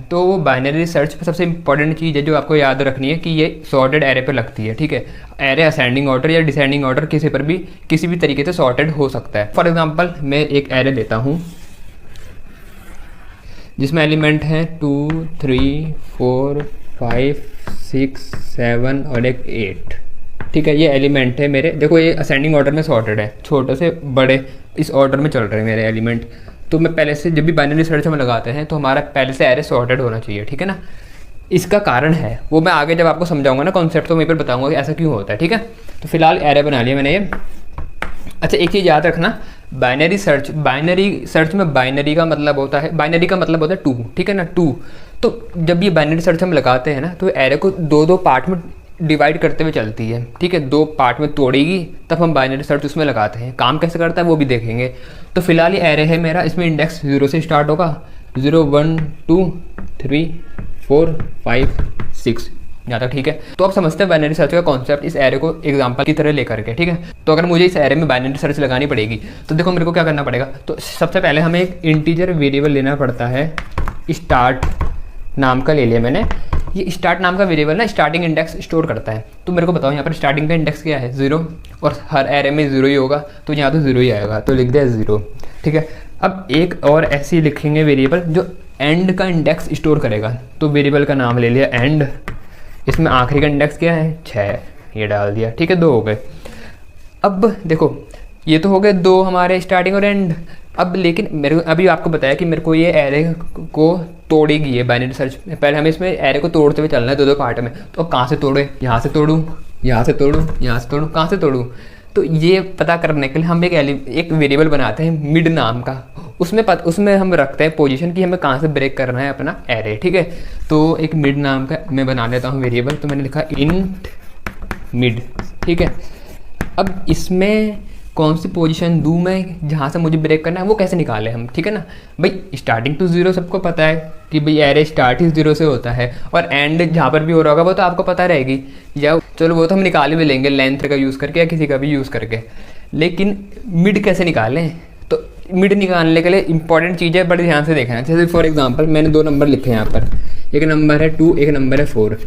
तो वो binary search पर सबसे इंपॉर्टेंट चीज़ है जो आपको याद रखनी है कि ये सॉर्टेड एरे पे लगती है, ठीक है। एरे असेंडिंग ऑर्डर या डिसेंडिंग ऑर्डर किसी पर भी किसी भी तरीके से सॉर्टेड हो सकता है। फॉर एग्जांपल मैं एक एरे लेता हूँ जिसमें एलिमेंट हैं 2 3 4 5 6 7 और एक 8, ठीक है। ये एलिमेंट है मेरे, देखो ये असेंडिंग ऑर्डर में सॉर्टेड है, छोटे से बड़े इस ऑर्डर में चल रहे हैं मेरे एलिमेंट। तो मैं पहले से जब भी बाइनरी सर्च में लगाते हैं तो हमारा पहले से एरे सॉर्टेड होना चाहिए, ठीक है ना। इसका कारण है वो मैं आगे जब आपको समझाऊंगा ना कॉन्सेप्ट, तो मैं पर बताऊंगा कि ऐसा क्यों होता है, ठीक है। तो फिलहाल एरे बना लिया मैंने ये। अच्छा एक चीज़ याद रखना, बाइनरी सर्च में बाइनरी का मतलब होता है 2, ठीक है ना, 2। तो जब ये बाइनरी सर्च हम लगाते हैं ना तो एरे को दो पार्ट में डिवाइड करते हुए चलती है, ठीक है। 2 पार्ट में तोड़ेगी तब हम बाइनरी सर्च उसमें लगाते हैं। काम कैसे करता है वो भी देखेंगे। तो फिलहाल ये एरे है मेरा, इसमें इंडेक्स 0 से स्टार्ट होगा, 0 1 2 3 4 5 6 यहाँ तक, ठीक है। तो आप समझते हैं बाइनरी सर्च का कॉन्सेप्ट इस एरे को एग्जांपल की तरह लेकर के, ठीक है। तो अगर मुझे इस एरे में बाइनरी सर्च लगानी पड़ेगी तो देखो मेरे को क्या करना पड़ेगा। तो सबसे पहले हमें एक इंटीजर वेरिएबल लेना पड़ता है, स्टार्ट नाम का ले लिया मैंने। ये स्टार्ट नाम का वेरिएबल ना स्टार्टिंग इंडेक्स स्टोर करता है। तो मेरे को बताओ यहाँ पर स्टार्टिंग का इंडेक्स क्या है, 0, और हर एरे में 0 ही होगा, तो यहाँ तो 0 ही आएगा, तो लिख दिया 0, ठीक है। अब एक और ऐसे ही लिखेंगे वेरिएबल जो एंड का इंडेक्स स्टोर करेगा। तो वेरिएबल का नाम ले लिया एंड, इसमें आखिरी का इंडेक्स क्या है 6, ये डाल दिया, ठीक है। 2 हो गए। अब देखो ये तो हो गए 2 हमारे स्टार्टिंग और एंड। अब लेकिन मेरे को अभी आपको बताया कि मेरे को ये एरे को तोड़ेगी ये बाइनरी सर्च में। पहले हमें इसमें एरे को तोड़ते हुए चलना है 2 पार्ट में। तो कहाँ से तोड़े, यहाँ से तोड़ूँ, यहाँ से तोड़ूँ, यहाँ से तोड़ूँ, कहाँ से तोड़ूँ। तो ये पता करने के लिए हम एक वेरिएबल बनाते हैं मिड नाम का। उसमें हम रखते हैं पोजीशन कि हमें कहाँ से ब्रेक करना है अपना एरे, ठीक है। तो एक मिड नाम का मैं बना लेता हूँ वेरिएबल। तो मैंने लिखा इंट मिड, ठीक है। अब इसमें कौन सी पोजीशन दूँ मैं जहाँ से मुझे ब्रेक करना है, वो कैसे निकालें हम, ठीक है ना। भाई स्टार्टिंग टू 0 सबको पता है कि भाई एरे स्टार्ट ही 0 से होता है, और एंड जहाँ पर भी हो रहा होगा वो तो आपको पता रहेगी, या चलो वो तो हम निकाल भी लेंगे लेंथ का यूज़ करके या किसी का भी यूज़ करके। लेकिन मिड कैसे निकालें, तो मिड निकालने के लिए इंपॉर्टेंट चीज़ है, बड़े ध्यान से देखना। जैसे फॉर एग्जांपल मैंने 2 नंबर लिखे हैं यहाँ पर, एक नंबर है 2, एक नंबर है 4।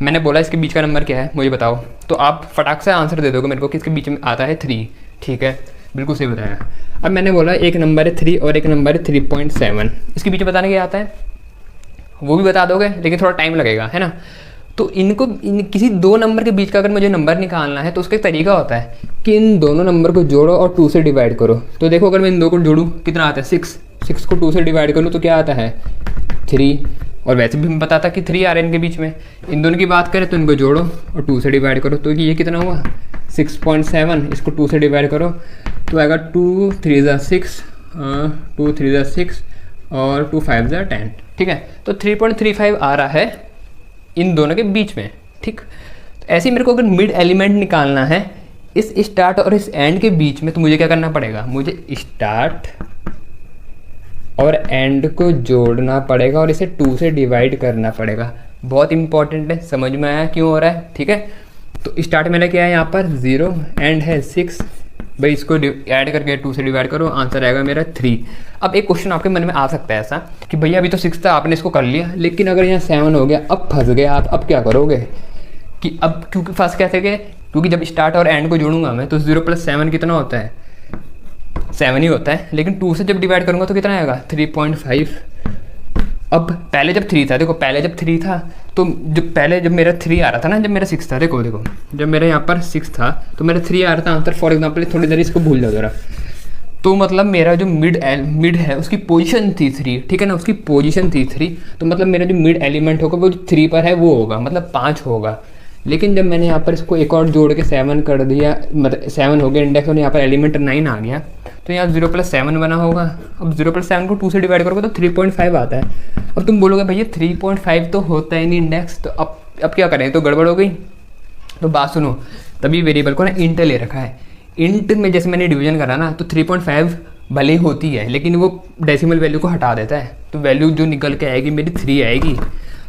मैंने बोला इसके बीच का नंबर क्या है मुझे बताओ, तो आप फटाक से आंसर दे दोगे मेरे को कि इसके बीच में आता है 3, ठीक है, बिल्कुल सही बताया। अब मैंने बोला एक नंबर है 3 और एक नंबर है 3.7, इसके बीच में बताने क्या आता है वो भी बता दोगे, लेकिन थोड़ा टाइम लगेगा, है ना। तो किसी 2 नंबर के बीच का अगर मुझे नंबर निकालना है तो उसका एक तरीका होता है कि इन दोनों नंबर को जोड़ो और 2 से डिवाइड करो। तो देखो अगर मैं इन 2 को जोड़ूँ कितना आता है 6 को 2 से डिवाइड करूँ तो क्या आता है 3, और वैसे भी पता था कि 3 आ रहे हैं इनके बीच में। इन दोनों की बात करें तो इनको जोड़ो और 2 से डिवाइड करो, तो ये कितना हुआ 6.7, इसको 2 से डिवाइड करो तो आएगा 2 3 ज़ा 6, 2 3 ज़ा 6 और 2 5 ज़ा 10, ठीक है। तो 3.35 आ रहा है इन दोनों के बीच में, ठीक। तो ऐसे ही मेरे को अगर मिड एलिमेंट निकालना है इस स्टार्ट और इस एंड के बीच में, तो मुझे क्या करना पड़ेगा, मुझे स्टार्ट और एंड को जोड़ना पड़ेगा और इसे 2 से डिवाइड करना पड़ेगा। बहुत इंपॉर्टेंट है, समझ में आया क्यों हो रहा है, ठीक है। तो स्टार्ट मेरा क्या है यहाँ पर 0, एंड है 6, भाई इसको ऐड करके 2 से डिवाइड करो, आंसर आएगा मेरा 3। अब एक क्वेश्चन आपके मन में आ सकता है ऐसा कि भैया अभी तो 6 था आपने इसको कर लिया, लेकिन अगर यहाँ 7 हो गया, अब फंस गए आप, अब क्या करोगे कि अब क्योंकि फंस कैसे गए, क्योंकि जब स्टार्ट और एंड को जोड़ूंगा मैं तो 0 + 7 कितना होता है 7 ही होता है, लेकिन 2 से जब डिवाइड करूँगा तो कितना आएगा 3.5। अब पहले जब 3 था, देखो पहले जब 3 था तो जब मेरा 3 आ रहा था ना, जब मेरा 6 था, देखो जब मेरा यहाँ पर 6 था तो मेरा 3 आ रहा था आंसर। फॉर एग्जांपल थोड़ी देर इसको भूल जाओ जरा, तो मतलब मेरा जो मिड है उसकी पोजीशन थी 3, ठीक है ना, उसकी पोजीशन थी 3, तो मतलब मेरा जो मिड एलिमेंट होगा वो जो 3 पर है वो होगा, मतलब 5 होगा। लेकिन जब मैंने यहाँ पर इसको एक और जोड़ के 7 कर दिया, मतलब 7 हो गया इंडेक्स और यहाँ पर एलिमेंट 9 आ गया, तो यहाँ 0 + 7 बना होगा। अब 0 + 7 को 2 से डिवाइड करोगे तो 3.5 आता है। अब तुम बोलोगे भैया 3.5 तो होता ही नहीं इंडेक्स, तो अब क्या करें, तो गड़बड़ हो गई। तो बात सुनो, तभी वेरिएबल को ना इंट ले रखा है। इंट में जैसे मैंने डिवीजन करा ना, तो 3.5 भले ही होती है लेकिन वो डेसिमल वैल्यू को हटा देता है, तो वैल्यू जो निकल के आएगी मेरी 3 आएगी।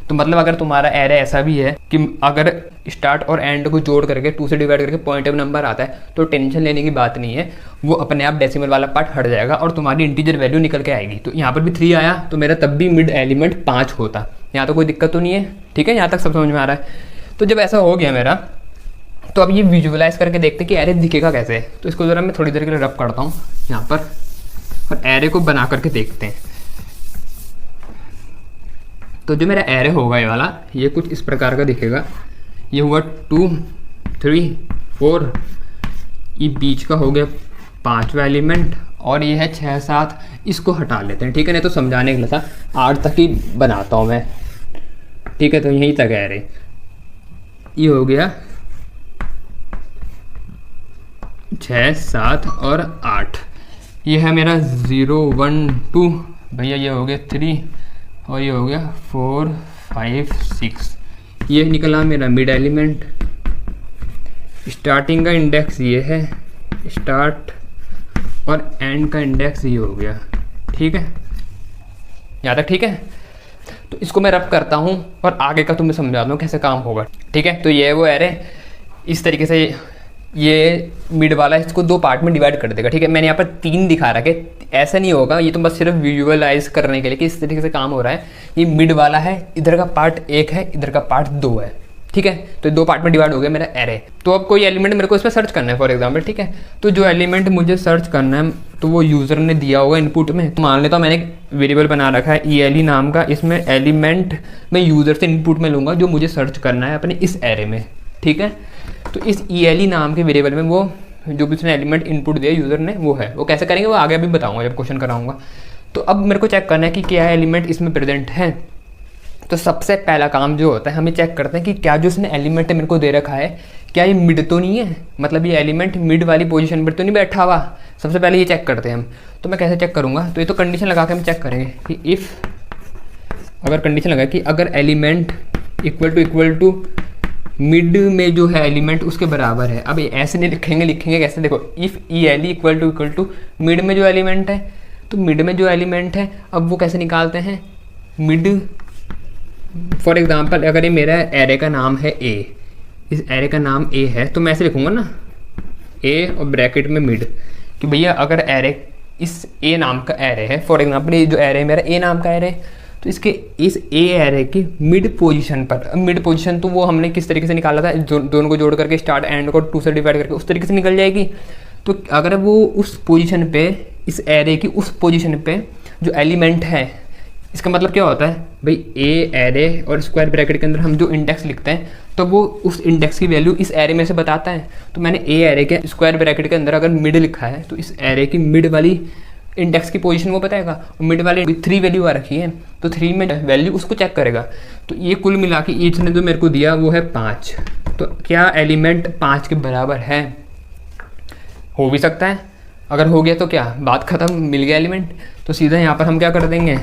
तो मतलब अगर तुम्हारा एरे ऐसा भी है कि अगर स्टार्ट और एंड को जोड़ करके 2 से डिवाइड करके पॉइंट नंबर आता है तो टेंशन लेने की बात नहीं है, वो अपने आप डेसिमल वाला पार्ट हट जाएगा और तुम्हारी इंटीजर वैल्यू निकल के आएगी। तो यहाँ पर भी 3 आया तो मेरा तब भी मिड एलिमेंट 5 होता। यहाँ तो कोई दिक्कत तो नहीं है, ठीक है, यहाँ तक सब समझ में आ रहा है। तो जब ऐसा हो गया मेरा, तो अब ये विजुअलाइज करके देखते हैं कि एरे दिखेगा कैसे। तो इसको ज़रा मैं थोड़ी देर के लिए रब करता हूँ यहाँ पर और एरे को बना करके देखते हैं। तो जो मेरा एरे होगा ये वाला, ये कुछ इस प्रकार का दिखेगा। ये हुआ 2 3 4, ये बीच का हो गया 5वां एलिमेंट और ये है 6 7। इसको हटा लेते हैं, ठीक है, नहीं तो समझाने के लिए था 8 तक ही बनाता हूँ मैं, ठीक है। तो यहीं तक एरे ये हो गया 6 7 और 8। ये है मेरा 0 1 2, भैया ये हो गया 3 और ये हो गया 4 5 6। ये निकला मेरा मिड एलिमेंट। स्टार्टिंग का इंडेक्स ये है, स्टार्ट और एंड का इंडेक्स ये हो गया, ठीक है, यहाँ तक ठीक है। तो इसको मैं रब करता हूँ और आगे का तुम्हें समझा दूँ कैसे काम होगा, ठीक है। तो ये वो एरे इस तरीके से ये मिड वाला इसको 2 पार्ट में डिवाइड कर देगा, ठीक है। मैंने यहाँ पर 3 दिखा रखा है, ऐसा नहीं होगा, ये तो बस सिर्फ विजुअलाइज करने के लिए कि इस तरीके से काम हो रहा है। ये मिड वाला है, इधर का पार्ट 1 है, इधर का पार्ट 2 है, ठीक है। तो 2 पार्ट में डिवाइड हो गया मेरा एरे। तो अब कोई एलिमेंट मेरे को इसमें सर्च करना है फॉर एग्जाम्पल, ठीक है। तो जो एलिमेंट मुझे सर्च करना है तो वो यूज़र ने दिया होगा इनपुट में। तो मान लेता हूँ मैंने एक वेरिएबल बना रखा है ELE नाम का, इसमें एलिमेंट मैं यूज़र से इनपुट में लूँगा जो मुझे सर्च करना है अपने इस एरे में, ठीक है। तो इस ELE नाम के वेरिएबल में वो जो भी उसने एलिमेंट इनपुट दिया यूज़र ने वो है। वो कैसे करेंगे वो आगे अभी बताऊँगा जब क्वेश्चन कराऊँगा। तो अब मेरे को चेक करना है कि क्या एलिमेंट इसमें प्रेजेंट है। तो सबसे पहला काम जो होता है हमें चेक करते हैं कि क्या जो उसने एलिमेंट मेरे को दे रखा है क्या ये मिड तो नहीं है, मतलब ये एलिमेंट मिड वाली पोजीशन पर तो नहीं बैठा हुआ। सबसे पहले ये चेक करते हैं हम। तो मैं कैसे चेक करूँगा, तो ये तो कंडीशन लगा के हम चेक करेंगे कि इफ़, अगर कंडीशन लगा कि अगर एलिमेंट इक्वल टू मिड में जो है एलिमेंट उसके बराबर है। अब ऐसे नहीं लिखेंगे कैसे, देखो if ELE equal to mid में जो एलिमेंट है, तो मिड में जो एलिमेंट है अब वो कैसे निकालते हैं, मिड फॉर एग्जांपल अगर ये मेरा एरे का नाम है A, इस एरे का नाम A है तो मैं ऐसे लिखूँगा ना A और ब्रैकेट में मिड, कि भैया अगर एरे इस A नाम का एरे है, फॉर एग्जांपल ये जो एरे है मेरा A नाम का एरे, तो इसके इस A एरे की मिड पोजीशन पर, मिड पोजीशन तो वो हमने किस तरीके से निकाला था, दोनों को जोड़ करके स्टार्ट एंड को 2 से डिवाइड करके उस तरीके से निकल जाएगी। तो अगर वो उस पोजीशन पे, इस एरे की उस पोजीशन पे जो एलिमेंट है, इसका मतलब क्या होता है भाई A एरे और स्क्वायर ब्रैकेट के अंदर हम जो इंडेक्स लिखते हैं तो वो उस इंडेक्स की वैल्यू इस एरे में से बताता है। तो मैंने A एरे के स्क्वायर ब्रैकेट के अंदर अगर मिड लिखा है तो इस एरे की मिड वाली इंडेक्स की पोजीशन वो बताएगा। और मिड वाले 3 वैल्यू आ रखी है तो 3 में वैल्यू उसको चेक करेगा। तो ये कुल मिला के ईच ने जो मेरे को दिया वो है 5। तो क्या एलिमेंट 5 के बराबर है, हो भी सकता है, अगर हो गया तो क्या बात ख़त्म, मिल गया एलिमेंट। तो सीधा यहाँ पर हम क्या कर देंगे,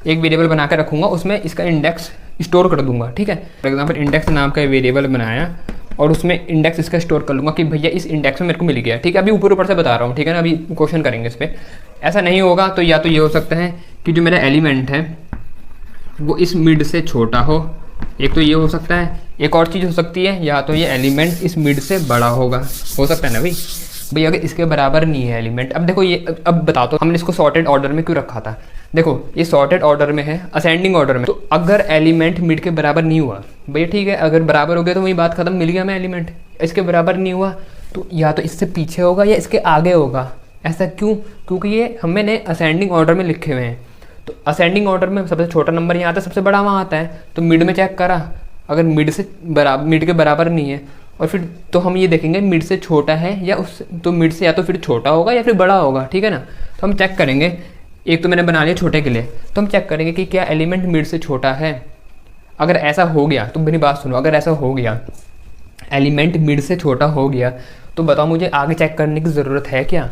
एक वेरिएबल बना कर रखूँगा, उसमें इसका इंडेक्स स्टोर कर दूंगा, ठीक है। फॉर एग्जांपल इंडेक्स नाम का वेरिएबल बनाया और उसमें इंडेक्स इसका स्टोर कर लूँगा कि भैया इस इंडेक्स में मेरे को मिल गया, ठीक है। अभी ऊपर से बता रहा हूँ, ठीक है ना, अभी क्वेश्चन करेंगे इस पर। ऐसा नहीं होगा तो या तो ये हो सकता है कि जो मेरा एलिमेंट है वो इस मिड से छोटा हो, एक तो ये हो सकता है। एक और चीज़ हो सकती है, या तो ये एलिमेंट इस मिड से बड़ा होगा, हो सकता है ना भाई अगर इसके बराबर नहीं है एलिमेंट। अब देखो ये, अब बताओ तो हमने इसको सॉर्टेड ऑर्डर में क्यों रखा था। देखो ये सॉर्टेड ऑर्डर में है, असेंडिंग ऑर्डर में, तो अगर एलिमेंट मिड के बराबर नहीं हुआ भैया ठीक है, अगर बराबर हो गया तो वही बात खत्म, मिल गया मैं एलिमेंट। इसके बराबर नहीं हुआ तो या तो इससे पीछे होगा या इसके आगे होगा। ऐसा क्यों, क्योंकि ये हमने असेंडिंग ऑर्डर में लिखे हुए हैं। तो असेंडिंग ऑर्डर में सबसे छोटा नंबर यहाँ आता है, सबसे बड़ा वहाँ आता है। तो मिड में चेक करा, अगर मिड से बराबर, मिड के बराबर नहीं है, और फिर तो हम ये देखेंगे मिड से छोटा है या उस, तो मिड से या तो फिर छोटा होगा या फिर बड़ा होगा, ठीक है ना। तो हम चेक करेंगे, एक तो मैंने बना लिया छोटे के लिए, तो हम चेक करेंगे कि क्या एलिमेंट मिड से छोटा है। अगर ऐसा हो गया तो मेरी बात सुनो, अगर ऐसा हो गया एलिमेंट मिड से छोटा हो गया तो बताओ मुझे आगे चेक करने की ज़रूरत है क्या,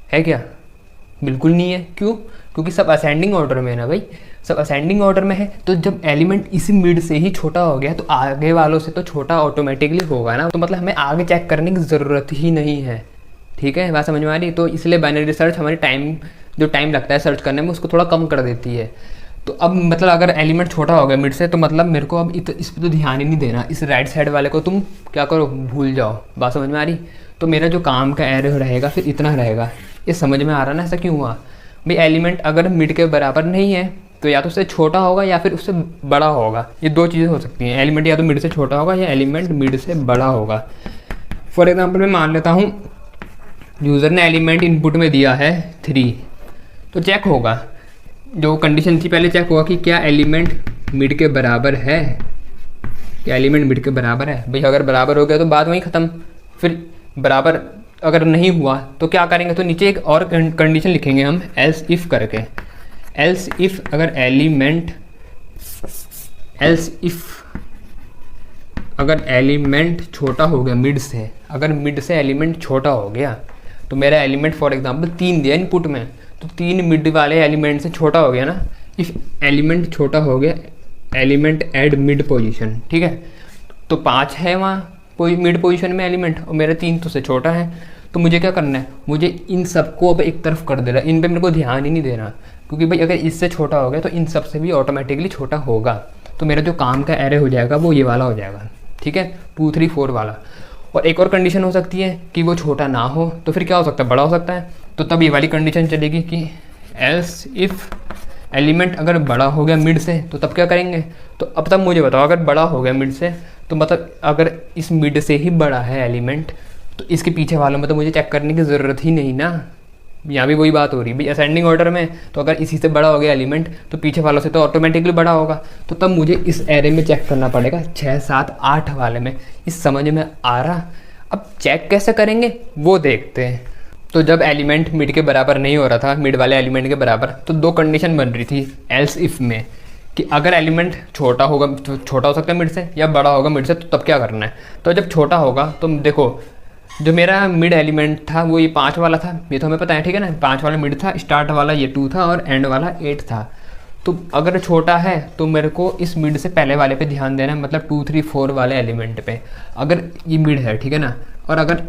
है क्या? बिल्कुल नहीं है। क्यों? क्योंकि सब असेंडिंग ऑर्डर में है ना भाई, सब असेंडिंग ऑर्डर में है। तो जब एलिमेंट इसी मिड से ही छोटा हो गया तो आगे वालों से तो छोटा ऑटोमेटिकली होगा ना। तो मतलब हमें आगे चेक करने की ज़रूरत ही नहीं है, ठीक है, बात समझ में आ रही। तो इसलिए बाइनरी सर्च हमारी टाइम, जो टाइम लगता है सर्च करने में, उसको थोड़ा कम कर देती है। तो अब मतलब अगर एलिमेंट छोटा हो गया मिड से, तो मतलब मेरे को अब इस पर तो ध्यान ही नहीं देना, इस राइट साइड वाले को तुम क्या करो, भूल जाओ। बात समझ में आ रही? तो मेरा जो काम का एरे रहेगा फिर इतना रहेगा। ये समझ में आ रहा ना ऐसा क्यों हुआ भाई? एलिमेंट अगर मिड के बराबर नहीं है तो या तो उससे छोटा होगा या फिर उससे बड़ा होगा। ये दो चीज़ें हो सकती हैं, एलिमेंट या तो मिड से छोटा होगा या एलिमेंट मिड से बड़ा होगा। फॉर एग्जांपल मैं मान लेता हूँ यूज़र ने एलिमेंट इनपुट में दिया है 3, तो चेक होगा, जो कंडीशन थी पहले चेक होगा कि क्या एलिमेंट मिड के बराबर है, क्या एलिमेंट मिड के बराबर है। भाई अगर बराबर हो गया तो बात वहीं ख़त्म। फिर बराबर अगर नहीं हुआ तो क्या करेंगे, तो नीचे एक और कंडीशन लिखेंगे हम, एल्स इफ़ करके। एल्स इफ़ अगर एलिमेंट छोटा हो गया मिड से, अगर मिड से एलिमेंट छोटा हो गया तो मेरा एलिमेंट फॉर एग्जांपल 3 दिया इनपुट में, तो 3 मिड वाले एलिमेंट से छोटा हो गया ना। इफ़ एलिमेंट छोटा हो गया, एलिमेंट एड मिड पोजीशन, ठीक है, तो 5 है वहाँ मिड पोजीशन में एलिमेंट और मेरा 3 तो से छोटा है। तो मुझे क्या करना है, मुझे इन सबको अब एक तरफ कर देना, इन पे मेरे को ध्यान ही नहीं देना, क्योंकि भाई अगर इससे छोटा हो गया तो इन सब से भी ऑटोमेटिकली छोटा होगा। तो मेरा जो काम का एरे हो जाएगा वो ये वाला हो जाएगा, ठीक है, 2 3 4 वाला। और एक और कंडीशन हो सकती है कि वो छोटा ना हो, तो फिर क्या हो सकता है, बड़ा हो सकता है। तो तब ये वाली कंडीशन चलेगी कि एल्स इफ़ एलिमेंट अगर बड़ा हो गया मिड से, तो तब क्या करेंगे। तो अब तब मुझे बताओ, अगर बड़ा हो गया मिड से तो मतलब अगर इस मिड से ही बड़ा है एलिमेंट, तो इसके पीछे वालों में तो मुझे चेक करने की ज़रूरत ही नहीं ना। यहाँ भी वही बात हो रही भाई, असेंडिंग ऑर्डर में तो अगर इसी से बड़ा हो गया एलिमेंट तो पीछे वालों से तो ऑटोमेटिकली बड़ा होगा। तो तब मुझे इस एरे में चेक करना पड़ेगा 6 7 8 वाले में। इस समझ में आ रहा? अब चेक कैसे करेंगे वो देखते हैं। तो जब एलिमेंट मिड के बराबर नहीं हो रहा था, मिड वाले एलिमेंट के बराबर, तो 2 कंडीशन बन रही थी एल्स इफ़ में कि अगर एलिमेंट छोटा होगा, तो छोटा हो सकता है मिड से, या बड़ा होगा मिड से, तो तब क्या करना है। तो जब छोटा होगा तो देखो, जो मेरा मिड एलिमेंट था वो ये 5 वाला था, ये तो हमें पता है, ठीक है ना, 5 वाला मिड था, स्टार्ट वाला ये 2 था और एंड वाला 8 था। तो अगर छोटा है तो मेरे को इस मिड से पहले वाले पे ध्यान देना है, मतलब 2 3 4 वाले एलिमेंट पे। अगर ये मिड है, ठीक है ना, और अगर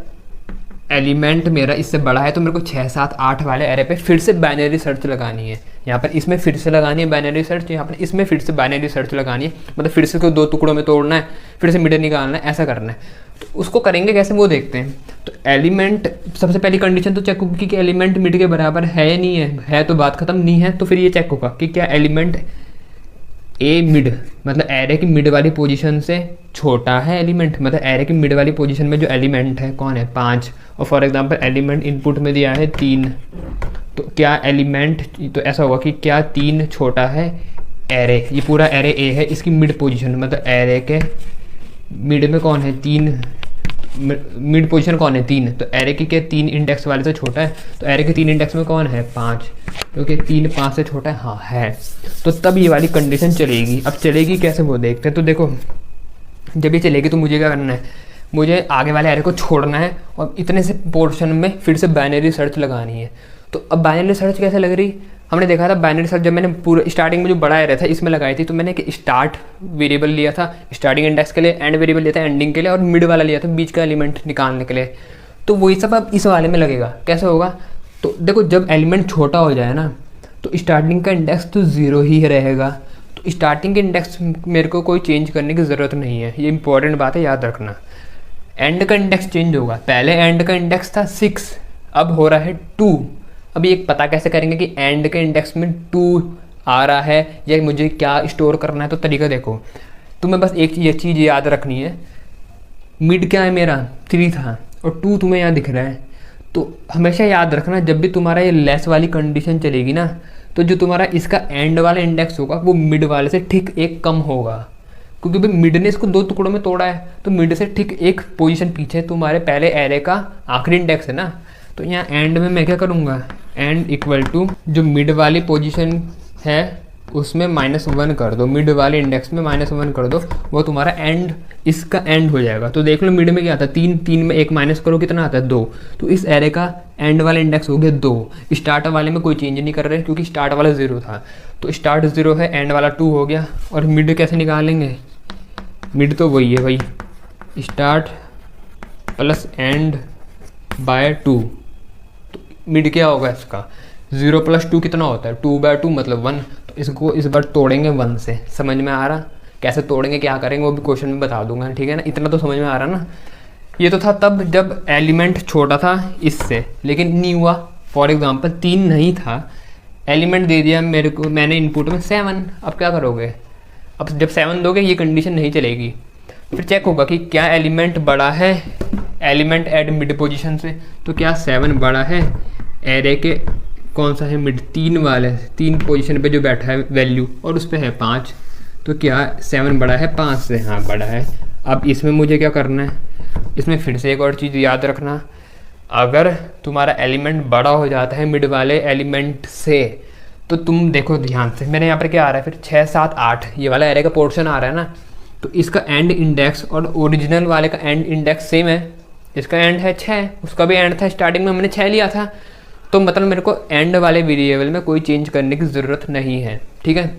एलिमेंट मेरा इससे बड़ा है तो मेरे को 6 7 8 वाले एरे पे फिर से बाइनरी सर्च लगानी है। यहाँ पर इसमें फिर से लगानी है बाइनरी सर्च, यहाँ पर इसमें फिर से बाइनरी सर्च लगानी है, मतलब फिर से इसको 2 टुकड़ों में तोड़ना है, फिर से मिड निकालना है, ऐसा करना है। तो उसको करेंगे कैसे वो देखते हैं। तो एलिमेंट, सबसे पहली कंडीशन तो चेक होगी कि एलिमेंट मिड के बराबर है या नहीं है तो बात खत्म, नहीं है तो फिर ये चेक होगा कि क्या एलिमेंट ए मिड, मतलब एरे की मिड वाली पोजीशन से छोटा है एलिमेंट, मतलब एरे की मिड वाली पोजीशन में जो एलिमेंट है कौन है, 5, और फॉर एग्जांपल एलिमेंट इनपुट में दिया है 3, तो क्या एलिमेंट, तो ऐसा होगा कि क्या 3 छोटा है एरे, ये पूरा एरे ए है, इसकी मिड पोजीशन, मतलब एरे के मिड में कौन है 3, मिड पोजीशन कौन है 3, तो एरे की क्या 3 इंडेक्स वाले से छोटा है, तो एरे के 3 इंडेक्स में कौन है 5, क्योंकि 3 5 से छोटा है, हाँ है। तो तब ये वाली कंडीशन चलेगी। अब चलेगी कैसे वो देखते हैं। तो देखो जब ये चलेगी तो मुझे क्या करना है, मुझे आगे वाले एरे को छोड़ना है और इतने से पोर्शन में फिर से बाइनरी सर्च लगानी है। तो अब बाइनरी सर्च कैसे लग रही, हमने देखा था बाइनरी सर्च जब मैंने पूरा स्टार्टिंग में जो बड़ा एरे था इसमें लगाई थी, तो मैंने एक स्टार्ट वेरिएबल लिया था स्टार्टिंग इंडेक्स के लिए, एंड वेरिएबल लिया था एंडिंग के लिए, और मिड वाला लिया था बीच का एलिमेंट निकालने के लिए। तो वही सब अब इस वाले में लगेगा। कैसे होगा, तो देखो जब एलिमेंट छोटा हो जाए ना तो स्टार्टिंग का इंडेक्स तो 0 ही रहेगा, तो स्टार्टिंग के इंडेक्स मेरे को कोई चेंज करने की ज़रूरत नहीं है, ये इंपॉर्टेंट बात है, याद रखना। एंड का इंडेक्स चेंज होगा, पहले एंड का इंडेक्स था 6, अब हो रहा है 2। अभी एक पता कैसे करेंगे कि एंड के इंडेक्स में 2 आ रहा है या मुझे क्या स्टोर करना है। तो तरीका देखो, तुम्हें बस एक ये चीज़ याद रखनी है, मिड क्या है मेरा 3 था और 2 तुम्हें यहाँ दिख रहा है। तो हमेशा याद रखना जब भी तुम्हारा ये लेस वाली कंडीशन चलेगी ना, तो जो तुम्हारा इसका एंड वाला इंडेक्स होगा वो मिड वाले से ठीक 1 कम होगा, क्योंकि भाई मिड ने इसको 2 टुकड़ों में तोड़ा है, तो मिड से ठीक 1 पोजीशन पीछे तुम्हारे पहले एरे का आखिरी इंडेक्स है ना। तो यहाँ एंड में मैं क्या करूँगा, एंड इक्वल टू जो मिड वाली पोजीशन है उसमें -1 कर दो, मिड वाले इंडेक्स में -1 कर दो, वो तुम्हारा एंड, इसका एंड हो जाएगा। तो देख लो मिड में क्या आता है 3, 3 में 1 माइनस करो कितना आता है 2, तो इस एरे का एंड वाला इंडेक्स हो गया 2। स्टार्ट वाले में कोई चेंज नहीं कर रहे क्योंकि स्टार्ट वाला 0 था, तो स्टार्ट 0 है, एंड वाला 2 हो गया। और मिड कैसे निकालेंगे, मिड तो वही है भाई, स्टार्ट प्लस एंड बाय 2, तो मिड क्या होगा इसका 0 + 2 कितना होता है 2/2 मतलब 1, तो इसको इस बार तोड़ेंगे 1 से। समझ में आ रहा कैसे तोड़ेंगे, क्या करेंगे वो भी क्वेश्चन में बता दूंगा, ठीक है ना। इतना तो समझ में आ रहा ना। ये तो था तब जब एलिमेंट छोटा था इससे, लेकिन नहीं हुआ। फॉर एग्जांपल 3 नहीं था, एलिमेंट दे दिया मेरे को, मैंने इनपुट में 7। अब क्या करोगे, अब जब 7 दोगे ये कंडीशन नहीं चलेगी। फिर चेक होगा कि क्या एलिमेंट बड़ा है एलिमेंट एट मिड पोजीशन से, तो क्या 7 बड़ा है एरे के कौन सा है, मिड 3 वाले 3 पोजीशन पे जो बैठा है वैल्यू, और उस पर है 5, तो क्या 7 बड़ा है 5 से, हाँ बड़ा है। अब इसमें मुझे क्या करना है, इसमें फिर से एक और चीज़ याद रखना, अगर तुम्हारा एलिमेंट बड़ा हो जाता है मिड वाले एलिमेंट से, तो तुम देखो ध्यान से, मेरे यहाँ पर क्या आ रहा है फिर 6 7 8 ये वाला एरे का पोर्शन आ रहा है ना, तो इसका एंड इंडेक्स और ओरिजिनल वाले का एंड इंडेक्स सेम है। इसका एंड है 6, उसका भी एंड था, स्टार्टिंग में हमने 6 लिया था, तो मतलब मेरे को एंड वाले वेरिएबल में कोई चेंज करने की ज़रूरत नहीं है, ठीक है।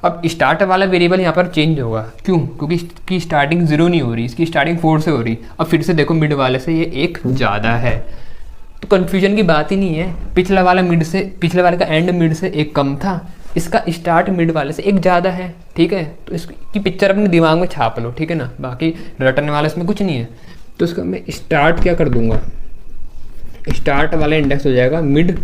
अब स्टार्ट वाला वेरिएबल यहाँ पर चेंज होगा, क्यों, क्योंकि इसकी स्टार्टिंग 0 नहीं हो रही, इसकी स्टार्टिंग 4 से हो रही। अब फिर से देखो मिड वाले से ये 1 ज़्यादा है, तो कन्फ्यूजन की बात ही नहीं है। पिछला वाला मिड से, पिछले वाले का एंड मिड से 1 कम था, इसका स्टार्ट मिड वाले से 1 ज़्यादा है, ठीक है। तो इसकी पिक्चर अपने दिमाग में छाप लो, ठीक है ना, बाकी रटने वाला इसमें कुछ नहीं है। तो इसका मैं स्टार्ट क्या कर दूंगा, स्टार्ट वाला इंडेक्स हो जाएगा मिड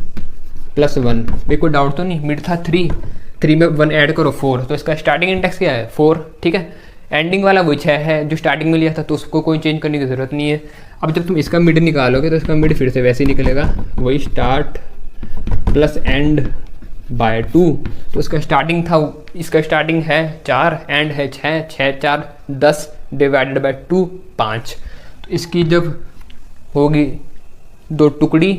+1। मेरे कोई डाउट तो नहीं, मिड था 3 में 1 ऐड करो 4, तो इसका स्टार्टिंग इंडेक्स क्या है 4, ठीक है। एंडिंग वाला वो 6 है जो स्टार्टिंग में लिया था, तो उसको कोई चेंज करने की ज़रूरत नहीं है। अब जब तुम इसका मिड निकालोगे तो इसका मिड फिर से वैसे ही निकलेगा, वही स्टार्ट प्लस एंड बाय 2। तो इसका स्टार्टिंग था, इसका स्टार्टिंग है 4, एंड है 6, 6 4 10 डिवाइडेड बाय 2 5। तो इसकी जब होगी 2 टुकड़ी,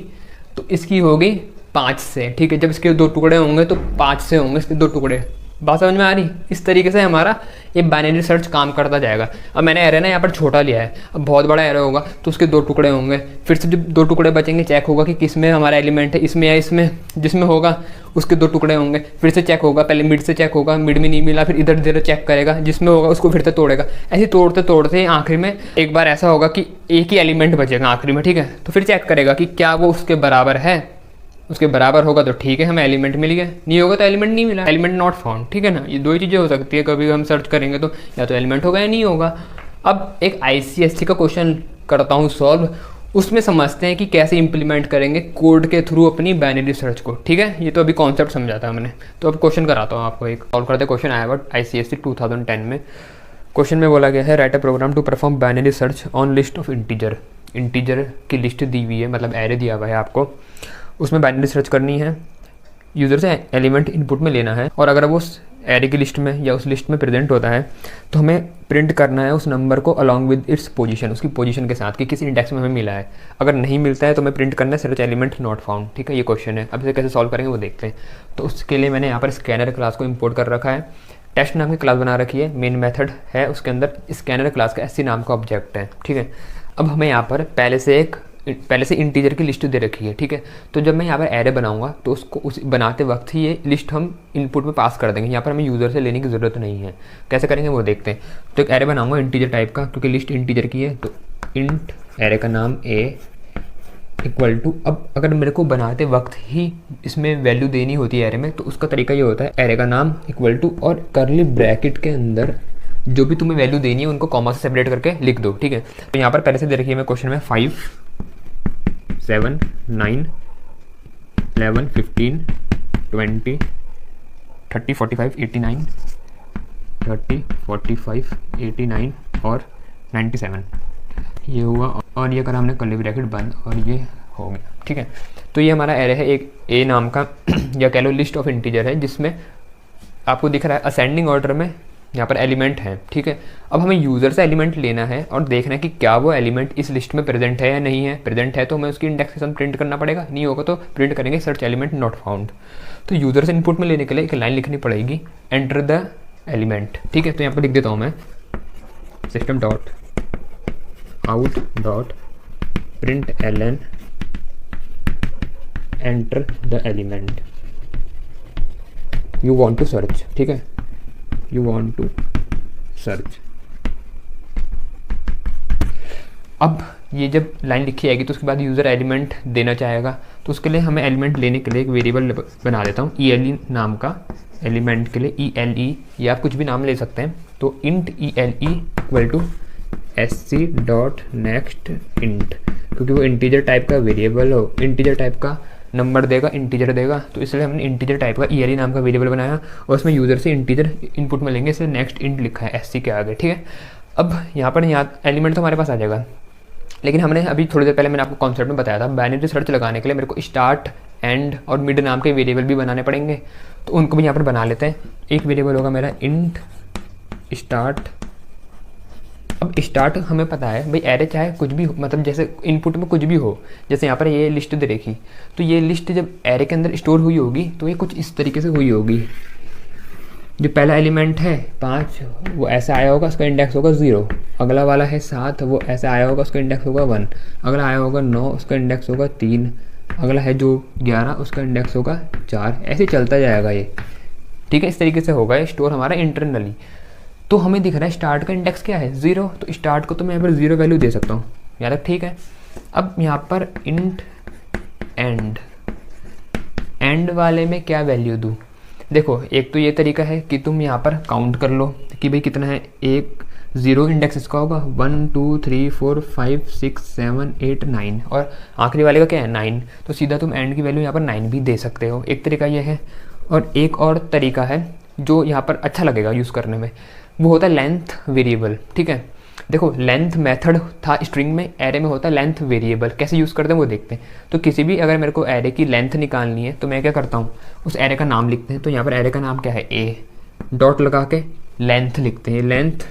तो इसकी होगी 5 से, ठीक है। जब इसके 2 टुकड़े होंगे तो 5 से होंगे इसके 2 टुकड़े। बात समझ में आ रही। इस तरीके से हमारा ये बाइनरी सर्च काम करता जाएगा। अब मैंने एरे ना यहाँ पर छोटा लिया है, अब बहुत बड़ा एरे होगा तो उसके 2 टुकड़े होंगे, फिर से जब 2 टुकड़े बचेंगे चेक होगा कि किस में हमारा एलिमेंट है, इसमें या इसमें, जिसमें होगा उसके 2 टुकड़े होंगे, फिर से चेक होगा, पहले मिड से चेक होगा, मिड में नहीं मिला फिर इधर इधर चेक करेगा, जिसमें होगा उसको फिर से तोड़ेगा। ऐसे तोड़ते तोड़ते आखिर में एक बार ऐसा होगा कि एक ही एलिमेंट बचेगा आखिरी में, ठीक है। तो फिर चेक करेगा कि क्या वो उसके बराबर है, उसके बराबर होगा तो ठीक है हमें एलिमेंट मिल गया, नहीं होगा तो एलिमेंट नहीं मिला, एलिमेंट नॉट फाउंड, ठीक है ना। ये 2 ही चीज़ें हो सकती है, कभी हम सर्च करेंगे तो या तो एलिमेंट होगा या नहीं होगा। अब एक ICSE का क्वेश्चन करता हूँ सॉल्व, उसमें समझते हैं कि कैसे इंप्लीमेंट करेंगे कोड के थ्रू अपनी बाइनरी सर्च को, ठीक है। ये तो अभी कॉन्सेप्ट समझा था हमने, तो अब क्वेश्चन कराता हूँ आपको। एक सॉल्व करते क्वेश्चन आया हुआ ICSE 2010 में। क्वेश्चन में बोला गया है write a program to perform binary search on list of integer. Integer की लिस्ट दी हुई है, मतलब एरे दिया हुआ है आपको, उसमें बाइनरी सर्च करनी है, यूज़र से एलिमेंट इनपुट में लेना है, और अगर वो उस एरे की लिस्ट में या उस लिस्ट में प्रेजेंट होता है तो हमें प्रिंट करना है उस नंबर को अलॉन्ग विद इट्स पोजीशन, उसकी पोजीशन के साथ कि किस इंडेक्स में हमें मिला है। अगर नहीं मिलता है तो हमें प्रिंट करना है सर्च एलिमेंट नॉट फाउंड, ठीक है। ये क्वेश्चन है, अब इसे कैसे सॉल्व करेंगे वो देखते हैं। तो उसके लिए मैंने यहाँ पर स्कैनर क्लास को इम्पोर्ट कर रखा है, टेस्ट नाम की क्लास बना रखी है, मेन मेथड है, उसके अंदर स्कैनर क्लास का SC नाम का ऑब्जेक्ट है, ठीक है। अब हमें यहाँ पर पहले से इंटीजर की लिस्ट दे रखी है, ठीक है। तो जब मैं यहाँ पर एरे बनाऊंगा तो उसको उस बनाते वक्त ही ये लिस्ट हम इनपुट में पास कर देंगे, यहाँ पर हमें यूज़र से लेने की ज़रूरत नहीं है। कैसे करेंगे वो देखते हैं। तो एक एरे बनाऊंगा इंटीजर टाइप का, क्योंकि लिस्ट इंटीजर की है, तो इंट एरे का नाम a इक्वल टू, अब अगर मेरे को बनाते वक्त ही इसमें वैल्यू देनी होती है एरे में, तो उसका तरीका ये होता है एरे का नाम इक्वल टू और करली ब्रैकेट के अंदर जो भी तुम्हें वैल्यू देनी है उनको कॉमा से सेपरेट करके लिख दो, ठीक है। तो यहाँ पर पहले से दे रखी है मैं क्वेश्चन में 5 7 9 11 15 20 30 45 89 30 45 89 और 97 ये हुआ, और ये करा हमने कर्ली ब्रैकेट बंद और ये हो गया, ठीक है। तो ये हमारा एरे है एक A नाम का या कह लो लिस्ट ऑफ इंटीजर है, जिसमें आपको दिख रहा है असेंडिंग ऑर्डर में यहाँ पर एलिमेंट है, ठीक है। अब हमें यूज़र से एलिमेंट लेना है और देखना है कि क्या वो एलिमेंट इस लिस्ट में प्रेजेंट है या नहीं है। प्रेजेंट है तो हमें उसकी इंडेक्सेशन प्रिंट करना पड़ेगा, नहीं होगा तो प्रिंट करेंगे सर्च एलिमेंट नॉट फाउंड। तो यूज़र से इनपुट में लेने के लिए एक लाइन लिखनी पड़ेगी, एंटर द एलिमेंट, ठीक है। तो यहाँ पर लिख देता हूँ मैं system dot out dot print ln enter the element you want to search, ठीक है, यू वांट टू सर्च। अब ये जब लाइन लिखी आएगी तो उसके बाद यूज़र एलिमेंट देना चाहेगा, तो उसके लिए हमें एलिमेंट लेने के लिए एक वेरिएबल बना देता हूँ ELE नाम का, एलिमेंट के लिए ELE, या आप कुछ भी नाम ले सकते हैं। तो int ELE equal to SC dot next int, क्योंकि वो इंटीजर टाइप का वेरिएबल हो, इंटीजर टाइप का नंबर देगा, इंटीजर देगा, तो इसलिए हमने इंटीजर टाइप का ELE नाम का वेरिएबल बनाया और उसमें यूज़र से इंटीजर इनपुट में लेंगे, इसलिए नेक्स्ट इंट लिखा है SC के आगे, ठीक है। अब यहाँ एलिमेंट तो हमारे पास आ जाएगा, लेकिन हमने अभी थोड़ी देर पहले मैंने आपको कॉन्सेप्ट में बताया था, बाइनरी सर्च लगाने के लिए मेरे को स्टार्ट, एंड और मिड नाम के वेरिएबल भी बनाने पड़ेंगे, तो उनको भी यहाँ पर बना लेते हैं। एक वेरिएबल होगा मेरा इंट स्टार्ट। अब स्टार्ट हमें पता है भाई एरे चाहे कुछ भी हो, मतलब जैसे इनपुट में कुछ भी हो, जैसे यहाँ पर ये लिस्ट दे रखी, तो ये लिस्ट जब एरे के अंदर स्टोर हुई होगी तो ये कुछ इस तरीके से हुई होगी। जो पहला एलिमेंट है 5 वो ऐसा आया होगा, उसका इंडेक्स होगा 0। अगला वाला है 7 वो ऐसा आया होगा, उसका इंडेक्स होगा 1। अगला आया होगा 9 उसका इंडेक्स होगा 3। अगला है जो 11 उसका इंडेक्स होगा 4। ऐसे चलता जाएगा ये, ठीक है। इस तरीके से होगा ये स्टोर हमारा इंटरनली। तो हमें दिख रहा है स्टार्ट का इंडेक्स क्या है 0, तो स्टार्ट को तो मैं यहाँ पर 0 वैल्यू दे सकता हूँ, यहाँ तक ठीक है। अब यहाँ पर इंट एंड वाले में क्या वैल्यू दूँ? देखो एक तो ये तरीका है कि तुम यहाँ पर काउंट कर लो कि भाई कितना है, 1 0 इंडेक्स इसका होगा, 1 2 3 4 5 6 7 8 9 और आखिरी वाले का क्या है 9, तो सीधा तुम एंड की वैल्यू यहाँ पर 9 भी दे सकते हो। एक तरीका ये है। और एक और तरीका है जो यहाँ पर अच्छा लगेगा यूज़ करने में, वो होता है लेंथ वेरिएबल, ठीक है। देखो लेंथ मेथड था स्ट्रिंग में, एरे में होता है लेंथ वेरिएबल। कैसे यूज़ करते हैं वो देखते हैं। तो किसी भी अगर मेरे को एरे की लेंथ निकालनी है तो मैं क्या करता हूँ, उस एरे का नाम लिखते हैं। तो यहाँ पर एरे का नाम क्या है A, डॉट लगा के लेंथ लिखते हैं। लेंथ,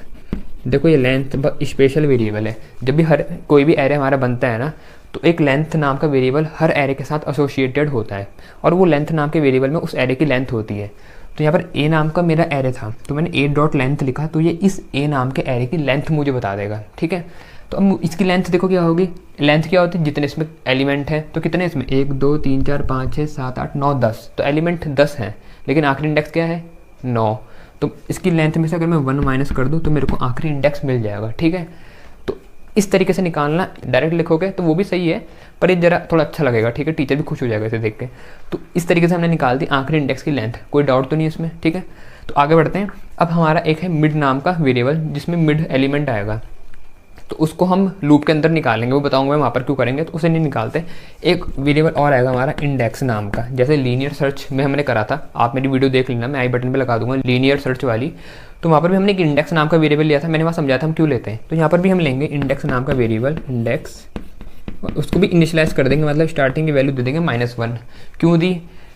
देखो ये लेंथ स्पेशल वेरिएबल है। जब भी कोई भी एरे हमारा बनता है ना, तो एक लेंथ नाम का वेरिएबल हर एरे के साथ एसोसिएटेड होता है, और वो लेंथ नाम के वेरिएबल में उस एरे की लेंथ होती है। तो यहाँ पर A नाम का मेरा एरे था, तो मैंने A डॉट लेंथ लिखा, तो ये इस A नाम के एरे की लेंथ मुझे बता देगा, ठीक है। तो अब इसकी लेंथ देखो क्या होगी, लेंथ क्या होती है जितने इसमें एलिमेंट है। तो कितने इसमें 1 2 3 4 5 6 7 8 9 10, तो एलिमेंट 10 हैं, लेकिन आखिरी इंडेक्स क्या है 9। तो इसकी लेंथ में से अगर मैं 1 माइनस कर दूँ तो मेरे को आखिरी इंडेक्स मिल जाएगा, ठीक है। तो इस तरीके से निकालना, डायरेक्ट लिखोगे तो वो भी सही है, पर ये जरा थोड़ा अच्छा लगेगा, ठीक है। टीचर भी खुश हो जाएगा इसे देख के। तो इस तरीके से हमने निकाल दी आखिरी इंडेक्स की लेंथ, कोई डाउट तो नहीं इसमें, ठीक है। तो आगे बढ़ते हैं। अब हमारा एक है मिड नाम का वेरिएबल, जिसमें मिड एलिमेंट आएगा, तो उसको हम लूप के अंदर निकालेंगे, वो बताऊंगा मैं वहाँ पर क्यों करेंगे, तो उसे नहीं निकालते। एक वेरिएबल और आएगा हमारा इंडेक्स नाम का, जैसे लीनियर सर्च में हमने करा था। आप मेरी वीडियो देख लेना, मैं आई बटन पे लगा दूंगा लीनियर सर्च वाली। तो वहाँ पर भी हमने एक इंडेक्स नाम का वेरिएबल लिया था, मैंने वहाँ समझाया था हम क्यों लेते हैं। तो यहाँ पर भी हम लेंगे इंडेक्स नाम का वेरिएबल इंडेक्स, उसको भी इनिशियलाइज कर देंगे, मतलब स्टार्टिंग की वैल्यू दे देंगे -1। क्यों दी?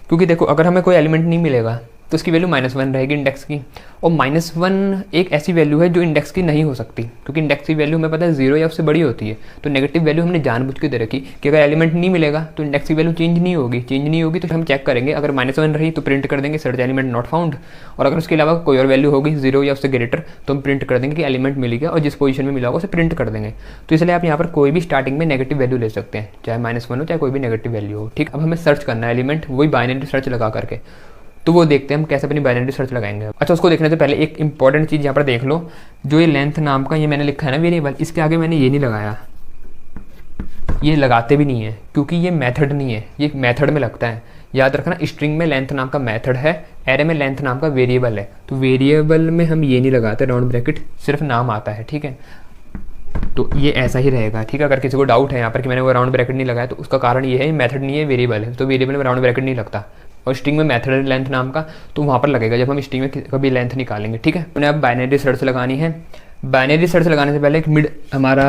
क्योंकि देखो अगर हमें कोई एलिमेंट नहीं मिलेगा तो उसकी वैल्यू -1 रहेगी इंडेक्स की, और -1 एक ऐसी वैल्यू है जो इंडेक्स की नहीं हो सकती, क्योंकि इंडेक्स की वैल्यू हमें पता है 0 या उससे बड़ी होती है। तो नेगेटिव वैल्यू हमने जानबूझ के दे रखी कि अगर एलिमेंट नहीं मिलेगा तो इंडेक्स की वैल्यू चेंज नहीं होगी, तो हम चेक करेंगे। अगर -1 रही तो प्रिंट कर देंगे सर्च एलिमेंट नॉट फाउंड, और अगर उसके अलावा कोई और वैल्यू होगी 0 या उससे ग्रेटर, तो हम प्रिंट कर देंगे कि एलिमेंट मिल गया, और जिस पोजीशन में मिला होगा उसे प्रिंट कर देंगे। तो इसलिए आप यहाँ पर कोई भी स्टार्टिंग में नेगेटिव वैल्यू ले सकते हैं, चाहे -1 हो चाहे कोई भी नेगेटिव वैल्यू हो, ठीक। अब हमें सर्च करना है एलिमेंट, वही बाइनरी सर्च लगा करके। तो वो देखते हैं हम कैसे अपनी बाइनरी सर्च लगाएंगे। अच्छा, उसको देखने से पहले एक इंपॉर्टेंट चीज़ यहाँ पर देख लो, जो ये लेंथ नाम का ये मैंने लिखा है ना वेरिएबल, इसके आगे मैंने ये नहीं लगाया, ये लगाते भी नहीं है, क्योंकि ये मेथड नहीं है, ये मेथड में लगता है। याद रखना, स्ट्रिंग में लेंथ नाम का मेथड है, एरे में लेंथ नाम का वेरिएबल है। तो वेरिएबल में हम ये नहीं लगाते राउंड ब्रैकेट, सिर्फ नाम आता है, ठीक है। तो ये ऐसा ही रहेगा, ठीक है। अगर किसी को डाउट है यहाँ पर कि मैंने वो राउंड ब्रैकेट नहीं लगाया, तो उसका कारण ये है मेथड नहीं है, वेरिएबल है। तो वेरिएबल में राउंड ब्रैकेट नहीं लगता, और स्ट्रिंग में मेथड लेंथ नाम का तो वहाँ पर लगेगा जब हम स्ट्रिंग में कभी लेंथ निकालेंगे, ठीक है। उन्हें अब बाइनरी सर्च लगानी है। बाइनरी सर्च लगाने से पहले एक मिड हमारा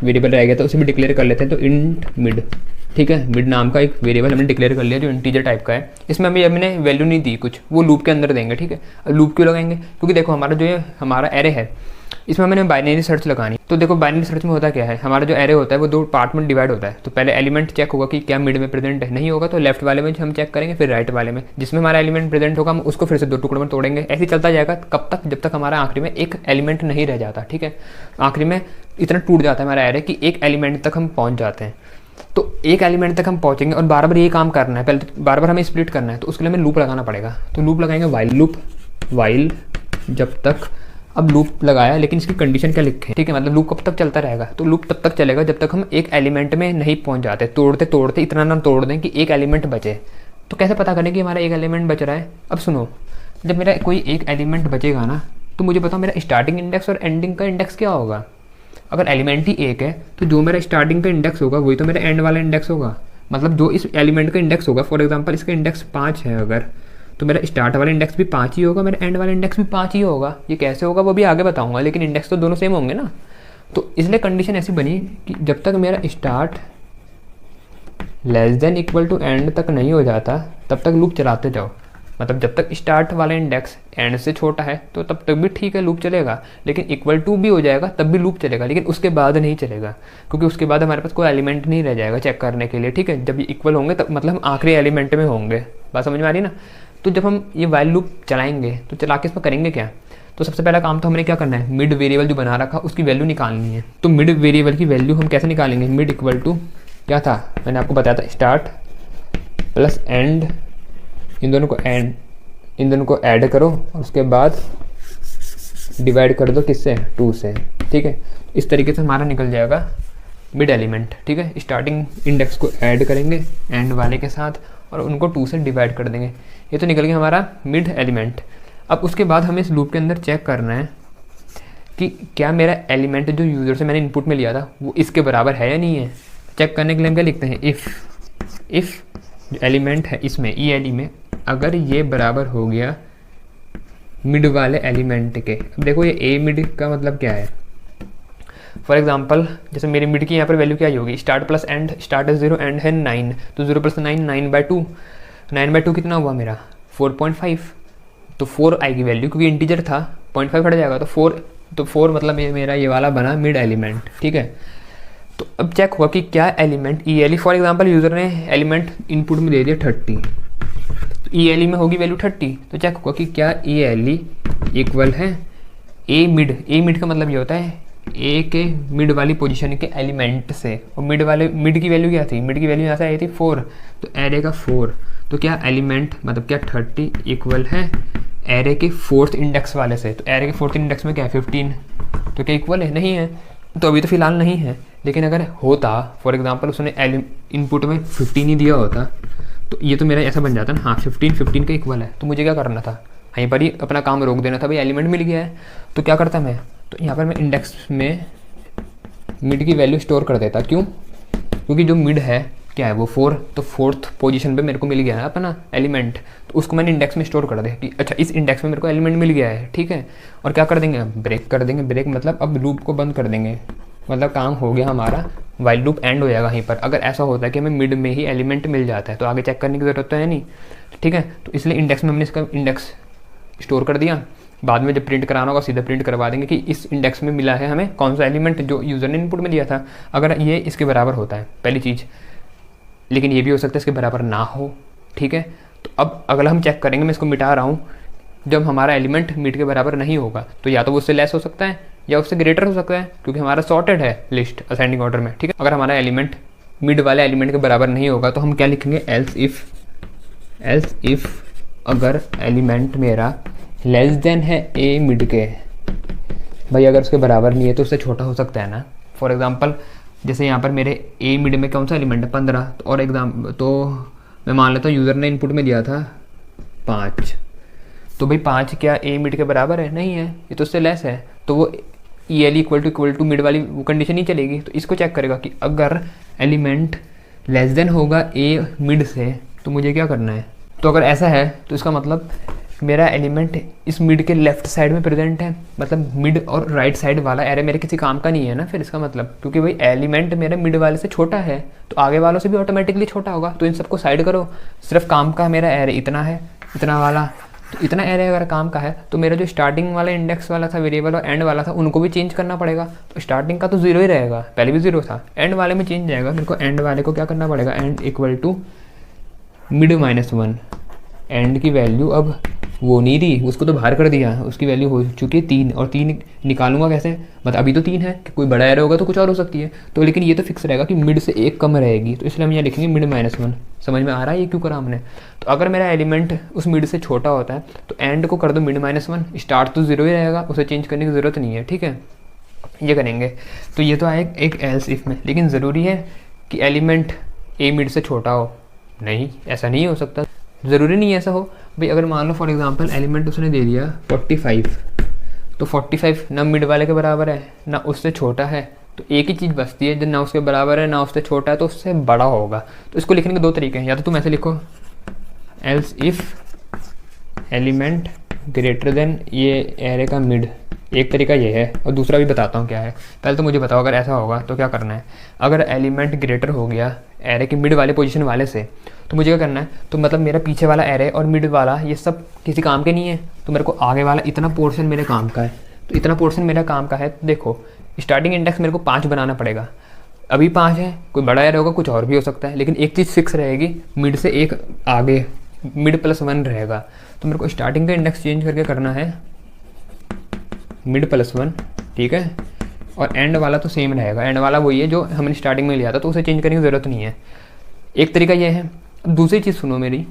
वेरिएबल रह गया था, उसे भी डिक्लेयर कर लेते हैं। तो इंट मिड, ठीक है। मिड नाम का एक वेरिएबल हमने डिक्लेयर कर लिया जो इंटीजर टाइप का है। इसमें हमने वैल्यू नहीं दी कुछ, वो लूप के अंदर देंगे, ठीक है। अब लूप क्यों लगाएंगे? क्योंकि देखो हमारा जो ये हमारा एरे है, इसमें मैंने बाइनरी सर्च लगानी। तो देखो बाइनरी सर्च में होता क्या है, हमारा जो एरे होता है वो 2 पार्ट में डिवाइड होता है। तो पहले एलिमेंट चेक होगा कि क्या मिड में प्रेजेंट है, नहीं होगा तो लेफ्ट वाले में हम चेक करेंगे, फिर राइट वाले में जिसमें हमारा एलिमेंट प्रेजेंट होगा हम उसको फिर से 2 टुकड़ों में तोड़ेंगे। ऐसे चलता जाएगा कब तक, जब तक हमारा आखिरी में एक एलिमेंट नहीं रह जाता, ठीक है। आखिरी में इतना टूट जाता है हमारा एरे कि एक एलिमेंट तक हम पहुँच जाते हैं। तो एक एलिमेंट तक हम पहुँचेंगे और बार बार ये काम करना है, पहले तो बार बार हमें स्प्लिट करना है, तो उसके लिए हमें लूप लगाना पड़ेगा। तो लूप लगाएंगे वाइल लूप, वाइल जब तक। अब लूप लगाया, लेकिन इसकी कंडीशन क्या लिखे, ठीक है। मतलब लूप कब तक चलता रहेगा? तो लूप तब तक चलेगा जब तक हम एक एलिमेंट में नहीं पहुंच जाते, तोड़ते तोड़ते इतना ना तोड़ दें कि एक एलिमेंट बचे। तो कैसे पता करें कि हमारा एक एलिमेंट बच रहा है? अब सुनो, जब मेरा कोई एक एलिमेंट बचेगा ना, तो मुझे बताओ मेरा स्टार्टिंग इंडेक्स और एंडिंग का इंडेक्स क्या होगा। अगर एलिमेंट ही एक है तो जो मेरा स्टार्टिंग का इंडेक्स होगा वही तो मेरा एंड वाला इंडेक्स होगा। मतलब जो इस एलिमेंट का इंडेक्स होगा, फॉर एग्जांपल इसका इंडेक्स 5 है अगर, तो मेरा स्टार्ट वाला इंडेक्स भी 5 ही होगा, मेरा एंड वाला इंडेक्स भी 5 ही होगा। ये कैसे होगा वो भी आगे बताऊंगा, लेकिन इंडेक्स तो दोनों सेम होंगे ना। तो इसलिए कंडीशन ऐसी बनी कि जब तक मेरा start less than equal to end तक नहीं हो जाता तब तक लूप चलाते जाओ। मतलब जब तक स्टार्ट वाला इंडेक्स एंड से छोटा है तो तब तक भी ठीक है, लूप चलेगा। लेकिन इक्वल टू भी हो जाएगा तब भी लूप चलेगा, लेकिन उसके बाद नहीं चलेगा, क्योंकि उसके बाद हमारे पास कोई एलिमेंट नहीं रह जाएगा चेक करने के लिए। ठीक है, जब ये इक्वल होंगे तब मतलब हम आखिरी एलिमेंट में होंगे। बात समझ में आ रही ना। तो जब हम ये वाइल लूप चलाएंगे तो चला के इसमें करेंगे क्या। तो सबसे पहला काम तो हमने क्या करना है, मिड वेरिएबल जो बना रखा उसकी वैल्यू निकालनी है। तो मिड वेरिएबल की वैल्यू हम कैसे निकालेंगे, मिड इक्वल टू क्या था, मैंने आपको बताया था स्टार्ट प्लस एंड, इन दोनों को ऐड करो और उसके बाद डिवाइड कर दो किससे, 2 से। ठीक है, इस तरीके से हमारा निकल जाएगा मिड एलिमेंट। ठीक है, स्टार्टिंग इंडेक्स को ऐड करेंगे एंड वाले के साथ और उनको 2 से डिवाइड कर देंगे। ये तो निकल गया हमारा मिड एलिमेंट। अब उसके बाद हमें इस लूप के अंदर चेक करना है कि क्या मेरा एलिमेंट जो यूज़र से मैंने इनपुट में लिया था वो इसके बराबर है या नहीं है। चेक करने के लिए हम क्या लिखते हैं, इफ़ जो एलिमेंट है इसमें ई में अगर ये बराबर हो गया मिड वाले एलिमेंट के। अब देखो ये ए मिड का मतलब क्या है। फॉर एग्जांपल जैसे मेरी मिड की यहाँ पर वैल्यू क्या ही होगी, स्टार्ट प्लस एंड, स्टार्ट है 0 एंड है 9, तो 0 प्लस 9 9/2, 9/2 कितना हुआ मेरा 4.5। तो 4 आएगी वैल्यू क्योंकि इंटीजर था, 0.5 हट जाएगा तो 4 मतलब ये मेरा ये वाला बना मिड एलिमेंट। ठीक है, तो अब चेक हुआ कि क्या element E for example user ने एलिमेंट इनपुट में दे दिया 30, तो ई में होगी वैल्यू 30। तो चेक हुआ कि क्या ई इक्वल है ए मिड का मतलब ये होता है ए के मिड वाली पोजीशन के एलिमेंट से। और मिड की वैल्यू क्या थी, मिड की वैल्यू यहाँ से आई थी 4, तो एरे का 4। तो क्या एलिमेंट मतलब क्या 30 इक्वल है एरे के 4th इंडेक्स वाले से। तो एरे के 4th इंडेक्स में क्या है 15, तो क्या इक्वल है, नहीं है। तो अभी तो फिलहाल नहीं है, लेकिन अगर होता फॉर एग्जांपल उसने इनपुट में 15 ही दिया होता तो ये तो मेरा ऐसा बन जाता ना, हाँ 15 का इक्वल है। तो मुझे क्या करना था, वहीं पर ही अपना काम रोक देना था, भाई एलिमेंट मिल गया है। तो क्या करता मैं, तो यहाँ पर मैं इंडेक्स में मिड की वैल्यू स्टोर कर देता। क्यों, क्योंकि जो मिड है क्या है वो 4, तो 4th पोजीशन पे मेरे को मिल गया है अपना एलिमेंट, तो उसको मैंने इंडेक्स में स्टोर कर दिया कि अच्छा इस इंडेक्स में मेरे को एलिमेंट मिल गया है। ठीक है, और क्या कर देंगे, ब्रेक कर देंगे। ब्रेक मतलब अब लूप को बंद कर देंगे, मतलब काम हो गया हमारा, वाइल लूप एंड हो जाएगा वहीं पर। अगर ऐसा होता है कि हमें मिड में ही एलिमेंट मिल जाता है तो आगे चेक करने की ज़रूरत तो है नहीं। ठीक है, तो इसलिए इंडेक्स में हमने इसका इंडेक्स स्टोर कर दिया। बाद में जब प्रिंट कराना होगा सीधा प्रिंट करवा देंगे कि इस इंडेक्स में मिला है हमें कौन सा एलिमेंट जो यूज़र ने इनपुट में दिया था, अगर ये इसके बराबर होता है पहली चीज़। लेकिन ये भी हो सकता है इसके बराबर ना हो। ठीक है, तो अब अगला हम चेक करेंगे, मैं इसको मिटा रहा हूँ, जब हमारा एलिमेंट मिड के बराबर नहीं होगा तो या तो वो उससे लेस हो सकता है या उससे ग्रेटर हो सकता है, क्योंकि हमारा सॉर्टेड है लिस्ट असेंडिंग ऑर्डर में। ठीक है, अगर हमारा एलिमेंट मिड वाले एलिमेंट के बराबर नहीं होगा तो हम क्या लिखेंगे, एल्स इफ अगर एलिमेंट मेरा लेस देन है ए मिड के, भाई अगर उसके बराबर नहीं है तो उससे छोटा हो सकता है ना। फॉर एग्जांपल जैसे यहाँ पर मेरे ए मिड में कौन सा एलिमेंट है 15, और तो मैं मान लेता हूँ यूज़र ने इनपुट में दिया था 5, तो भाई 5 क्या ए मिड के बराबर है, नहीं है, ये तो उससे लेस है। तो वो E L equal to mid वाली वो कंडीशन ही चलेगी। तो इसको चेक करेगा कि अगर एलिमेंट लेस देन होगा ए मिड से तो मुझे क्या करना है। तो अगर ऐसा है तो इसका मतलब मेरा एलिमेंट इस मिड के लेफ्ट साइड में प्रेजेंट है, मतलब मिड और राइट साइड वाला एरे मेरे किसी काम का नहीं है ना फिर इसका मतलब, क्योंकि भाई एलिमेंट मेरे मिड वाले से छोटा है तो आगे वालों से भी ऑटोमेटिकली छोटा होगा। तो इन सबको साइड करो, सिर्फ काम का मेरा एरे इतना है, इतना वाला, तो इतना एरे अगर काम का है तो मेरा जो स्टार्टिंग वाला इंडेक्स वाला था वेरिएबल और एंड वाला था उनको भी चेंज करना पड़ेगा। तो स्टार्टिंग का तो 0 ही रहेगा, पहले भी 0 था, एंड वाले में चेंज जाएगा। मेरे को एंड वाले को क्या करना पड़ेगा, end equal to mid -1। End की वैल्यू अब वो नहीं दी, उसको तो बाहर कर दिया, उसकी वैल्यू हो चुकी है 3, और 3 निकालूंगा कैसे, मतलब अभी तो 3 है, कि कोई बड़ा एरर होगा तो कुछ और हो सकती है। तो लेकिन ये तो फिक्स रहेगा कि मिड से 1 कम रहेगी, तो इसलिए हम यहाँ लिखेंगे मिड -1। समझ में आ रहा है ये क्यों करा हमने। तो अगर मेरा एलिमेंट उस मिड से छोटा होता है तो एंड को कर दो मिड -1, स्टार्ट तो 0 ही रहेगा, उसे चेंज करने की ज़रूरत नहीं है। ठीक है, ये करेंगे। तो ये तो आए एक एल्स इफ में, लेकिन ज़रूरी है कि एलिमेंट ए मिड से छोटा हो, नहीं ऐसा नहीं हो सकता, ज़रूरी नहीं ऐसा हो। भाई अगर मान लो फॉर एग्जांपल एलिमेंट उसने दे दिया 45, तो 45 ना मिड वाले के बराबर है ना उससे छोटा है, तो एक ही चीज़ बचती है जो ना उसके बराबर है ना उससे छोटा है, तो उससे बड़ा होगा। तो इसको लिखने के दो तरीके हैं, या तो तुम ऐसे लिखो else if element greater than ये एरे का मिड, एक तरीका ये है, और दूसरा भी बताता हूँ क्या है। पहले तो मुझे बताओ अगर ऐसा होगा तो क्या करना है। अगर एलिमेंट ग्रेटर हो गया एरे के मिड वाले पोजीशन वाले से, तो मुझे क्या करना है, तो मतलब मेरा पीछे वाला एरे और मिड वाला ये सब किसी काम के नहीं है, तो मेरे को आगे वाला इतना पोर्शन मेरे काम का है। तो इतना पोर्शन मेरा काम का है, तो देखो स्टार्टिंग इंडेक्स मेरे को 5 बनाना पड़ेगा। अभी 5 है, कोई बड़ा एरे होगा कुछ और भी हो सकता है, लेकिन एक चीज़ फिक्स रहेगी, मिड से एक आगे मिड +1 रहेगा। तो मेरे को स्टार्टिंग का इंडेक्स चेंज करके करना है मिड +1, ठीक है, और एंड वाला तो सेम रहेगा। एंड वाला वही है जो हमने स्टार्टिंग में लिया था, तो उसे चेंज करने की ज़रूरत नहीं है। एक तरीका ये है। अब दूसरी चीज़ सुनो मेरी,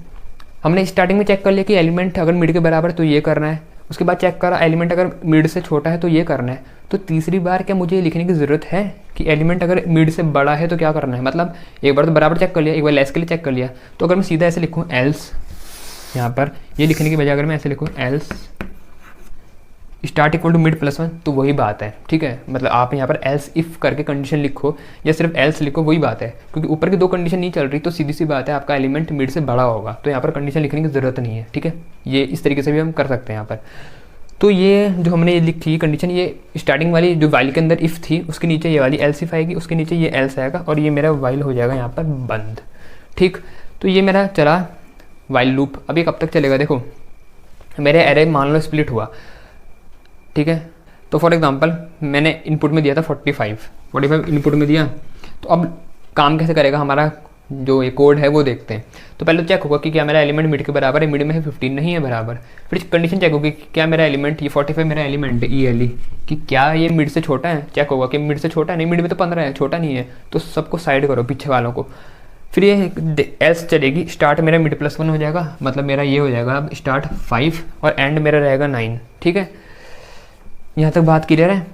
हमने स्टार्टिंग में चेक कर लिया कि एलिमेंट अगर मिड के बराबर है तो ये करना है, उसके बाद चेक करा एलिमेंट अगर मिड से छोटा है तो ये करना है। तो तीसरी बार क्या मुझे लिखने की ज़रूरत है कि एलिमेंट अगर मिड से बड़ा है तो क्या करना है। मतलब एक बार तो बराबर चेक कर लिया, एक बार लेस के लिए चेक कर लिया, तो अगर मैं सीधा ऐसे लिखूँ एल्स, यहाँ पर ये लिखने की बजाय अगर मैं ऐसे लिखूँ else start equal to mid +1, तो वही बात है, ठीक है। मतलब आप यहाँ पर एल्स इफ़ करके कंडीशन लिखो या सिर्फ एल्स लिखो, वही बात है, क्योंकि ऊपर की दो कंडीशन नहीं चल रही, तो सीधी सी बात है आपका एलिमेंट मिड से बड़ा होगा, तो यहाँ पर कंडीशन लिखने की ज़रूरत नहीं है, ठीक है। ये इस तरीके से भी हम कर सकते हैं यहाँ पर। तो ये जो हमने ये लिखी कंडीशन, ये स्टार्टिंग वाली जो वाइल के अंदर इफ़ थी उसके नीचे ये वाली एल्स इफ आएगी, उसके नीचे ये एल्स आएगा, और ये मेरा वाइल हो जाएगा यहाँ पर बंद, ठीक। तो ये मेरा चला वाइल लूप। अभी कब तक चलेगा, देखो मेरे एरे मान लो स्प्लिट हुआ, ठीक है। तो फॉर एग्जांपल मैंने इनपुट में दिया था 45 इनपुट में दिया, तो अब काम कैसे करेगा हमारा जो ये कोड है वो देखते हैं। तो पहले तो चेक होगा कि क्या मेरा एलिमेंट मिड के बराबर है, मिड में है 15 नहीं है बराबर। फिर कंडीशन चेक होगी कि क्या मेरा एलिमेंट, ये 45 मेरा एलिमेंट है ELE, कि क्या ये मिड से छोटा है। चेक होगा कि मिड से छोटा है, नहीं मिड में तो 15 है, छोटा नहीं है, तो सबको साइड करो पीछे वालों को। फिर ये एल्स चलेगी, स्टार्ट मेरा मिड +1 हो जाएगा, मतलब मेरा ये हो जाएगा अब स्टार्ट 5 और एंड मेरा रहेगा 9, ठीक है। यहाँ तक बात क्लियर है।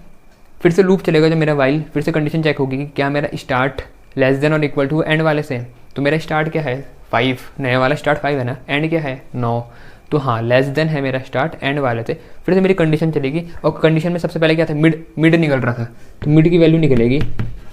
फिर से लूप चलेगा जो मेरा वाइल, फिर से कंडीशन चेक होगी कि क्या मेरा स्टार्ट लेस देन और इक्वल टू एंड वाले से। तो मेरा स्टार्ट क्या है 5, नया वाला स्टार्ट 5 है ना, एंड क्या है 9, तो हाँ लेस देन है मेरा स्टार्ट एंड वाले से। फिर से मेरी कंडीशन चलेगी, और कंडीशन में सबसे पहले क्या था, मिड निकल रहा था, तो मिड की वैल्यू निकलेगी।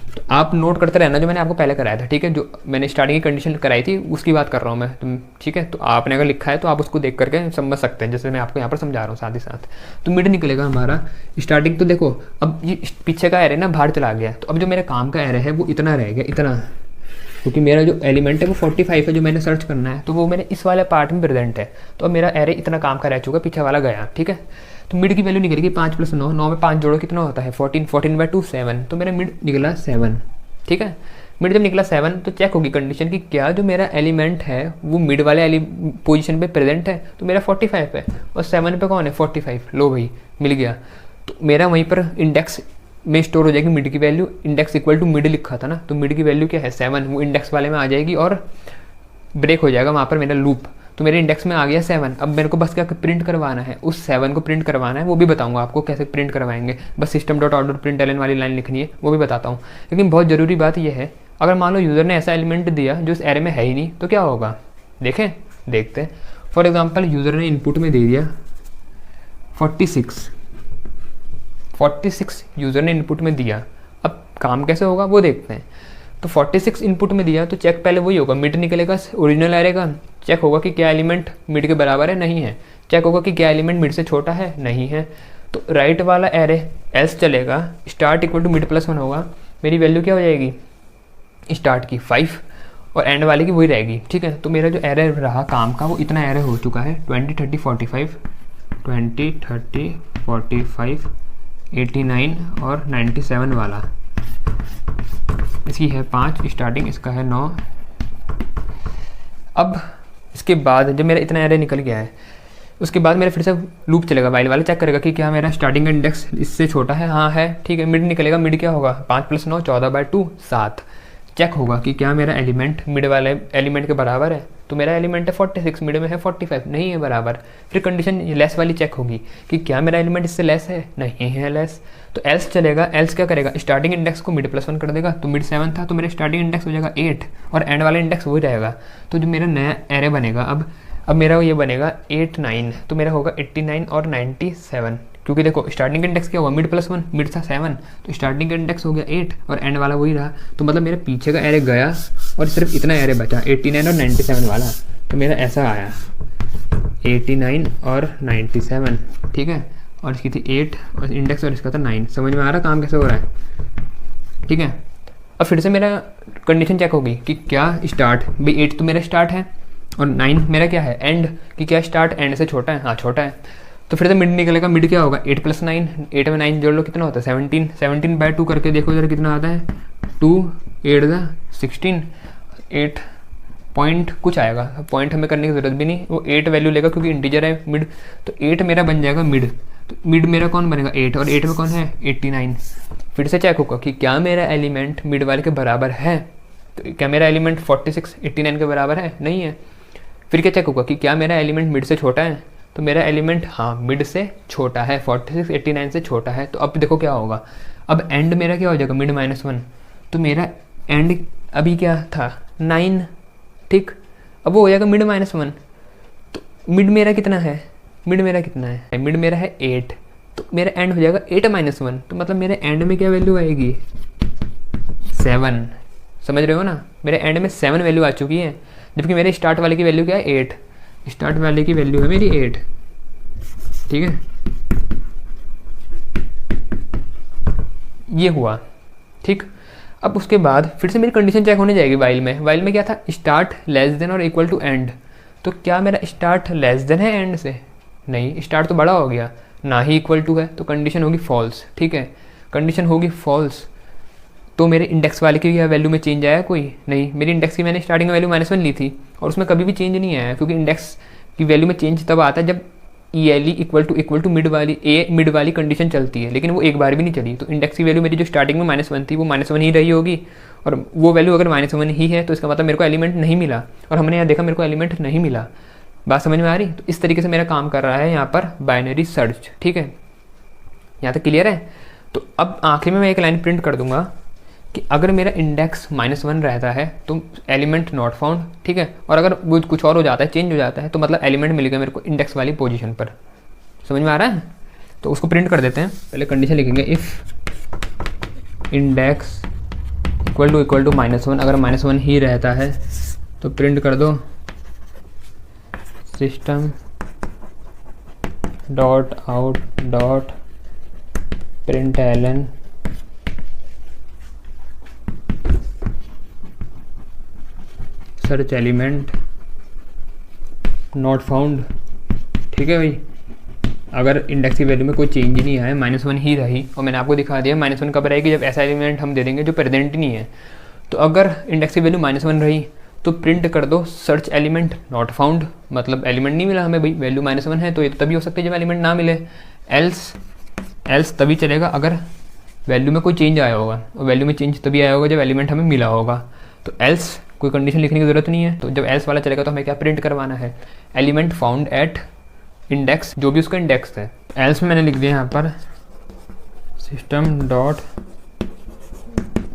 तो आप नोट करते रहना जो मैंने आपको पहले कराया था, ठीक है, जो मैंने स्टार्टिंग की कंडीशन कराई थी उसकी बात कर रहा हूँ मैं, ठीक है। तो आपने अगर लिखा है तो आप उसको देख करके समझ सकते हैं, जैसे मैं आपको यहाँ पर समझा रहा हूँ साथ ही साथ। तो मिड निकलेगा हमारा स्टार्टिंग। तो देखो अब ये पीछे का एरे ना बाहर चला गया, तो अब जो मेरे काम का एरे है वो इतना रह गया, इतना, क्योंकि मेरा जो एलिमेंट है वो 45 है जो मैंने सर्च करना है, तो वो मेरे इस वाले पार्ट में प्रेजेंट है। तो अब मेरा एरे इतना काम का रह चुका, पीछे वाला गया, ठीक है। तो मिड की वैल्यू निकलेगी 5 + 9, 9 में 5 जोड़ो कितना होता है 14, 14/2 7, तो मेरा मिड निकला 7, ठीक है। मिड जब निकला 7 तो चेक होगी कंडीशन कि क्या जो मेरा एलिमेंट है वो मिड वाले पोजीशन पे प्रेजेंट है, तो मेरा 45 है, और 7 पे कौन है 45, लो भाई मिल गया। तो मेरा वहीं पर इंडेक्स में स्टोर हो जाएगी मिड की value, index equal to mid लिखा था ना, तो मिड की वैल्यू क्या है 7, वो इंडेक्स वाले में आ जाएगी और ब्रेक हो जाएगा वहाँ पर मेरा लूप। तो मेरे इंडेक्स में आ गया 7। अब मेरे को बस क्या प्रिंट करवाना है, उस 7 को प्रिंट करवाना है, वो भी बताऊंगा आपको कैसे प्रिंट करवाएंगे। बस system.out.println वाली लाइन लिखनी है, वो भी बताता हूँ। लेकिन बहुत ज़रूरी बात यह है, अगर मान लो यूज़र ने ऐसा एलिमेंट दिया जो इस एरे में है ही नहीं, तो क्या होगा देखते हैं। फॉर एग्जाम्पल यूज़र ने इनपुट में दे दिया 46 यूज़र ने इनपुट में दिया। अब काम कैसे होगा वो देखते हैं। तो 46 इनपुट में दिया, तो चेक पहले वही होगा, मिड निकलेगा ओरिजिनल एरे का, चेक होगा कि क्या एलिमेंट मिड के बराबर है, नहीं है, चेक होगा कि क्या एलिमेंट मिड से छोटा है, नहीं है। तो राइट वाला एरे एल्स चलेगा, स्टार्ट इक्वल टू मिड +1 होगा, मेरी वैल्यू क्या हो जाएगी स्टार्ट की 5 और एंड वाले की वही रहेगी, ठीक है। तो मेरा जो एरे रहा काम का वो इतना एरे हो चुका है 20, 30, 45, 20, 30, 45, 89 और 97 वाला, इसकी है 5 स्टार्टिंग, इसका है 9। अब इसके बाद जब मेरा इतना एरे निकल गया है, उसके बाद मेरा फिर से लूप चलेगा, वाइल वाला चेक करेगा कि क्या मेरा स्टार्टिंग का इंडेक्स इससे छोटा है, हाँ है, ठीक है। मिड निकलेगा, मिड क्या होगा 5 + 9 14/2 7, चेक होगा कि क्या मेरा एलिमेंट मिड वाले एलिमेंट के बराबर है, तो मेरा एलिमेंट है 46, मिड में है 45, नहीं है बराबर। फिर कंडीशन लेस वाली चेक होगी कि क्या मेरा एलिमेंट इससे लेस है, नहीं है लेस, तो एल्स चलेगा। एल्स क्या करेगा, स्टार्टिंग इंडेक्स को मिड +1 कर देगा, तो मिड 7 था, तो मेरा स्टार्टिंग इंडेक्स हो जाएगा 8 और एंड वाला इंडेक्स वही रहेगा। तो जो मेरा नया एरे बनेगा, अब अब मेरा ये बनेगा 8 9, तो मेरा होगा 89 और 97, क्योंकि देखो स्टार्टिंग इंडेक्स क्या हुआ, मिड प्लस 1, मिड था 7, तो स्टार्टिंग का इंडेक्स हो गया 8 और एंड वाला वही रहा, तो मतलब मेरे पीछे का एरे गया और सिर्फ इतना एरे बचा 89 और 97 वाला, तो मेरा ऐसा आया 89 और 97, ठीक है, और इसकी थी 8 और इंडेक्स और इसका था 9। समझ में आ रहा काम कैसे हो रहा है, ठीक है। अब फिर से मेरा कंडीशन चेक होगी कि क्या स्टार्ट, भाई 8 तो मेरा स्टार्ट है और 9 मेरा क्या है एंड, कि क्या स्टार्ट एंड से छोटा है, हाँ छोटा है, तो फिर से मिड निकलेगा। मिड क्या होगा 8 + 9, 8 में 9 जोड़ लो कितना होता है 17, 17/2 करके देखो जरा कितना आता है 2 8 16, 8 पॉइंट कुछ आएगा, पॉइंट हमें करने की ज़रूरत भी नहीं, वो 8 वैल्यू लेगा क्योंकि इंटीजर है मिड, तो 8 मेरा बन जाएगा मिड, तो मिड मेरा कौन बनेगा 8, और 8 में कौन है 89। फिर से चेक होगा कि क्या मेरा एलिमेंट मिड वाले के बराबर है, तो क्या मेरा एलिमेंट 46 89 के बराबर है, नहीं है। फिर क्या चेक होगा कि क्या मेरा एलिमेंट मिड से छोटा है, तो मेरा एलिमेंट हाँ मिड से छोटा है, 46 89 से छोटा है। तो अब देखो क्या होगा, अब एंड मेरा क्या हो जाएगा मिड -1, तो मेरा एंड अभी क्या था 9, ठीक, अब वो हो जाएगा मिड -1, तो मिड मेरा कितना है, मिड मेरा कितना है, मिड मेरा है 8, तो मेरा एंड हो जाएगा 8 -1, तो मतलब मेरे एंड में क्या वैल्यू आएगी 7। समझ रहे हो ना, मेरे एंड में 7 वैल्यू आ चुकी है, जबकि मेरे स्टार्ट वाले की वैल्यू क्या है 8, स्टार्ट वाले की वैल्यू है मेरी 8, ठीक है। ये हुआ, ठीक। अब उसके बाद फिर से मेरी कंडीशन चेक होने जाएगी वाइल में क्या था स्टार्ट लेस देन और इक्वल टू एंड, तो क्या मेरा स्टार्ट लेस देन है एंड से, नहीं, स्टार्ट तो बड़ा हो गया, ना ही इक्वल टू है, तो कंडीशन होगी फॉल्स, ठीक है, कंडीशन होगी फॉल्स। तो मेरे इंडेक्स वाले की वैल्यू में चेंज आया कोई नहीं, मेरी इंडेक्स की मैंने स्टार्टिंग में वैल्यू -1 ली थी और उसमें कभी भी चेंज नहीं आया, क्योंकि इंडेक्स की वैल्यू में चेंज तब आता है जब ELE इक्वल टू मिड वाली कंडीशन चलती है, लेकिन वो एक बार भी नहीं चली, तो इंडेक्स की वैल्यू मेरी जो स्टार्टिंग में -1 थी वो -1 ही रही होगी, और वो वैल्यू अगर -1 ही है तो इसका मतलब मेरे को एलिमेंट नहीं मिला, और हमने यहाँ देखा मेरे को एलिमेंट नहीं मिला। बात समझ में आ रही, तो इस तरीके से मेरा काम कर रहा है यहाँ पर बाइनरी सर्च, ठीक है, यहाँ तक क्लियर है। तो अब आखिर में मैं एक लाइन प्रिंट कर दूंगा कि अगर मेरा इंडेक्स -1 रहता है तो एलिमेंट नॉट फाउंड, ठीक है, और अगर वो कुछ और हो जाता है चेंज हो जाता है तो मतलब एलिमेंट मिलेगा मेरे को इंडेक्स वाली पोजीशन पर। समझ में आ रहा है, तो उसको प्रिंट कर देते हैं। पहले कंडीशन लिखेंगे इफ़ इंडेक्स इक्वल टू -1, अगर -1 ही रहता है तो प्रिंट कर दो system dot out dot println search element not found, ठीक है भाई। अगर इंडेक्स की वैल्यू में कोई चेंज ही नहीं आया, -1 ही रही, और मैंने आपको दिखा दिया -1 कब रहेगी, जब ऐसा एलिमेंट हम दे देंगे जो प्रेजेंट ही नहीं है। तो अगर इंडेक्स की वैल्यू -1 रही तो प्रिंट कर दो सर्च एलिमेंट नॉट फाउंड, मतलब एलिमेंट नहीं मिला हमें भाई, वैल्यू -1 है, तो ये तो तभी हो सकता है जब एलिमेंट ना मिले। एल्स तभी चलेगा अगर वैल्यू में कोई चेंज आया होगा, और वैल्यू में चेंज तभी आया होगा जब एलिमेंट हमें मिला होगा। तो एल्स कोई कंडीशन लिखने की ज़रूरत नहीं है, तो जब एल्स वाला चलेगा तो हमें क्या प्रिंट करवाना है, एलिमेंट फाउंड एट इंडेक्स, जो भी उसका इंडेक्स है। एल्स में मैंने लिख दिया यहाँ पर system dot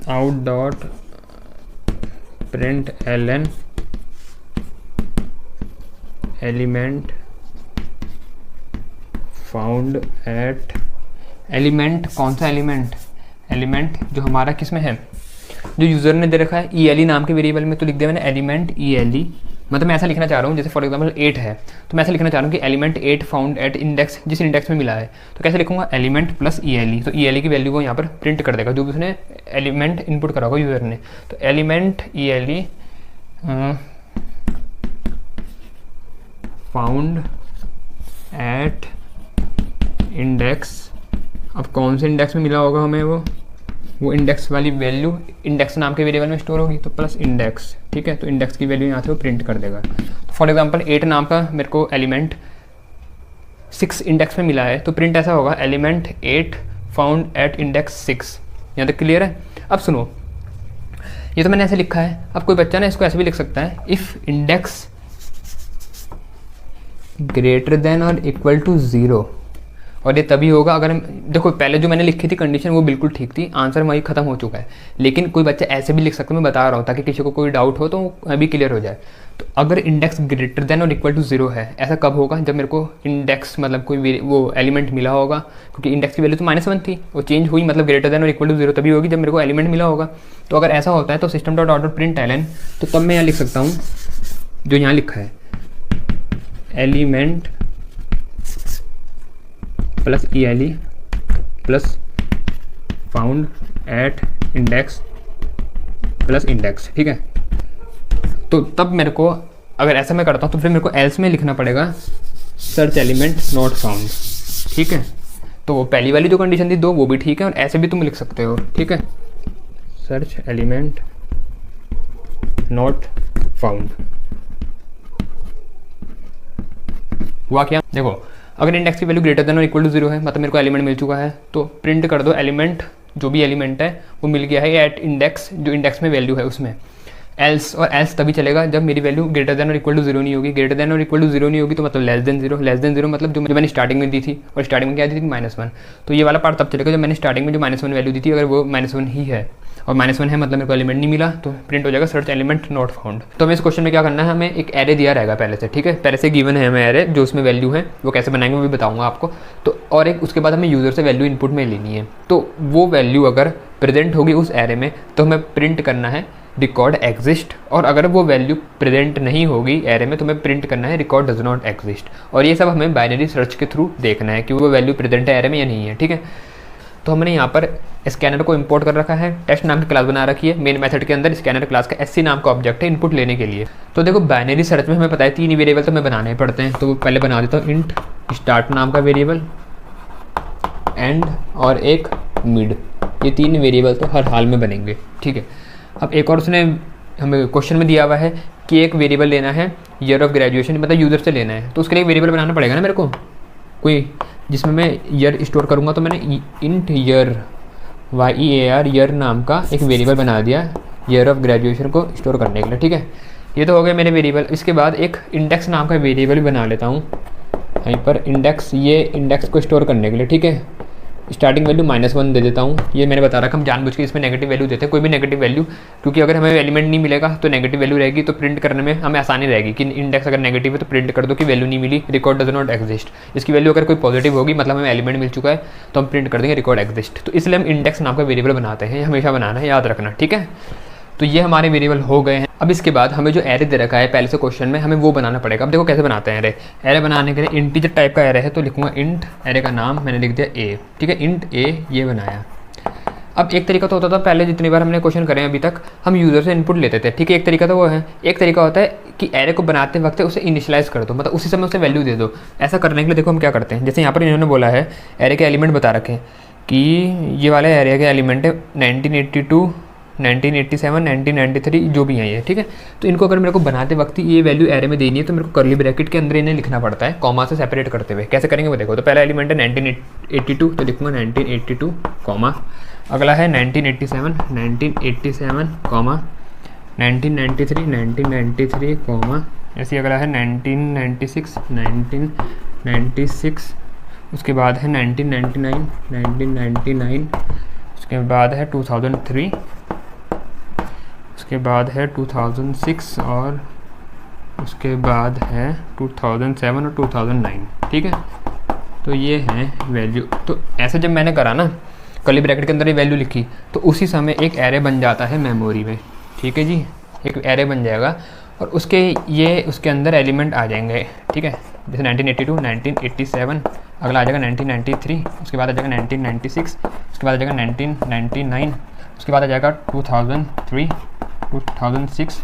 out dot println element found at, element कौन सा एलिमेंट जो हमारा किस में है, जो यूज़र ने दे रखा है ELE नाम के वेरिएबल में, तो लिख दिया मैंने एलिमेंट ELE, मतलब मैं ऐसा लिखना चाह रहा हूँ, जैसे फॉर एग्जांपल 8 है तो मैं ऐसा लिखना चाह रहा हूँ कि एलिमेंट 8 फाउंड एट इंडेक्स, जिस इंडेक्स में मिला है, तो कैसे लिखूंगा एलिमेंट प्लस ELE, तो ELE की वैल्यू को यहाँ पर प्रिंट कर देगा जो भी उसने एलिमेंट इनपुट करा होगा यूज़र ने। तो element ELE found at index, अब कौन से इंडेक्स में मिला होगा हमें वो इंडेक्स वाली वैल्यू इंडेक्स नाम के वेरिएबल में स्टोर होगी, तो प्लस इंडेक्स, ठीक है, तो इंडेक्स की वैल्यू यहाँ से वो प्रिंट कर देगा। तो फॉर एग्जांपल 8 नाम का मेरे को एलिमेंट 6 इंडेक्स में मिला है, तो प्रिंट ऐसा होगा एलिमेंट 8 फाउंड एट इंडेक्स 6। यहाँ तक क्लियर है। अब सुनो, ये तो मैंने ऐसे लिखा है, अब कोई बच्चा ना इसको ऐसे भी लिख सकता है, इफ़ इंडेक्स ग्रेटर देन और इक्वल टू 0, और ये तभी होगा अगर हम, देखो पहले जो मैंने लिखी थी कंडीशन वो बिल्कुल ठीक थी, आंसर वही खत्म हो चुका है। लेकिन कोई बच्चा ऐसे भी लिख सकता है, मैं बता रहा हूँ ताकि किसी को कोई डाउट हो तो अभी क्लियर हो जाए। तो अगर इंडेक्स ग्रेटर देन और इक्वल टू 0 है, ऐसा कब होगा, जब मेरे को इंडेक्स मतलब कोई वो एलिमेंट मिला होगा, क्योंकि इंडेक्स की वैल्यू तो -1 थी, वो चेंज हुई, मतलब ग्रेटर देन और इक्वल टू 0 तभी होगी जब मेरे को एलिमेंट मिला होगा। तो अगर ऐसा होता है तो system dot out print ln, तो तब मैं यहाँ लिख सकता हूँ जो यहाँ लिखा है, element plus ELE plus found at index plus index, ठीक है। तो तब मेरे को अगर ऐसा मैं करता हूँ तो फिर मेरे को एल्स में लिखना पड़ेगा सर्च एलिमेंट नॉट फाउंड, ठीक है। तो वो पहली वाली जो कंडीशन थी 2 वो भी ठीक है, और ऐसे भी तुम लिख सकते हो, ठीक है, सर्च एलिमेंट नॉट फाउंड। हुआ क्या, देखो अगर इंडेक्स की वैल्यू ग्रेटर देन और इक्वल टू 0 है, मतलब मेरे को एलिमेंट मिल चुका है, तो प्रिंट कर दो एलिमेंट, जो भी एलिमेंट है वो मिल गया है एट इंडेक्स, जो इंडेक्स में वैल्यू है उसमें। एल्स, और एल्स तभी चलेगा जब मेरी वैल्यू ग्रेटर देन और इक्वल टू 0 नहीं होगी। ग्रेटर देन और इक्वल टू 0 नहीं होगी तो मतलब लेस देन 0, लेस देन 0 मतलब जो मैंने स्टार्टिंग में दी थी, और स्टार्टिंग में क्या दी थी -1, तो ये वाला पार्ट तब चलेगा जब मैंने स्टार्टिंग में जो -1 वैल्यू दी थी अगर वो -1 ही है, और -1 है मतलब मेरे को एलिमेंट नहीं मिला, तो प्रिंट हो जाएगा सर्च एलिमेंट नॉट फाउंड। तो हमें इस क्वेश्चन में क्या करना है, हमें एक एरे दिया रहेगा पहले से, ठीक है, पहले से गिवन है हमें एरे, जो उसमें वैल्यू है वो कैसे बनाएंगे वो भी बताऊंगा आपको। तो और एक उसके बाद हमें यूज़र से वैल्यू इनपुट में लेनी है, तो वो वैल्यू अगर प्रेजेंट होगी उस एरे में तो हमें प्रिंट करना है रिकॉर्ड एग्जिस्ट, और अगर वो वैल्यू प्रेजेंट नहीं होगी एरे में तो हमें प्रिंट करना है रिकॉर्ड डज नॉट एग्जिस्ट। और ये सब हमें बाइनरी सर्च के थ्रू देखना है कि वो वैल्यू प्रेजेंट है एरे में या नहीं है, ठीक है। तो हमने यहाँ पर स्कैनर को इंपोर्ट कर रखा है, टेस्ट नाम की क्लास बना रखी है, मेन मेथड के अंदर स्कैनर क्लास का SC नाम का ऑब्जेक्ट है इनपुट लेने के लिए। तो देखो बाइनरी सर्च में हमें पता है 3 वेरिएबल तो हमें बनाने पड़ते हैं, तो पहले बना देता हूँ इंट स्टार्ट नाम का वेरिएबल, एंड और एक मिड, ये 3 वेरिएबल तो हर हाल में बनेंगे, ठीक है। अब एक और उसने हमें क्वेश्चन में दिया हुआ है कि एक वेरिएबल लेना है ईयर ऑफ ग्रेजुएशन, मतलब यूज़र से लेना है, तो उसके लिए एक वेरिएबल बनाना पड़ेगा ना मेरे को कोई, जिसमें मैं ईयर स्टोर करूँगा। तो मैंने इंट ईयर YEAR ईयर नाम का एक वेरिएबल बना दिया ईयर ऑफ ग्रेजुएशन को स्टोर करने के लिए, ठीक है। ये तो हो गए मेरे वेरिएबल। इसके बाद एक इंडेक्स नाम का वेरिएबल भी बना लेता हूँ यहीं पर, इंडेक्स, ये इंडेक्स को स्टोर करने के लिए, ठीक है। स्टार्टिंग वैल्यू -1 दे देता हूँ, ये मैंने बता रखा हम जानबूझ के इसमें नेगेटिव वैल्यू देते हैं, कोई भी नेगेटिव वैल्यू, क्योंकि अगर हमें एलिमेंट नहीं मिलेगा तो नेगेटिव वैल्यू रहेगी, तो प्रिंट करने में हमें आसानी रहेगी कि इंडेक्स अगर नेगेटिव है तो प्रिंट कर दो कि वैल्यू नहीं मिली, रिकॉर्ड डज नॉट एग्जिस्ट। इसकी वैल्यू अगर कोई पॉजिटिव होगी मतलब हमें एलिमेंट मिल चुका है तो हम प्रिंट कर देंगे रिकॉर्ड एग्जिस्ट। तो इसलिए हम इंडेक्स नाम का वेरिएबल बनाते हैं, हमेशा बनाना है, याद रखना, ठीक है। तो ये हमारे वेरिएबल हो गए हैं। अब इसके बाद हमें जो एरे दे रखा है पहले से क्वेश्चन में, हमें वो बनाना पड़ेगा। अब देखो कैसे बनाते हैं एरे। एरे बनाने के लिए इंटीजर टाइप का एरे है तो लिखूंगा इंट, एरे का नाम मैंने लिख दिया A, ठीक है, इंट A ये बनाया। अब एक तरीका तो होता था पहले जितनी बार हमने क्वेश्चन करे अभी तक, हम यूज़र से इनपुट लेते थे, ठीक है, एक तरीका तो वो है। एक तरीका होता है कि एरे को बनाते वक्त उसे इनिशियलाइज कर दो, मतलब उसी समय उसे वैल्यू दे दो। ऐसा करने के लिए देखो हम क्या करते हैं, जैसे यहाँ पर इन्होंने बोला है एरे के एलिमेंट बता रखे हैं कि ये वाले एरे के एलिमेंट है 1982, 1987, 1993 जो भी हैं ये, ठीक है। तो इनको अगर मेरे को बनाते वक्त ये वैल्यू एरे में देनी है तो मेरे को कर्ली ब्रैकेट के अंदर इन्हें लिखना पड़ता है, कॉमा से सेपरेट करते हुए। कैसे करेंगे वो देखो। तो पहला एलिमेंट है 1982 तो लिखूंगा 1982 कॉमा, अगला है 1987, 1987 कॉमा, 1993, 1993 कॉमा, ऐसे अगला है 1996, 1996, उसके बाद है 1999, 1999, उसके बाद है 2003, उसके बाद है 2006, और उसके बाद है 2007 और 2009, ठीक है। तो ये है वैल्यू। तो ऐसे जब मैंने करा ना, कर्ली ब्रैकेट के अंदर ये वैल्यू लिखी, तो उसी समय एक एरे बन जाता है मेमोरी में, ठीक है जी, एक एरे बन जाएगा और उसके अंदर एलिमेंट आ जाएंगे, ठीक है। जैसे 1982, 1987, अगला आ जाएगा 1993, उसके बाद आ जाएगा 1996, उसके बाद आ जाएगा 1999, उसके बाद आ जाएगा 2003, 2006,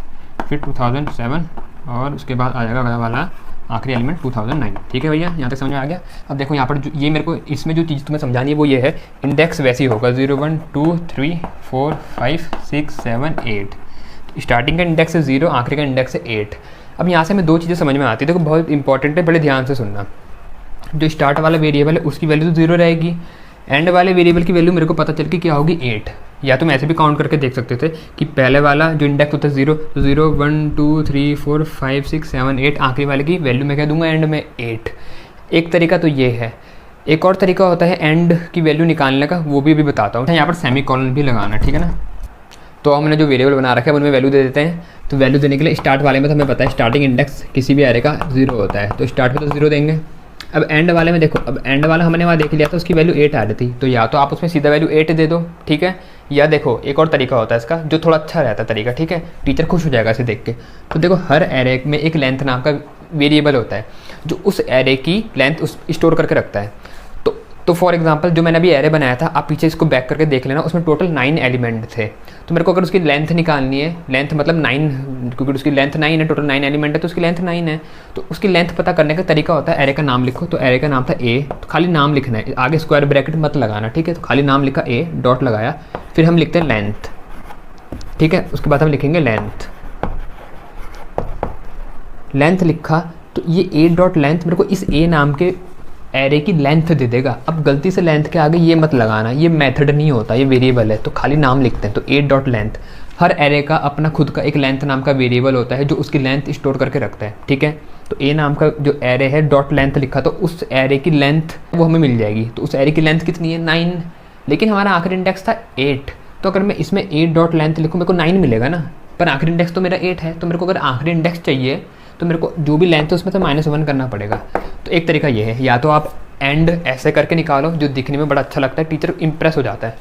फिर 2007, और उसके बाद आ जाएगा अगला वाला आखिरी एलिमेंट 2009, ठीक है भैया, यहाँ तक समझ में आ गया। अब देखो यहाँ पर जो ये मेरे को इसमें जो चीज़ तुम्हें समझानी है वो ये है, इंडेक्स वैसे ही होगा 0, 1, 2, 3, 4, 5, 6, 7, 8। स्टार्टिंग का इंडेक्स है 0, आखिरी का इंडेक्स है 8। अब यहाँ से हमें 2 चीज़ें समझ में आती है, देखो बहुत इंपॉर्टेंट है, बड़े ध्यान से सुनना। जो स्टार्ट वाला वेरिएबल है उसकी वैल्यू तो 0 रहेगी, एंड वाले वेरिएबल की वैल्यू मेरे को पता चल के क्या होगी 8। या तुम ऐसे भी काउंट करके देख सकते थे कि पहले वाला जो इंडेक्स होता है 0, तो 0, 1, 2, 3, 4, 5, 6, 7, 8, आखिरी वाले की वैल्यू मैं कह दूंगा एंड में 8। एक तरीका तो ये है। एक और तरीका होता है एंड की वैल्यू निकालने का, वो भी अभी बताता हूँ। यहाँ पर सेमी कॉलन भी लगाना, ठीक है ना। तो हमने जो वेरिएबल बना रखा है उनमें वैल्यू दे देते हैं। तो वैल्यू देने के लिए स्टार्ट वाले में तो हमें पता है स्टार्टिंग इंडेक्स किसी भी एरे का 0 होता है, तो स्टार्ट पे तो 0 देंगे। अब एंड वाले में देखो, अब एंड वाला हमने वहाँ देख लिया था उसकी वैल्यू 8 आ रही थी, तो या तो आप उसमें सीधा वैल्यू 8 दे दो, ठीक है। या देखो एक और तरीका होता है इसका जो थोड़ा अच्छा रहता है तरीका, ठीक है, टीचर खुश हो जाएगा इसे देख के। तो देखो हर एरे में एक लेंथ नाम का वेरिएबल होता है जो उस एरे की लेंथ उस स्टोर करके रखता है। तो फॉर एग्जांपल जो मैंने अभी एरे बनाया था, आप पीछे इसको बैक करके देख लेना, उसमें टोटल 9 एलिमेंट थे। तो मेरे को अगर उसकी लेंथ निकालनी है, लेंथ मतलब 9, क्योंकि उसकी लेंथ 9 है, टोटल 9 एलिमेंट है तो उसकी लेंथ 9 है। तो उसकी लेंथ पता करने का तरीका होता है एरे का नाम लिखो। तो एरे का नाम था ए, तो खाली नाम लिखना है, आगे स्क्वायर ब्रैकेट मत लगाना, ठीक है। तो खाली नाम लिखा ए, डॉट लगाया, फिर हम लिखते हैं लेंथ, ठीक है। उसके बाद हम लिखेंगे लेंथ, लेंथ लिखा तो ये ए डॉट लेंथ मेरे को इस ए नाम के एरे की लेंथ दे देगा। अब गलती से लेंथ के आगे ये मत लगाना, ये मेथड नहीं होता, ये वेरिएबल है, तो खाली नाम लिखते हैं। तो ए डॉट लेंथ, हर एरे का अपना खुद का एक लेंथ नाम का वेरिएबल होता है जो उसकी लेंथ स्टोर करके रखता है, ठीक है। तो ए नाम का जो एरे है डॉट लेंथ लिखा, तो उस एरे की लेंथ वो हमें मिल जाएगी। तो उस एरे की लेंथ कितनी है 9, लेकिन हमारा आखिरी इंडेक्स था 8। तो अगर मैं इसमें ए डॉट लेंथ लिखूँ मेरे को 9 मिलेगा ना, पर आखिरी इंडेक्स तो मेरा 8 है। तो मेरे को अगर आखिरी इंडेक्स चाहिए तो मेरे को जो भी लेंथ है उसमें से -1 करना पड़ेगा। तो एक तरीका ये है, या तो आप एंड ऐसे करके निकालो जो दिखने में बड़ा अच्छा लगता है, टीचर इंप्रेस हो जाता है।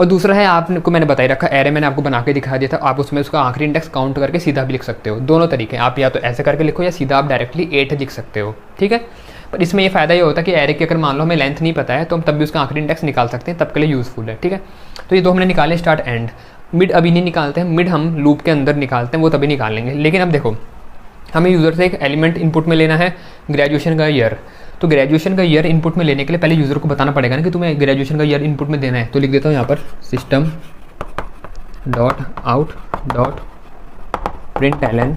और दूसरा है, आपको मैंने बताई रखा एरे मैंने आपको बना के दिखा दिया था, आप उसमें उसका आखिरी इंडेक्स काउंट करके सीधा भी लिख सकते हो। दोनों तरीके, आप या तो ऐसे करके लिखो या सीधा आप डायरेक्टली 8 लिख सकते हो, ठीक है। पर इसमें ये फ़ायदा ये होता है कि एरे की अगर मान लो हमें लेंथ नहीं पता है तो हम तब भी उसका आखिरी इंडेक्स निकाल सकते हैं, तब के लिए यूज़फुल है, ठीक है। तो ये दो हमने निकाले, स्टार्ट एंड। मिड अभी नहीं निकालते हैं, मिड हम लूप के अंदर निकालते हैं, वो तभी निकाल लेंगे। लेकिन अब देखो हमें यूज़र से एक एलिमेंट इनपुट में लेना है, ग्रेजुएशन का ईयर। तो ग्रेजुएशन का ईयर इनपुट में लेने के लिए पहले यूज़र को बताना पड़ेगा ना कि तुम्हें ग्रेजुएशन का ईयर इनपुट में देना है। तो लिख देता हूँ यहाँ पर system dot out dot println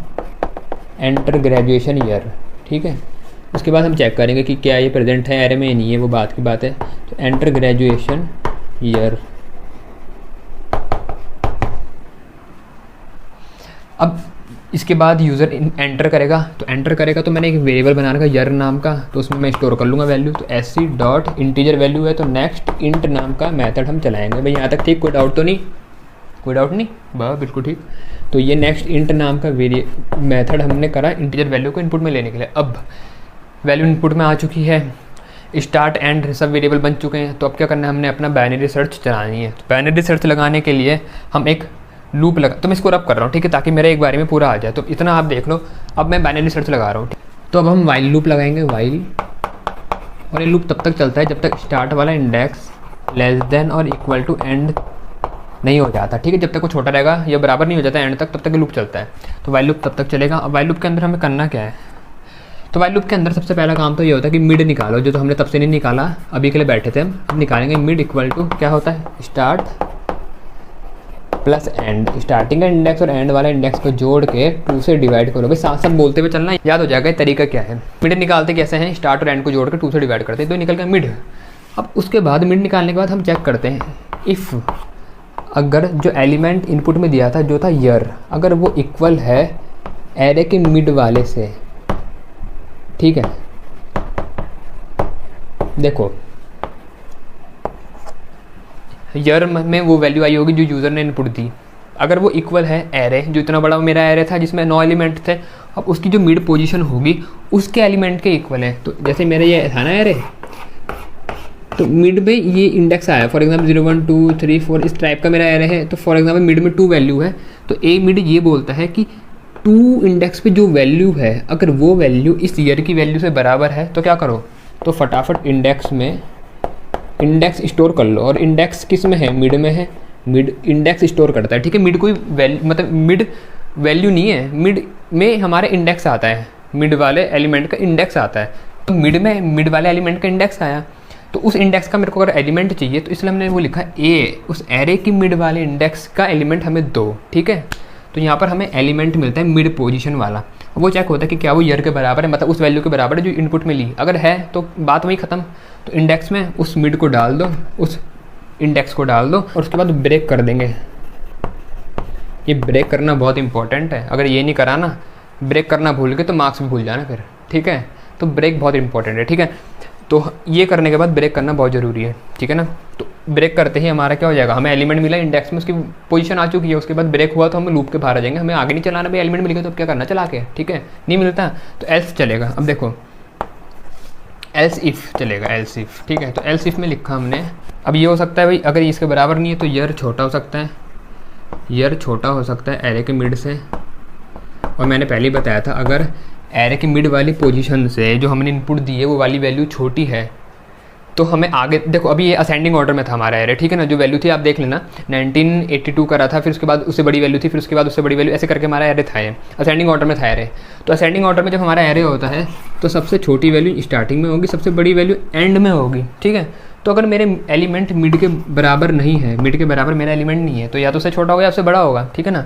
enter graduation year, ठीक है। उसके बाद हम चेक करेंगे कि क्या ये प्रेजेंट है एरे में, नहीं है, वो बात की बात है। तो एंटर ग्रेजुएशन ईयर। अब इसके बाद यूज़र एंटर करेगा, तो एंटर करेगा तो मैंने एक वेरिएबल बना रखा यर नाम का, तो उसमें मैं स्टोर कर लूँगा वैल्यू। तो एस डॉट इंटीजर वैल्यू है, तो नेक्स्ट इंट नाम का मेथड हम चलाएंगे। भाई यहाँ तक ठीक, कोई डाउट तो नहीं? कोई डाउट नहीं, बस बिल्कुल ठीक। तो ये नेक्स्ट इंट नाम का मेथड हमने करा इंटीजर वैल्यू को इनपुट में लेने के लिए। अब वैल्यू इनपुट में आ चुकी है, स्टार्ट एंड सब वेरिएबल बन चुके हैं। तो अब क्या करना है, हमने अपना बाइनरी सर्च चलानी है। तो बाइनरी सर्च लगाने के लिए हम एक लूप लगा, तो मैं इसको रब कर रहा हूँ, ठीक है, ताकि मेरे एक बारे में पूरा आ जाए। तो इतना आप देख लो, अब मैं बाइनरी सर्च लगा रहा हूँ। तो अब हम वाइल लूप लगाएंगे, वाइल, और ये लूप तब तक चलता है जब तक स्टार्ट वाला इंडेक्स लेस देन और इक्वल टू एंड नहीं हो जाता, ठीक है। जब तक वो छोटा रहेगा या बराबर नहीं हो जाता एंड तक, तब तक लूप चलता है। तो वाइल लूप तब तक चलेगा। अब वाइल लूप के अंदर हमें करना क्या है, तो वाइल लूप के अंदर सबसे पहला काम तो ये होता है कि मिड निकालो, जो तो हमने तब से नहीं निकाला, अभी के लिए बैठे थे हम निकालेंगे। मिड इक्वल टू क्या होता है, स्टार्ट प्लस एंड। स्टार्टिंग का इंडेक्स और एंड वाला इंडेक्स को जोड़ के 2 से डिवाइड करो। भाई साथ साथ बोलते हुए चलना, याद हो जाएगा तरीका क्या है। मिड निकालते कैसे हैं, स्टार्ट और एंड को जोड़ के 2 से डिवाइड करते हैं, तो निकल गया मिड। अब उसके बाद मिड निकालने के बाद हम चेक करते हैं इफ़ अगर जो एलिमेंट इनपुट में दिया था जो था ईयर, अगर वो इक्वल है एरे के मिड वाले से, ठीक है। देखो ईयर में वो वैल्यू आई होगी जो यूज़र ने इनपुट दी। अगर वो इक्वल है एरे, जो इतना बड़ा मेरा एरे था जिसमें 9 एलिमेंट थे, अब उसकी जो मिड पोजीशन होगी उसके एलिमेंट के इक्वल है। तो जैसे मेरा ये था ना एरे, तो मिड में ये इंडेक्स आया, फॉर एग्जांपल 0 1 2 3 4 इस टाइप का मेरा एरे है। तो फॉर एग्जांपल मिड में 2 वैल्यू है, तो ए मिड ये बोलता है कि 2 इंडेक्स पे जो वैल्यू है, अगर वो वैल्यू इस ईयर की वैल्यू से बराबर है तो क्या करो, तो फटाफट इंडेक्स में इंडेक्स स्टोर कर लो। और इंडेक्स किस में है, मिड में है, मिड इंडेक्स स्टोर करता है, ठीक है। मिड कोई वैल्यू मतलब मिड वैल्यू नहीं है, मिड में हमारे इंडेक्स आता है, मिड वाले एलिमेंट का इंडेक्स आता है। तो मिड में मिड वाले एलिमेंट का इंडेक्स आया, तो उस इंडेक्स का मेरे को अगर एलिमेंट चाहिए तो इसलिए हमने वो लिखा ए, उस एरे की मिड वाले इंडेक्स का एलिमेंट हमें दो, ठीक है। तो यहाँ पर हमें एलिमेंट मिलता है मिड पोजीशन वाला, वो चेक होता है कि क्या वो ईयर के बराबर है, मतलब उस वैल्यू के बराबर है जो इनपुट में ली। अगर है तो बात वही ख़त्म। तो इंडेक्स में उस मिड को डाल दो, उस इंडेक्स को डाल दो, और उसके बाद ब्रेक कर देंगे। ये ब्रेक करना बहुत इंपॉर्टेंट है, अगर ये नहीं करा ना, ब्रेक करना भूल गए तो मार्क्स भी भूल जाना फिर, ठीक है। तो ब्रेक बहुत इंपॉर्टेंट है, ठीक है। तो ये करने के बाद ब्रेक करना बहुत ज़रूरी है, ठीक है ना। तो ब्रेक करते ही हमारा क्या हो जाएगा, हमें एलिमेंट मिला इंडेक्स में, उसकी पोजीशन आ चुकी है, उसके बाद ब्रेक हुआ तो हम लूप के बाहर आ जाएंगे, हमें आगे नहीं चलाना भाई, एलिमेंट मिल गया तो अब क्या करना चला के, ठीक है। नहीं मिलता तो एल्स चलेगा। अब देखो एल्स इफ़ चलेगा, एल्स इफ़, ठीक है। तो एल्स इफ़ में लिखा हमने, अब ये हो सकता है भाई अगर इसके बराबर नहीं है तो यर छोटा हो सकता है, यर छोटा हो सकता है एरे के मिड से। और मैंने पहले ही बताया था अगर एरे की मिड वाली पोजीशन से जो हमने इनपुट दी है वो वाली वैल्यू छोटी है तो हमें आगे, देखो अभी ये असेंडिंग ऑर्डर में था हमारा एरे, ठीक है ना। जो वैल्यू थी आप देख लेना, 1982 का रहा था, फिर उसके बाद उससे बड़ी वैल्यू थी, फिर उसके बाद उससे बड़ी वैल्यू, ऐसे करके हमारा एरे था, ये असेंडिंग ऑर्डर में था एरे। तो असेंडिंग ऑर्डर में जब हमारा एरे होता है तो सबसे छोटी वैल्यू स्टार्टिंग में होगी, सबसे बड़ी वैल्यू एंड में होगी, ठीक है। तो अगर मेरे एलिमेंट मिड के बराबर नहीं है, मिड के बराबर मेरा एलिमेंट नहीं है, तो या तो उससे छोटा होगा या उससे बड़ा होगा, ठीक है ना।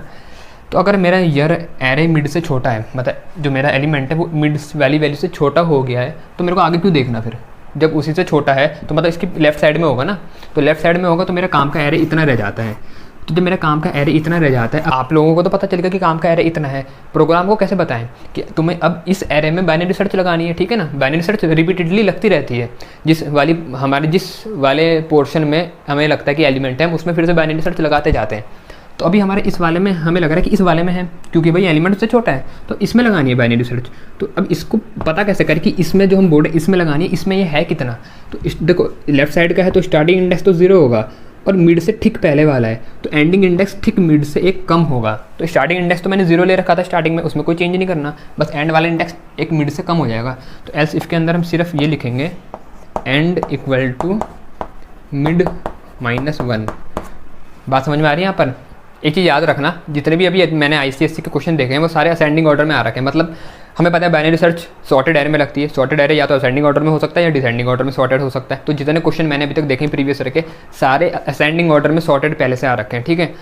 तो अगर मेरा यर एरे मिड से छोटा है, मतलब जो मेरा एलिमेंट है वो मिड वाली वैल्यू से छोटा हो गया है, तो मेरे को आगे क्यों देखना फिर, जब उसी से छोटा है तो मतलब इसकी लेफ्ट साइड में होगा ना, तो लेफ्ट साइड में होगा तो मेरा काम का एरे इतना रह जाता है। तो जब मेरा काम का एरे इतना रह जाता है, आप लोगों को तो पता चलेगा कि काम का एरे इतना है, प्रोग्राम को कैसे बताएं कि तुम्हें अब इस एरे में बाइनरी सर्च लगानी है, ठीक है ना। बाइनरी सर्च रिपीटेडली लगती रहती है, जिस वाले पोर्शन में हमें लगता है कि एलिमेंट है, हम उसमें फिर से बाइनरी सर्च लगाते जाते हैं। तो अभी हमारे इस वाले में हमें लग रहा है कि इस वाले में है, क्योंकि भाई एलिमेंट उससे छोटा है, तो इसमें लगानी है बाइनरी सर्च। तो अब इसको पता कैसे करें कि इसमें जो हम बोर्ड है इसमें लगानी है, इसमें ये है कितना। तो देखो लेफ्ट साइड का है तो स्टार्टिंग इंडेक्स तो 0 होगा और मिड से ठीक पहले वाला है तो एंडिंग इंडेक्स ठीक मिड से एक कम होगा। तो स्टार्टिंग इंडेक्स तो मैंने 0 ले रखा था स्टार्टिंग में, उसमें कोई चेंज नहीं करना, बस एंड वाला इंडेक्स एक मिड से कम हो जाएगा। तो एल्स इफ के अंदर हम सिर्फ ये लिखेंगे एंड इक्वल टू मिड -1। बात समझ में आ रही है यहाँ पर। एक चीज़ याद रखना, जितने भी अभी मैंने ICSE के क्वेश्चन देखे हैं वो सारे असेंडिंग ऑर्डर में आ रखे हैं। मतलब हमें पता है बाइनरी सर्च सॉर्टेड एरे में लगती है, सॉर्टेड एरे या तो असेंडिंग ऑर्डर में हो सकता है या डिसेंडिंग ऑर्डर में सॉर्टेड हो सकता है। तो जितने क्वेश्चन मैंने अभी तक देखे प्रीवियस ईयर के सारे असेंडिंग ऑर्डर में सॉर्टेड पहले से आ रखे हैं, ठीक है।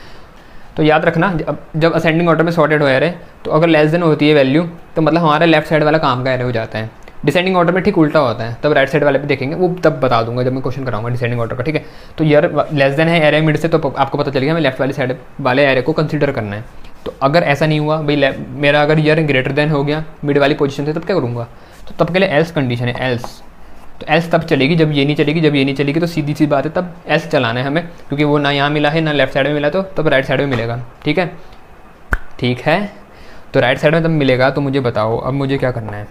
तो याद रखना जब असेंडिंग ऑर्डर में सॉर्टेड हो एरे तो अगर लेस देन होती है वैल्यू तो मतलब हमारा लेफ्ट साइड वाला काम का एरे हो जाता है। डिसेंडिंग ऑर्डर में ठीक उल्टा होता है, तब राइट साइड वाले पे देखेंगे, वो तब बता दूंगा जब मैं क्वेश्चन कराऊंगा डिसेंडिंग ऑर्डर का, ठीक है। तो यार लेस देन है एरे मिड से, तो आपको पता चलेगा हमें लेफ्ट वाली साइड वाले एरे को कंसीडर करना है। तो अगर ऐसा नहीं हुआ भाई, मेरा अगर ईयर ग्रेटर देन हो गया मिड वाली पोजीशन से, तब क्या करूँगा, तो तब के लिए एल्स कंडीशन है, एल्स। तो एल्स तब चलेगी जब ये नहीं चलेगी, जब ये नहीं चलेगी तो सीधी सी बात है तब एल्स चलाना है हमें, क्योंकि वो ना यहाँ मिला है ना लेफ्ट साइड में मिला, तो तब राइट साइड में मिलेगा, ठीक है। ठीक है, तो राइट साइड में तब मिलेगा। तो मुझे बताओ अब मुझे क्या करना है।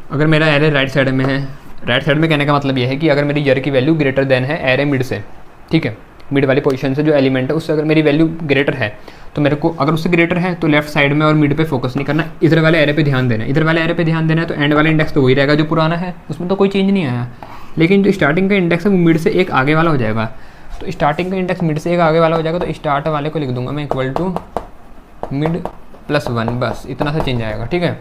अगर मेरा एरे राइट साइड में है, राइट साइड में कहने का मतलब ये है कि अगर मेरी ईयर की वैल्यू ग्रेटर देन है एरे मिड से, ठीक है, मिड वाली पोजीशन से जो एलिमेंट है उससे अगर मेरी वैल्यू ग्रेटर है तो मेरे को, अगर उससे ग्रेटर है तो लेफ्ट साइड में और मिड पे फोकस नहीं करना, इधर वाले एरे पे ध्यान देना है। इधर वाले एरे पे ध्यान देना है तो एंड वाला इंडेक्स तो वही रहेगा जो पुराना है, उसमें तो कोई चेंज नहीं आया। लेकिन जो स्टार्टिंग का इंडेक्स है वो मिड से एक आगे वाला हो जाएगा। तो स्टार्टिंग का इंडेक्स मिड से एक आगे वाला हो जाएगा, तो स्टार्ट वाले को लिख दूंगा मैं इक्वल टू मिड +1, बस इतना सा चेंज आएगा, ठीक है।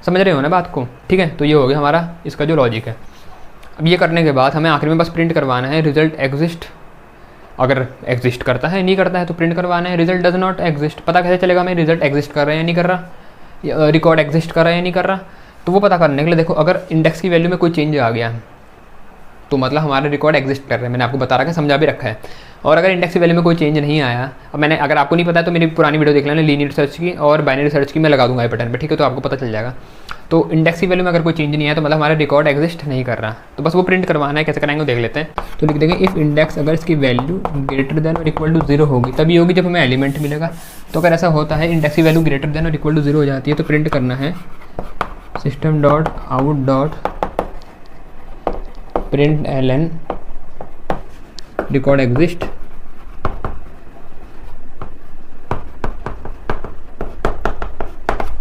समझ रहे हो ना बात को, ठीक है। तो ये हो गया हमारा इसका जो लॉजिक है। अब ये करने के बाद हमें आखिर में बस प्रिंट करवाना है रिजल्ट एग्जिस्ट। अगर एग्जिस्ट करता है, नहीं करता है तो प्रिंट करवाना है रिजल्ट डज नॉट एग्जिस्ट। पता कैसे चलेगा हमें रिजल्ट एग्जिस्ट कर रहा है या नहीं कर रहा, रिकॉर्ड एग्जिस्ट कर रहा है या नहीं कर रहा। तो वो पता करने के लिए देखो, अगर इंडेक्स की वैल्यू में कोई चेंज आ गया तो मतलब हमारे रिकॉर्ड एग्जिस्ट कर रहे हैं, मैंने आपको बता रखा है, समझा भी रखा है। और अगर इंडेक्स की वैल्यू में कोई चेंज नहीं आया, अब मैंने, अगर आपको नहीं पता है तो मेरी पुरानी वीडियो देख लेना लीनियर सर्च की और बाइनरी सर्च की, मैं लगा दूंगा आई बटन पे, ठीक है, तो आपको पता चल जाएगा। तो इंडेक्स की वैल्यू में अगर कोई चेंज नहीं आया तो मतलब हमारा रिकॉर्ड एग्जिस्ट नहीं कर रहा, तो बस वो प्रिंट करवाना है। कैसे कराएंगे देख लेते हैं। तो लिख देंगे इफ़ इंडेक्स अगर इसकी वैल्यू ग्रेटर देन और इक्वल टू 0 होगी, तभी होगी जब हमें एलिमेंट मिलेगा। तो अगर ऐसा होता है इंडेक्स की वैल्यू ग्रेटर देन और इक्वल टू 0 हो जाती है तो प्रिंट करना है system dot out dot print ln record exist,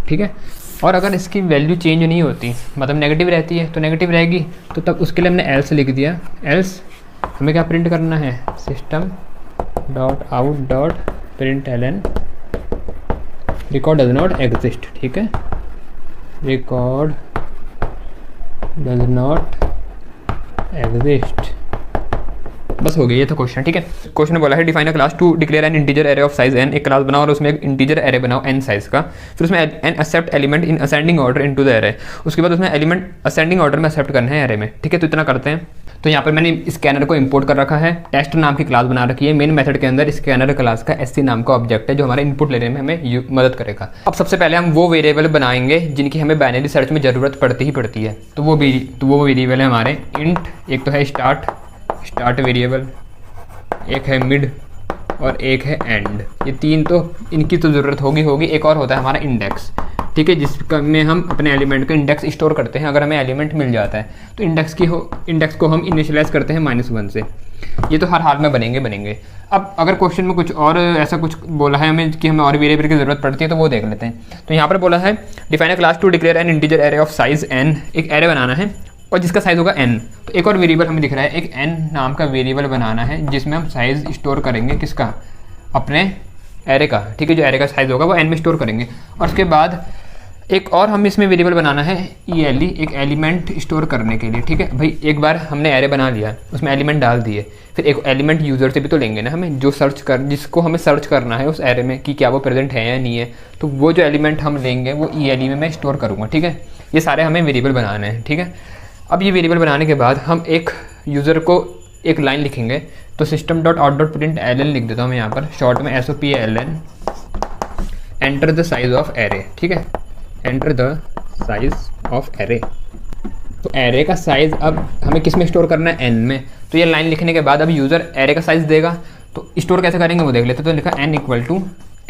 ठीक है। और अगर इसकी वैल्यू चेंज नहीं होती, मतलब नेगेटिव रहती है, तो नेगेटिव रहेगी, तो तब उसके लिए हमने एल्स लिख दिया। एल्स हमें क्या प्रिंट करना है, system dot out dot print ln record does not exist, ठीक है, रिकॉर्ड डज नॉट एग्जिस्ट। बस हो गया, ये था क्वेश्चन। ठीक है, क्वेश्चन में बोला है define a class to declare an integer array of size n। एक क्लास बनाओ और उसमें एक इंटीजर एरे बनाओ n साइज का, फिर उसमें n accept element in ascending order into the array. उसके बाद उसमें एलिमेंट असेंडिंग ऑर्डर में एक्सेप्ट करना है एरे में। ठीक है, तो इतना करते हैं। तो यहाँ पर मैंने स्कैनर को इंपोर्ट कर रखा है, टेस्ट नाम की क्लास बना रखी है। मेन मेथड के अंदर स्कैनर क्लास का SC नाम का ऑब्जेक्ट है जो हमारे इनपुट लेने में हमें मदद करेगा। अब सबसे पहले हम वो वेरिएबल बनाएंगे जिनकी हमें बाइनरी सर्च में ज़रूरत पड़ती ही पड़ती है। तो वो वेरिएबल है हमारे इंट, एक तो है स्टार्ट वेरिएबल, एक है मिड और एक है एंड। ये तीन तो इनकी तो ज़रूरत होगी। एक और होता है हमारा इंडेक्स। ठीक है, जिसमें हम अपने एलिमेंट का इंडेक्स स्टोर करते हैं। अगर हमें एलिमेंट मिल जाता है तो इंडेक्स को हम इनिशियलाइज करते हैं -1 से। ये तो हर हाल में बनेंगे। अब अगर क्वेश्चन में कुछ और ऐसा कुछ बोला है हमें कि हमें और वेरिएबल की ज़रूरत पड़ती है तो वो देख लेते हैं। तो यहाँ पर बोला है define a class to declare an integer array of size n। एक एरे बनाना है और जिसका साइज़ होगा n। तो एक और वेरिएबल हमें दिख रहा है, एक n नाम का वेरिएबल बनाना है जिसमें हम साइज़ स्टोर करेंगे। किसका? अपने एरे का। ठीक है, जो एरे का साइज़ होगा वो n में स्टोर करेंगे। और उसके बाद एक और हम इसमें वेरिएबल बनाना है ELE, एक एलिमेंट स्टोर करने के लिए। ठीक है भाई, एक बार हमने एरे बना लिया, उसमें एलिमेंट डाल दिए, फिर एक एलिमेंट यूज़र से भी तो लेंगे ना हमें, जिसको हमें सर्च करना है उस एरे में कि क्या वो प्रेजेंट है या नहीं है। तो वो जो एलिमेंट हम लेंगे वो ELE में मैं स्टोर करूँगा। ठीक है, ये सारे हमें वेरिएबल बनाने हैं। ठीक है, अब ये वेरिएबल बनाने के बाद हम एक यूज़र को एक लाइन लिखेंगे। तो system.out.println लिख देता हूँ मैं यहाँ पर, शॉर्ट में SOPLN, enter the size of array. ठीक है, enter the size of array. तो एरे का साइज़ अब हमें किस में स्टोर करना है? n में। तो ये लाइन लिखने के बाद अब यूज़र एरे का साइज़ देगा, तो स्टोर कैसे करेंगे वो देख लेते। तो लिखा n इक्वल टू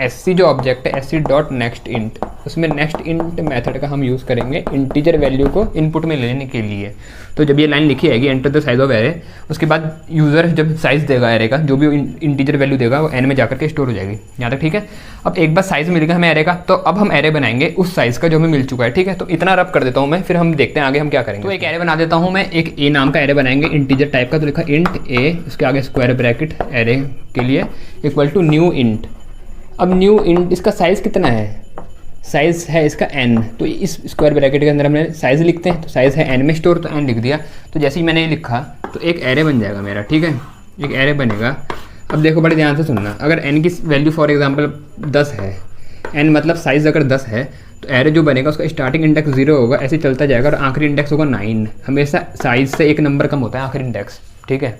SC जो ऑब्जेक्ट है SC डॉट नेक्स्ट इंट, उसमें नेक्स्ट इंट मेथड का हम यूज़ करेंगे इंटीजर वैल्यू को इनपुट में लेने के लिए। तो जब ये लाइन लिखी आएगी enter the size of array, उसके बाद यूज़र जब साइज़ देगा एरे का, जो भी इंटीजर वैल्यू देगा वो n में जाकर के स्टोर हो जाएगी। यहाँ तक ठीक है। अब एक बार साइज़ मिल गया हमें एरे का, तो अब हम एरे बनाएंगे उस साइज़ का जो हमें मिल चुका है। ठीक है, तो इतना रब कर देता हूँ मैं, फिर हम देखते हैं आगे हम क्या करेंगे। तो एक एरे बना देता हूँ मैं, एक ए नाम का एरे बनाएंगे इंटीजर टाइप का। तो लिखा इंट a, उसके आगे स्क्वायर ब्रैकेट एरे के लिए इक्वल टू न्यू इंट। अब न्यू इंट, इसका साइज़ कितना है? साइज़ है इसका n। तो इस स्क्वायर ब्रैकेट के अंदर हमने साइज़ लिखते हैं, तो साइज़ है n में स्टोर, तो n लिख दिया। तो जैसे ही मैंने ये लिखा तो एक एरे बन जाएगा मेरा। ठीक है, एक एरे बनेगा। अब देखो बड़े ध्यान से सुनना, अगर n की वैल्यू फॉर एग्जांपल 10 है, n मतलब साइज़ अगर 10 है, तो एरे जो बनेगा उसका स्टार्टिंग इंडेक्स 0 होगा, ऐसे चलता जाएगा और आखिरी इंडेक्स होगा 9। हमेशा साइज़ से एक नंबर कम होता है आखिरी इंडेक्स। ठीक है,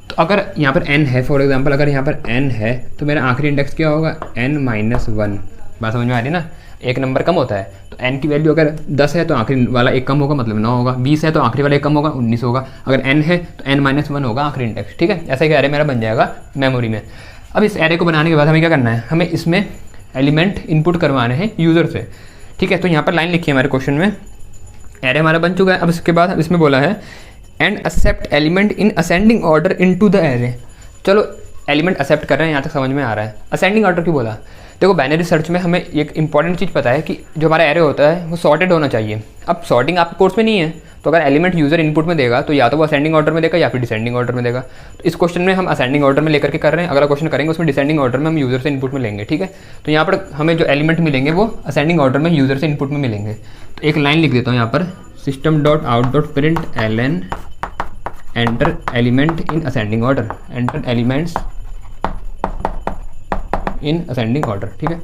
तो अगर यहाँ पर n है फॉर एग्जांपल, अगर यहाँ पर n है तो मेरा आखिरी इंडेक्स क्या होगा? n-1। बात समझ में आ रही ना, एक नंबर कम होता है। तो n की वैल्यू अगर 10 है तो आखिरी वाला एक कम होगा, मतलब 9 होगा। 20 है तो आखिरी वाला एक कम होगा, 19 होगा। अगर n है तो n-1 होगा आखिरी इंडेक्स। ठीक है, ऐसा एक एरे मेरा बन जाएगा मेमोरी में। अब इस एरे को बनाने के बाद हमें क्या करना है? हमें इसमें एलिमेंट इनपुट करवाने हैं यूज़र से। ठीक है, तो यहाँ पर लाइन लिखी है हमारे क्वेश्चन में, एरे हमारा बन चुका है। अब इसके बाद इसमें बोला है and accept element in ascending order into the array. चलो एलिमेंट एक्सेप्ट कर रहे हैं, यहाँ तक समझ में आ रहा है। असेंडिंग ऑर्डर क्यों बोला? देखो बाइनरी सर्च में हमें एक इंपॉर्टेंट चीज़ पता है कि जो हमारा एरे होता है वो सॉर्टेड होना चाहिए। अब सॉर्टिंग आपके कोर्स में नहीं है, तो अगर एलिमेंट यूज़र इनपुट में देगा तो या तो वो असेंडिंग ऑर्डर में देगा या फिर डिसेंडिंग ऑर्डर में देगा। तो इस क्वेश्चन में हम असेंडिंग ऑर्डर में लेकर के कर रहे हैं, अगला क्वेश्चन करेंगे उसमें डिसेंडिंग ऑर्डर में हम यूज़र से इनपुट में लेंगे। ठीक है, तो यहाँ पर हमें जो एलिमेंट मिलेंगे वो असेंडिंग ऑर्डर में यूज़र से इनपुट में मिलेंगे। तो एक लाइन लिख देता हूँ यहाँ पर, system.out.println enter element in ascending order, enter elements in ascending order. ठीक है,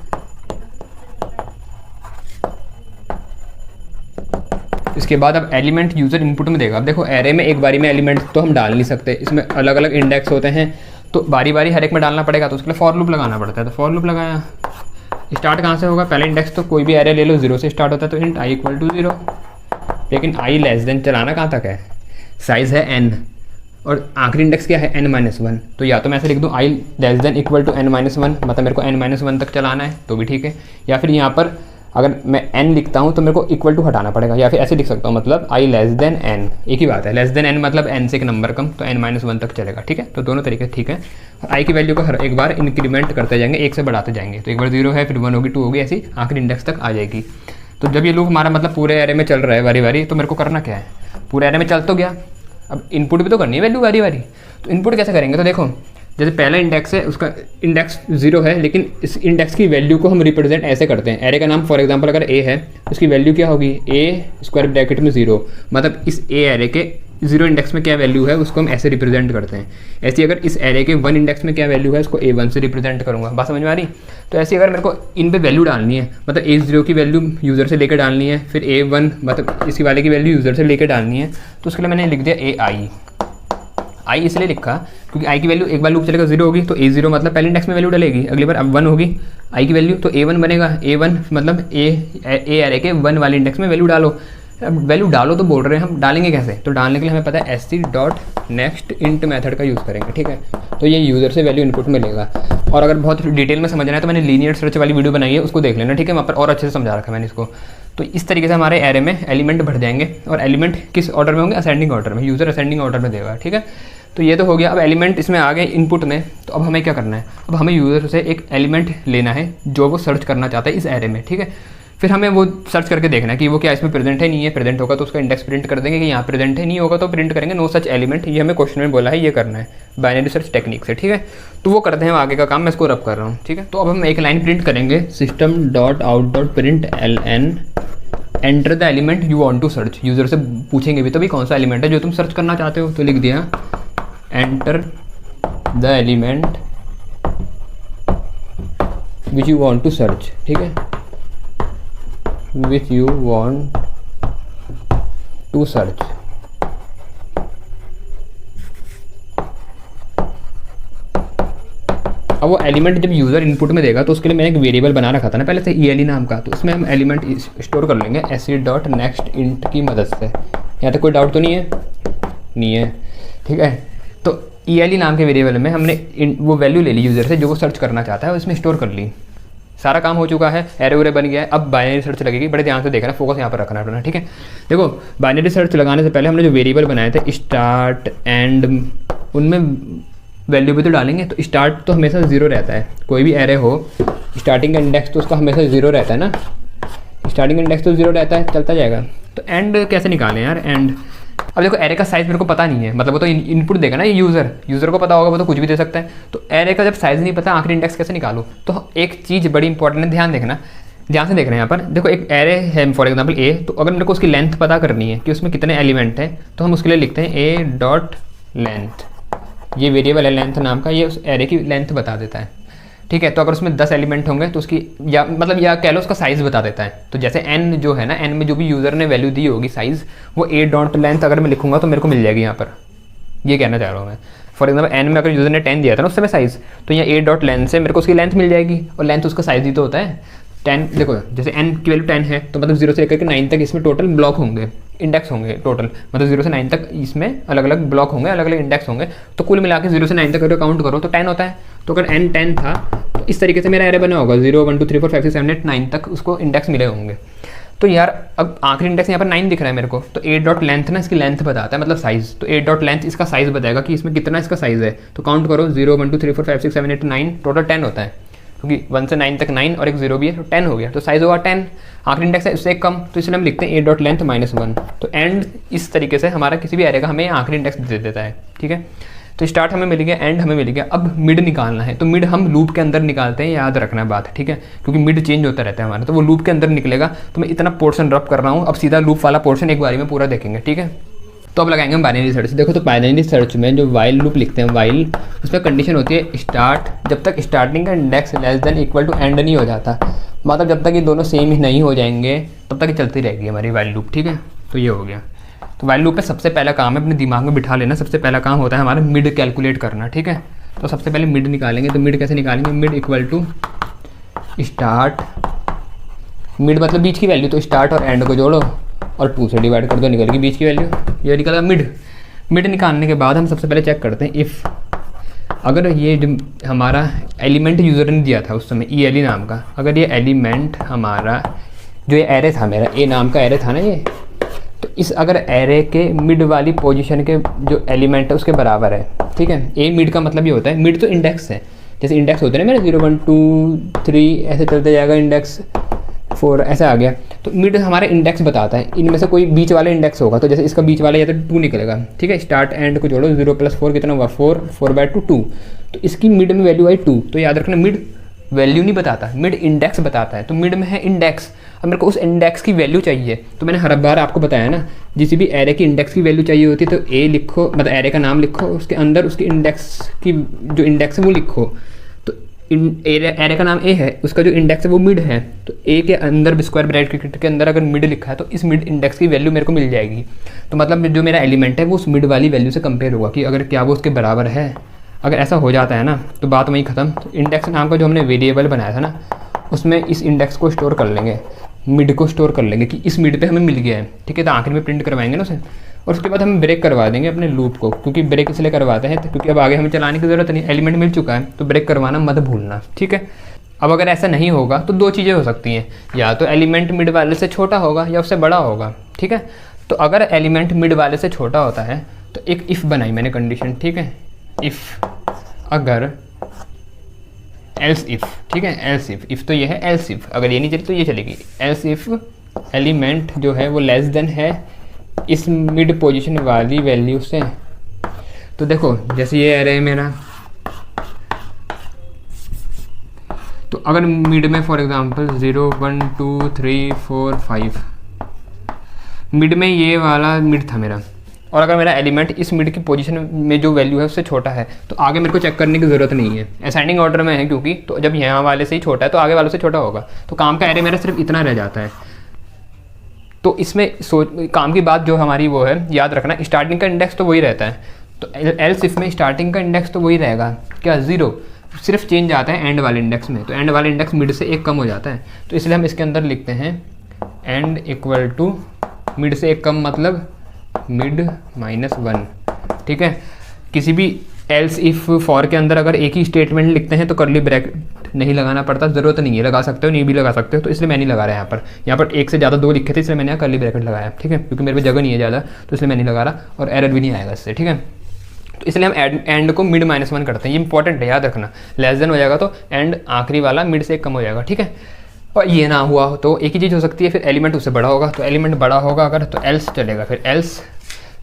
इसके बाद अब एलिमेंट यूज़र इनपुट में देगा। अब देखो एरे में एक बारी में एलिमेंट तो हम डाल नहीं सकते, इसमें अलग अलग इंडेक्स होते हैं, तो बारी बारी हर एक में डालना पड़ेगा। तो उसके लिए फॉर लूप लगाना पड़ता है। तो फॉर लूप लगाया, स्टार्ट कहाँ से होगा? पहले इंडेक्स तो कोई भी एरे ले लो 0 से स्टार्ट होता है, तो इंट i इक्वल टू 0। लेकिन i लेस देन चलाना कहाँ तक है? साइज़ है n और आखिरी इंडेक्स क्या है? n-1। तो या तो मैं ऐसे लिख दूँ i less than equal to n-1, मतलब मेरे को n-1 तक चलाना है तो भी ठीक है। या फिर यहाँ पर अगर मैं n लिखता हूँ तो मेरे को इक्वल टू हटाना पड़ेगा, या फिर ऐसे लिख सकता हूँ, मतलब i लेस देन n, एक ही बात है। लेस देन n मतलब n से एक नंबर कम, तो n-1 तक चलेगा। ठीक है, तो दोनों तरीके ठीक है। और i की वैल्यू को हर एक बार इंक्रीमेंट करते जाएंगे, 1 से बढ़ाते जाएंगे। तो एक बार 0 है, फिर 1 होगी, 2 होगी, ऐसी आखिरी इंडेक्स तक आ जाएगी। तो जब ये लूप हमारा मतलब पूरे एरे में चल रहा है वारी वारी, तो मेरे को करना क्या है? पूरे एरे में चल तो गया, अब इनपुट भी तो करनी है वैल्यू वारी वारी। तो इनपुट कैसे करेंगे? तो देखो जैसे पहला इंडेक्स है उसका इंडेक्स 0 है, लेकिन इस इंडेक्स की वैल्यू को हम रिप्रेजेंट ऐसे करते हैं। एरे का नाम फॉर एग्जांपल अगर a है, उसकी वैल्यू क्या होगी? a स्क्वायर ब्रैकेट में 0, मतलब इस a एरे के 0 इंडेक्स में क्या वैल्यू है उसको हम ऐसे रिप्रेजेंट करते हैं। ऐसे अगर इस एरे के 1 इंडेक्स में क्या वैल्यू है उसको A1 से रिप्रेजेंट करूँगा। बात समझ में आ रही? तो ऐसे अगर मेरे को इन पे वैल्यू डालनी है, मतलब A0 की वैल्यू यूज़र से लेकर डालनी है, फिर A1 मतलब इसी वाले की वैल्यू यूज़र से लेकर डालनी है, तो उसके लिए मैंने लिख दिया आई इसलिए लिखा क्योंकि आई की वैल्यू एक बार लूप चलेगा 0 होगी तो A0 मतलब पहले इंडेक्स में वैल्यू डलेगी, अगली बार अब 1 होगी आई की वैल्यू तो A1 बनेगा। A1 मतलब ए एरे के 1 वाले इंडेक्स में वैल्यू डालो। अब वैल्यू डालो तो बोल रहे हैं, हम डालेंगे कैसे? तो डालने के लिए हमें पता है sc.nextInt मेथड का यूज़ करेंगे, ठीक है। तो ये यूज़र से वैल्यू इनपुट में लेगा। और अगर बहुत डिटेल में समझना है तो मैंने लीनियर सर्च वाली वीडियो बनाई है, उसको देख लेना, ठीक है। वहाँ पर और अच्छे से समझा रखा है मैंने इसको। तो इस तरीके से हमारे एरे में एलिमेंट बढ़ जाएंगे और एलिमेंट किस ऑर्डर में होंगे? असेंडिंग ऑर्डर में। यूज़र असेंडिंग ऑर्डर में देगा, ठीक है। तो ये तो हो गया। अब एलिमेंट इसमें आ गए इनपुट में, तो अब हमें क्या करना है? अब हमें यूज़र से एक एलिमेंट लेना है जो वो सर्च करना चाहता है इस एरे में, ठीक है। फिर हमें वो सर्च करके देखना है कि वो क्या इसमें प्रेजेंट है, नहीं है। प्रेजेंट होगा तो उसका इंडेक्स प्रिंट कर देंगे कि यहाँ प्रेजेंट है, नहीं होगा तो प्रिंट करेंगे नो सच एलिमेंट। ये हमें क्वेश्चन में बोला है, ये करना है बाइनरी सर्च टेक्निक से, ठीक है। तो वो करते हैं आगे का काम, मैं इसको रब कर रहा हूँ, ठीक है। तो अब हम एक लाइन प्रिंट करेंगे, system.out.println enter the element you want to search. User से पूछेंगे भी तो भी कौन सा एलिमेंट है जो तुम सर्च करना चाहते हो, तो लिख दिया enter the element which you want to search, ठीक है, which you want to search. अब वो एलिमेंट जब यूज़र इनपुट में देगा तो उसके लिए मैंने एक वेरिएबल बना रखा था ना पहले से ELE नाम का, तो उसमें हम एलिमेंट स्टोर कर लेंगे sc.nextInt की मदद से। यहाँ तक कोई डाउट तो नहीं है? नहीं है, ठीक है। तो ELE नाम के वेरिएबल में हमने वो वैल्यू ले ली यूज़र से जो वो सर्च करना चाहता है, उसमें स्टोर कर ली। सारा काम हो चुका है, एरे उरे बन गया है। अब बाइनरी सर्च लगेगी, बड़े ध्यान से देखना, फोकस यहाँ पर रखना है अपना, ठीक है। देखो बाइनरी सर्च लगाने से पहले हमने जो वेरिएबल बनाए थे स्टार्ट एंड, उनमें वैल्यू भी तो डालेंगे। तो स्टार्ट तो हमेशा 0 रहता है, कोई भी एरे हो स्टार्टिंग का इंडेक्स तो उसका हमेशा 0 रहता है ना, स्टार्टिंग इंडेक्स तो 0 रहता है, चलता जाएगा। तो एंड कैसे निकालें यार? एंड अब देखो एरे का साइज़ मेरे को पता नहीं है, मतलब वो तो इनपुट देगा ना ये यूज़र को पता होगा, वो तो कुछ भी दे सकता है। तो एरे का जब साइज़ नहीं पता आखिरी इंडेक्स कैसे निकालूँ? तो एक चीज़ बड़ी इंपॉर्टेंट है, ध्यान देखना, ध्यान से देख रहे हैं यहाँ पर। देखो एक एरे है फॉर एग्जांपल A, तो अगर मेरे को उसकी लेंथ पता करनी है कि उसमें कितने एलिमेंट हैं, तो हम उसके लिए लिखते हैं a.length। ये वेरिएबल है लेंथ नाम का, ये उस एरे की लेंथ बता देता है, ठीक है। तो अगर उसमें 10 एलिमेंट होंगे तो उसकी या कह लो उसका साइज़ बता देता है। तो जैसे n जो है ना, n में जो भी यूज़र ने वैल्यू दी होगी साइज़, वो a.length अगर मैं लिखूंगा तो मेरे को मिल जाएगी यहाँ पर। ये कहना चाह रहा हूँ मैं। फॉर एग्जाम्पल n में अगर यूज़र ने 10 दिया था ना उस समय साइज़, तो यहाँ a.length से मेरे को उसकी लेंथ मिल जाएगी, और लेंथ उसका साइज़ ही तो होता है 10। देखो जैसे n की वैल्यू 10 है तो मतलब 0 से लेकर के 9 तक इसमें टोटल ब्लॉक होंगे, इंडेक्स होंगे टोटल, मतलब 0 से 9 तक इसमें अलग अलग ब्लॉक होंगे, अलग अलग इंडेक्स होंगे। तो कुल मिला के 0 से 9 तक अगर काउंट करो तो 10 होता है। तो अगर n 10 था तो इस तरीके से मेरा एरे बना होगा, 0 1 2 3 4 5 6 7 8 9 तक उसको इंडेक्स मिले होंगे। तो यार अब आखिरी इंडेक्स यहाँ पर 9 दिख रहा है मेरे को, तो a.length ना इसकी लेंथ बताता है, मतलब साइज़। तो a.length इसका साइज़ बताएगा कि इसमें कितना इसका साइज़ है। तो काउंट करो 0 1 2 3 4 5 6 7 8 9, टोटल 10 होता है, क्योंकि 1 से 9 तक 9 और एक 0 भी है, तो 10 हो गया। तो साइज़ होगा 10, आखिरी इंडेक्स है उससे एक कम, तो इसलिए हम लिखते हैं a.length -1। तो एंड इस तरीके से हमारा किसी भी एरे का हमें आखिरी इंडेक्स दे देता है, ठीक है। तो स्टार्ट हमें मिल गया, एंड हमें मिल गया। अब मिड निकालना है, तो मिड हम लूप के अंदर निकालते हैं, याद रखना बात, ठीक है, क्योंकि मिड चेंज होता रहता है हमारा, तो वो लूप के अंदर निकलेगा। तो मैं इतना पोर्शन रब कर रहा हूँ, अब सीधा लूप वाला पोर्शन एक बारी में पूरा देखेंगे, ठीक है। तो अब लगाएंगे हम बाइनरी सर्च। देखो तो बाइनरी सर्च में जो वाइल लूप लिखते हैं, वाइल उसमें कंडीशन होती है स्टार्ट, जब तक स्टार्टिंग का index less than equal to end नहीं हो जाता, मतलब जब तक ये दोनों सेम ही नहीं हो जाएंगे तब तक ये चलती रहेगी हमारी वाइल लूप, ठीक है। तो ये हो गया। तो वाइल लूप पे सबसे पहला काम है अपने दिमाग में बिठा लेना, सबसे पहला काम होता है हमारा मिड कैलकुलेट करना, ठीक है। तो सबसे पहले मिड निकालेंगे, तो मिड कैसे निकालेंगे? Mid equal to start, mid मतलब बीच की वैल्यू, तो स्टार्ट और एंड को जोड़ो और 2 से डिवाइड कर दो, निकल गई बीच की वैल्यू, ये निकला मिड। मिड निकालने के बाद हम सबसे पहले चेक करते हैं इफ़ अगर ये जो हमारा एलिमेंट यूज़र ने दिया था उस समय ELE नाम का, अगर ये एलिमेंट हमारा जो ये एरे था मेरा A नाम का एरे था ना ये, तो इस अगर एरे के मिड वाली पोजीशन के जो एलिमेंट है उसके बराबर है, ठीक है। ए मिड का मतलब ये होता है, मिड तो इंडेक्स है, जैसे इंडेक्स होते हैं ना मेरे 0 1 2 3 ऐसे चलते जाएगा, इंडेक्स 4 ऐसा आ गया। तो मिड हमारा इंडेक्स बताता है, इनमें से कोई बीच वाला इंडेक्स होगा, तो जैसे इसका बीच वाला या तो 2 निकलेगा, ठीक है। स्टार्ट एंड को जोड़ो, 0 + 4 कितना हुआ 4, 4/2 2, तो इसकी मिड में वैल्यू आई 2। तो याद रखना मिड वैल्यू नहीं बताता, मिड इंडेक्स बताता है, तो मिड में है इंडेक्स। तो मेरे को उस इंडेक्स की वैल्यू चाहिए। तो मैंने हर बार आपको बताया ना, जिस भी एरे की इंडेक्स की वैल्यू चाहिए होती है तो ए लिखो, मतलब एरे का नाम लिखो, उसके अंदर उसकी इंडेक्स की जो इंडेक्स है वो लिखो। तो एरे का नाम ए है, उसका जो इंडेक्स है वो मिड है, तो ए के अंदर स्क्वायर ब्रैकेट के अंदर अगर मिड लिखा है तो इस मिड इंडेक्स की वैल्यू मेरे को मिल जाएगी। तो मतलब जो मेरा एलिमेंट है वो उस मिड वाली वैल्यू से कंपेयर होगा कि अगर क्या वो उसके बराबर है। अगर ऐसा हो जाता है ना तो बात वहीं ख़त्म। तो इंडेक्स नाम का जो हमने वेरिएबल बनाया था ना, उसमें इस इंडेक्स को स्टोर कर लेंगे, मिड को स्टोर कर लेंगे कि इस मिड पे हमें मिल गया है, ठीक है। तो आखिर में प्रिंट करवाएंगे ना उसे, और उसके बाद हम ब्रेक करवा देंगे अपने लूप को, क्योंकि ब्रेक इसलिए करवाते हैं क्योंकि अब आगे हमें चलाने की ज़रूरत नहीं, एलिमेंट मिल चुका है, तो ब्रेक करवाना मत भूलना, ठीक है। अब अगर ऐसा नहीं होगा तो दो चीज़ें हो सकती हैं, या तो एलिमेंट मिड वाले से छोटा होगा या उससे बड़ा होगा, ठीक है। तो अगर एलिमेंट मिड वाले से छोटा होता है तो एक इफ़ बनाई मैंने कंडीशन, ठीक है। इफ़ अगर एल्स इफ़, ठीक है, एल्स इफ़ तो ये है एल्स इफ़, अगर ये नहीं चली तो ये चलेगी। एल्स इफ़ एलिमेंट जो है वो लेस देन है इस मिड पोजीशन वाली वैल्यू से। तो देखो जैसे ये एरे है मेरा, तो अगर मिड में फॉर एग्जांपल 0 1 2 3 4 5 मिड में ये वाला मिड था मेरा, और अगर मेरा एलिमेंट इस मिड की पोजीशन में जो वैल्यू है उससे छोटा है तो आगे मेरे को चेक करने की ज़रूरत नहीं है, असेंडिंग ऑर्डर में है क्योंकि, तो जब यहाँ वाले से ही छोटा है तो आगे वालों से छोटा होगा, तो काम का एरे मेरा सिर्फ इतना रह जाता है। तो इसमें काम की बात जो हमारी वो है, याद रखना स्टार्टिंग का इंडेक्स तो वही रहता है, तो एल्स इफ में स्टार्टिंग का इंडेक्स तो वही रहेगा, क्या 0, सिर्फ चेंज आता है एंड वाले इंडेक्स में, तो एंड वाले इंडेक्स मिड से एक कम हो जाता है, तो इसलिए हम इसके अंदर लिखते हैं एंड इक्वल टू मिड से एक कम मतलब मिड -1, ठीक है। किसी भी एल्स इफ फॉर के अंदर अगर एक ही स्टेटमेंट लिखते हैं तो करली ब्रैकेट नहीं लगाना पड़ता, ज़रूरत नहीं है, लगा सकते हो, नहीं भी लगा सकते हो, तो इसलिए मैं नहीं लगा रहा यहाँ पर एक से ज़्यादा 2 लिखे थे इसलिए मैंने यहाँ करली ब्रैकेट लगाया, ठीक है, क्योंकि मेरे पे जगह नहीं है ज़्यादा, तो इसलिए मैं नहीं लगा रहा और एरर भी नहीं आएगा इससे, ठीक है। तो इसलिए हम एंड को मिड -1 करते हैं, ये इंपॉर्टेंट है, याद रखना। लेस देन हो जाएगा तो एंड आखिरी वाला मिड से एक कम हो जाएगा, ठीक है। और ये ना हुआ तो एक ही चीज़ हो सकती है, फिर एलिमेंट उससे बड़ा होगा, तो एलिमेंट बड़ा होगा अगर तो एल्स चलेगा, फिर एल्स,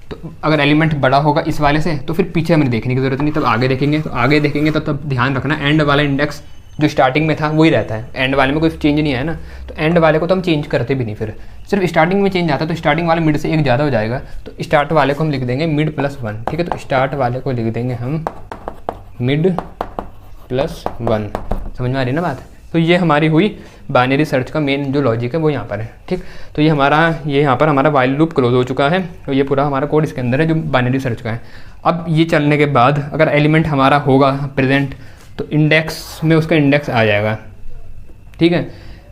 तो अगर एलिमेंट बड़ा होगा इस वाले से तो फिर पीछे हमें देखने की ज़रूरत नहीं, तब आगे देखेंगे, तो आगे देखेंगे तो तब ध्यान रखना एंड वाला इंडेक्स जो स्टार्टिंग में था वही रहता है, एंड वाले में कोई चेंज नहीं है ना, तो एंड वाले को तो हम चेंज करते भी नहीं, फिर सिर्फ स्टार्टिंग में चेंज आता है, तो स्टार्टिंग वाले मिड से एक ज़्यादा हो जाएगा, तो स्टार्ट वाले को हम लिख देंगे मिड +1, ठीक है। तो स्टार्ट वाले को लिख देंगे हम मिड +1, समझ में आ रही ना बात। तो ये हमारी हुई बाइनरी सर्च का मेन जो लॉजिक है वो यहाँ पर है, ठीक। तो ये यहाँ पर हमारा वाइल लूप क्लोज हो चुका है, तो ये पूरा हमारा कोड इसके अंदर है जो बाइनरी सर्च का है। अब ये चलने के बाद अगर एलिमेंट हमारा होगा प्रेजेंट तो इंडेक्स में उसका इंडेक्स आ जाएगा, ठीक है।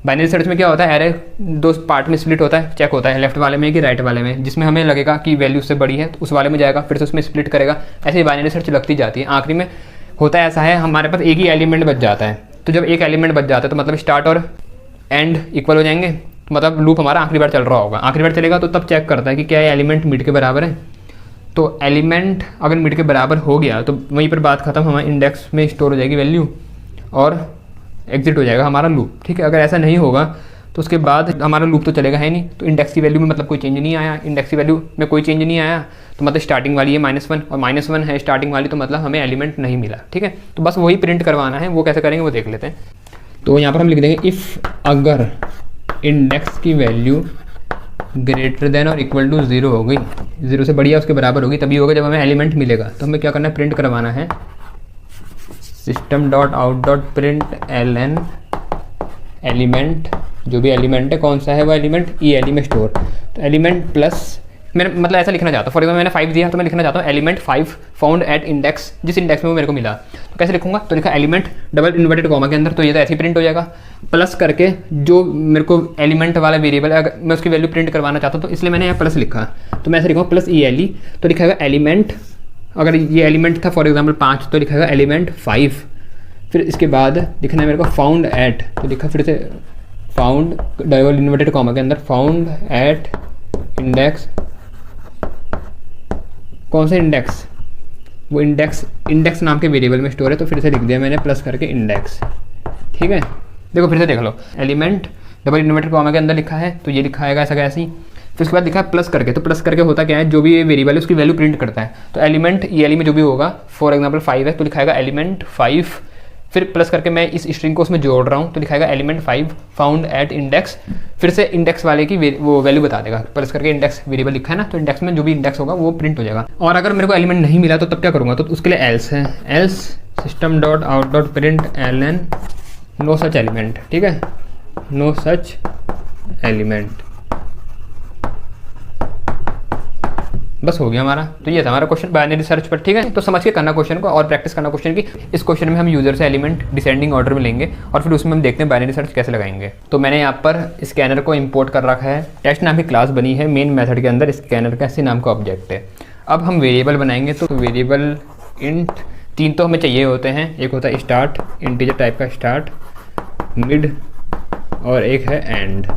बाइनरी सर्च में क्या होता है, एरे 2 पार्ट में स्प्लिट होता है, चेक होता है लेफ्ट वाले में कि राइट वाले में, जिसमें हमें लगेगा कि वैल्यू उससे बड़ी है तो उस वाले में जाएगा, फिर से उसमें स्प्लिट करेगा, ऐसे ही बाइनरी सर्च लगती जाती है। आखिरी में होता है ऐसा है, हमारे पास एक ही एलिमेंट बच जाता है, तो जब एक एलिमेंट बच जाता है तो मतलब स्टार्ट और एंड इक्वल हो जाएंगे, तो मतलब लूप हमारा आखिरी बार चल रहा होगा, आखिरी बार चलेगा तो तब चेक करता है कि क्या ये एलिमेंट मिड के बराबर है, तो एलिमेंट अगर मिड के बराबर हो गया तो वहीं पर बात खत्म, हमारे इंडेक्स में स्टोर हो जाएगी वैल्यू और एग्जिट हो जाएगा हमारा लूप, ठीक है। अगर ऐसा नहीं होगा तो उसके बाद हमारा लूप तो चलेगा है नहीं, तो इंडेक्स की वैल्यू में मतलब कोई चेंज नहीं आया, इंडेक्स की वैल्यू में कोई चेंज नहीं आया तो मतलब स्टार्टिंग वाली है -1 और -1 है स्टार्टिंग वाली, तो मतलब हमें एलिमेंट नहीं मिला, ठीक है। तो बस वही प्रिंट करवाना है, वो कैसे करेंगे वो देख लेते हैं। तो यहाँ पर हम लिख देंगे इफ़ अगर इंडेक्स की वैल्यू ग्रेटर देन और इक्वल टू 0 हो गई, 0 से बढ़िया उसके बराबर होगी, तभी होगा जब हमें एलिमेंट मिलेगा। तो हमें क्या करना है, प्रिंट करवाना है system.out.println एलिमेंट, जो भी एलिमेंट है कौन सा है वो एलिमेंट ELE में स्टोर, तो एलिमेंट प्लस मैं मतलब ऐसा लिखना चाहता हूँ, फॉर एग्जाम्पल मैंने 5 दिया तो मैं लिखना चाहता हूँ एलिमेंट 5 फाउंड एट इंडेक्स, जिस इंडेक्स में वो मेरे को मिला, तो कैसे लिखूंगा, तो लिखा एलिमेंट डबल इन्वर्टेड कॉमा के अंदर, तो ये तो ऐसे ही प्रिंट हो जाएगा, प्लस करके जो मेरे को एलिमेंट वाला वेरिएबल है अगर मैं उसकी वैल्यू प्रिंट करवाना चाहता हूँ तो इसलिए मैंने यहाँ प्लस लिखा, तो मैं ऐसे लिखूँगा +ELE, तो लिखाएगा एलिमेंट, अगर ये एलिमेंट था फॉर एग्जाम्पल 5 तो लिखाएगा एलिमेंट 5, फिर इसके बाद लिखना है मेरे को फाउंड एट, तो लिखा फिर से फाउंड डबल इन्वर्टेड कॉमा के अंदर फाउंड एट इंडेक्स, कौन सा इंडेक्स, वो इंडेक्स नाम के वेरिएबल में स्टोर है, तो फिर से लिख दिया मैंने प्लस करके इंडेक्स, ठीक है। देखो फिर से देख लो, एलिमेंट डबल इन्वर्टेड कॉमा के अंदर लिखा है तो ये लिखा आएगा ऐसा कैसे ही, फिर उसके बाद लिखा है प्लस करके, तो प्लस करके होता क्या है, जो भी ये वेरिएबल है उसकी वैल्यू प्रिंट करता है, तो एलिमेंट ELE में जो भी होगा फॉर एग्जाम्पल 5 है तो लिखाएगा एलिमेंट 5 फिर प्लस करके मैं इस स्ट्रिंग को उसमें जोड़ रहा हूँ तो दिखाएगा एलिमेंट 5 फाउंड एट इंडेक्स, फिर से इंडेक्स वाले की वो वैल्यू बता देगा। प्लस करके इंडेक्स वेरिएबल लिखा है ना, तो इंडेक्स में जो भी इंडेक्स होगा वो प्रिंट हो जाएगा। और अगर मेरे को एलिमेंट नहीं मिला तो तब क्या करूँगा, तो उसके लिए एल्स है, else system dot out dot println no such element, ठीक है, नो सच एलिमेंट। बस हो गया हमारा। तो ये था हमारा क्वेश्चन बाइनरी सर्च पर, ठीक है। तो समझ के करना क्वेश्चन को और प्रैक्टिस करना क्वेश्चन की। इस क्वेश्चन में हम यूजर से एलिमेंट डिसेंडिंग ऑर्डर में लेंगे और फिर उसमें हम देखते हैं बाइनरी सर्च कैसे लगाएंगे। तो मैंने यहाँ पर स्कैनर को इंपोर्ट कर रखा है, टेस्ट नाम की क्लास बनी है, मेन मेथड के अंदर स्कैनर का इसी नाम का ऑब्जेक्ट है। अब हम वेरिएबल बनाएंगे, तो वेरिएबल इंट 3 तो हमें चाहिए होते हैं, एक होता है स्टार्ट, इंटीजर टाइप का स्टार्ट, मिड और एक है एंड,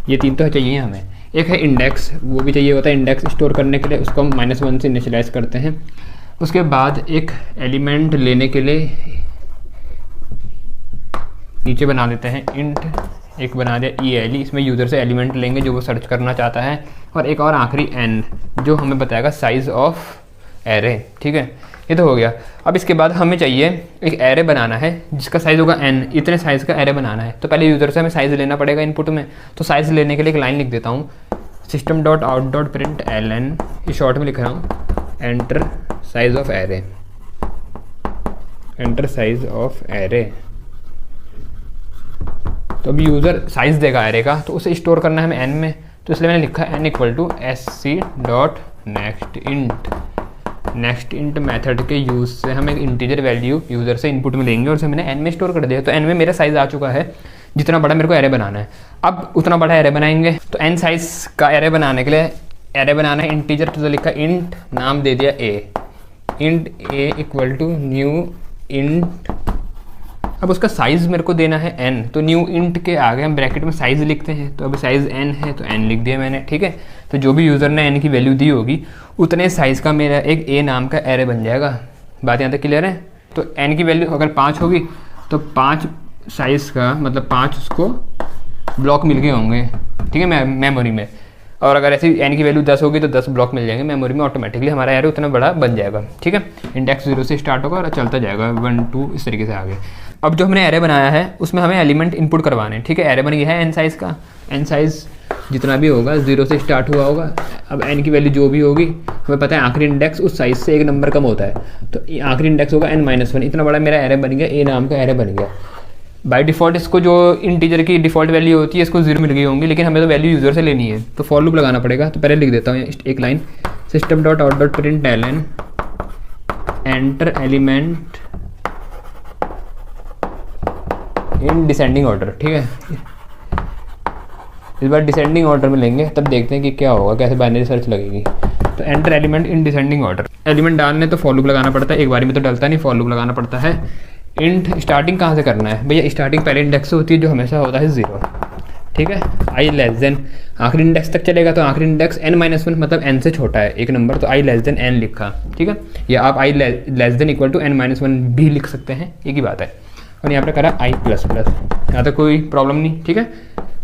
ये 3 तो चाहिए हमें। एक है इंडेक्स, वो भी चाहिए होता है इंडेक्स स्टोर करने के लिए, उसको हम -1 से इनिशियलाइज करते हैं। उसके बाद एक एलिमेंट लेने के लिए नीचे बना देते हैं इंट, एक बना दिया ELE, इसमें यूज़र से एलिमेंट लेंगे जो वो सर्च करना चाहता है, और एक और आखिरी n जो हमें बताएगा साइज़ ऑफ एरे, ठीक है। ये तो हो गया। अब इसके बाद हमें चाहिए एक एरे बनाना है जिसका साइज़ होगा n, इतने साइज़ का एरे बनाना है। तो पहले यूज़र से हमें साइज़ लेना पड़ेगा इनपुट में, तो साइज़ लेने के लिए एक लाइन लिख देता हूँ, system dot out dot println, इस शॉर्ट में लिख रहा हूँ, enter size of array, enter size of array. तो अब यूज़र साइज़ देगा एरे का, तो उसे स्टोर करना है हमें n में, तो इसलिए मैंने लिखा n equal to sc dot next int. Next int method के यूज़ से हम एक इंटीजर वैल्यू यूज़र से इनपुट में लेंगे और उसे मैंने n में स्टोर कर दिया। तो n में मेरा साइज़ आ चुका है, जितना बड़ा मेरे को एरे बनाना है। अब उतना बड़ा एरे बनाएंगे, तो n साइज़ का एरे बनाने के लिए एरे बनाना है इंटीजर, तो लिखा इंट, नाम दे दिया a, int a equal to new int. अब उसका साइज़ मेरे को देना है n, तो न्यू इंट के आगे हम ब्रैकेट में साइज़ लिखते हैं, तो अभी साइज़ n है तो n लिख दिया मैंने, ठीक है। तो जो भी यूज़र ने n की वैल्यू दी होगी उतने साइज़ का मेरा एक a नाम का एरे बन जाएगा। बात यहाँ तक क्लियर है। तो n की वैल्यू अगर 5 होगी तो 5 साइज़ का मतलब 5 उसको ब्लॉक मिल गए होंगे, ठीक है, मेमोरी में। और अगर ऐसी n की वैल्यू 10 होगी तो 10 ब्लॉक मिल जाएंगे मेमोरी में, ऑटोमेटिकली हमारा एरे उतना बड़ा बन जाएगा, ठीक है। इंडेक्स 0 से स्टार्ट होगा और चलता जाएगा 1 2 इस तरीके से आगे। अब जो हमने एरे बनाया है उसमें हमें एलिमेंट इनपुट करवाने हैं, ठीक है। एरे बन गया है n साइज़ का, n साइज़ जितना भी होगा 0 से स्टार्ट हुआ होगा। अब n की वैल्यू जो भी होगी, हमें पता है आखिरी इंडेक्स उस साइज़ से एक नंबर कम होता है, तो आखिरी इंडेक्स होगा n-1। इतना बड़ा मेरा एरे बन गया, a नाम का एरे बन गया। बाय डिफ़ॉल्ट इसको जो इंटीजर की डिफ़ॉल्ट वैल्यू होती है इसको 0 मिल गई होंगी, लेकिन हमें तो वैल्यू यूज़र से लेनी है, तो फॉर लूप लगाना पड़ेगा। तो पहले लिख देता हूँ एक line, system dot out dot println enter element in descending order, ठीक है। इस बार डिसेंडिंग ऑर्डर में लेंगे, तब देखते हैं कि क्या होगा, कैसे बाइनरी सर्च लगेगी। तो enter element in descending order, element डालने तो फॉर लूप लगाना पड़ता है, एक बारी में तो डलता नहीं, फॉर लूप लगाना पड़ता है। इंट स्टार्टिंग कहाँ से करना है भैया, स्टार्टिंग पहले इंडेक्स से होती है जो हमेशा होता है 0, ठीक है। i लेस देन आखिरी इंडेक्स तक चलेगा, तो आखिरी इंडेक्स n-1 मतलब n से छोटा है एक नंबर, तो i लेस देन n लिखा, ठीक है। या आप i less than equal to n-1 भी लिख सकते हैं, एक ही बात है। और यहाँ पे करा i++, यहाँ तक कोई प्रॉब्लम नहीं, ठीक है।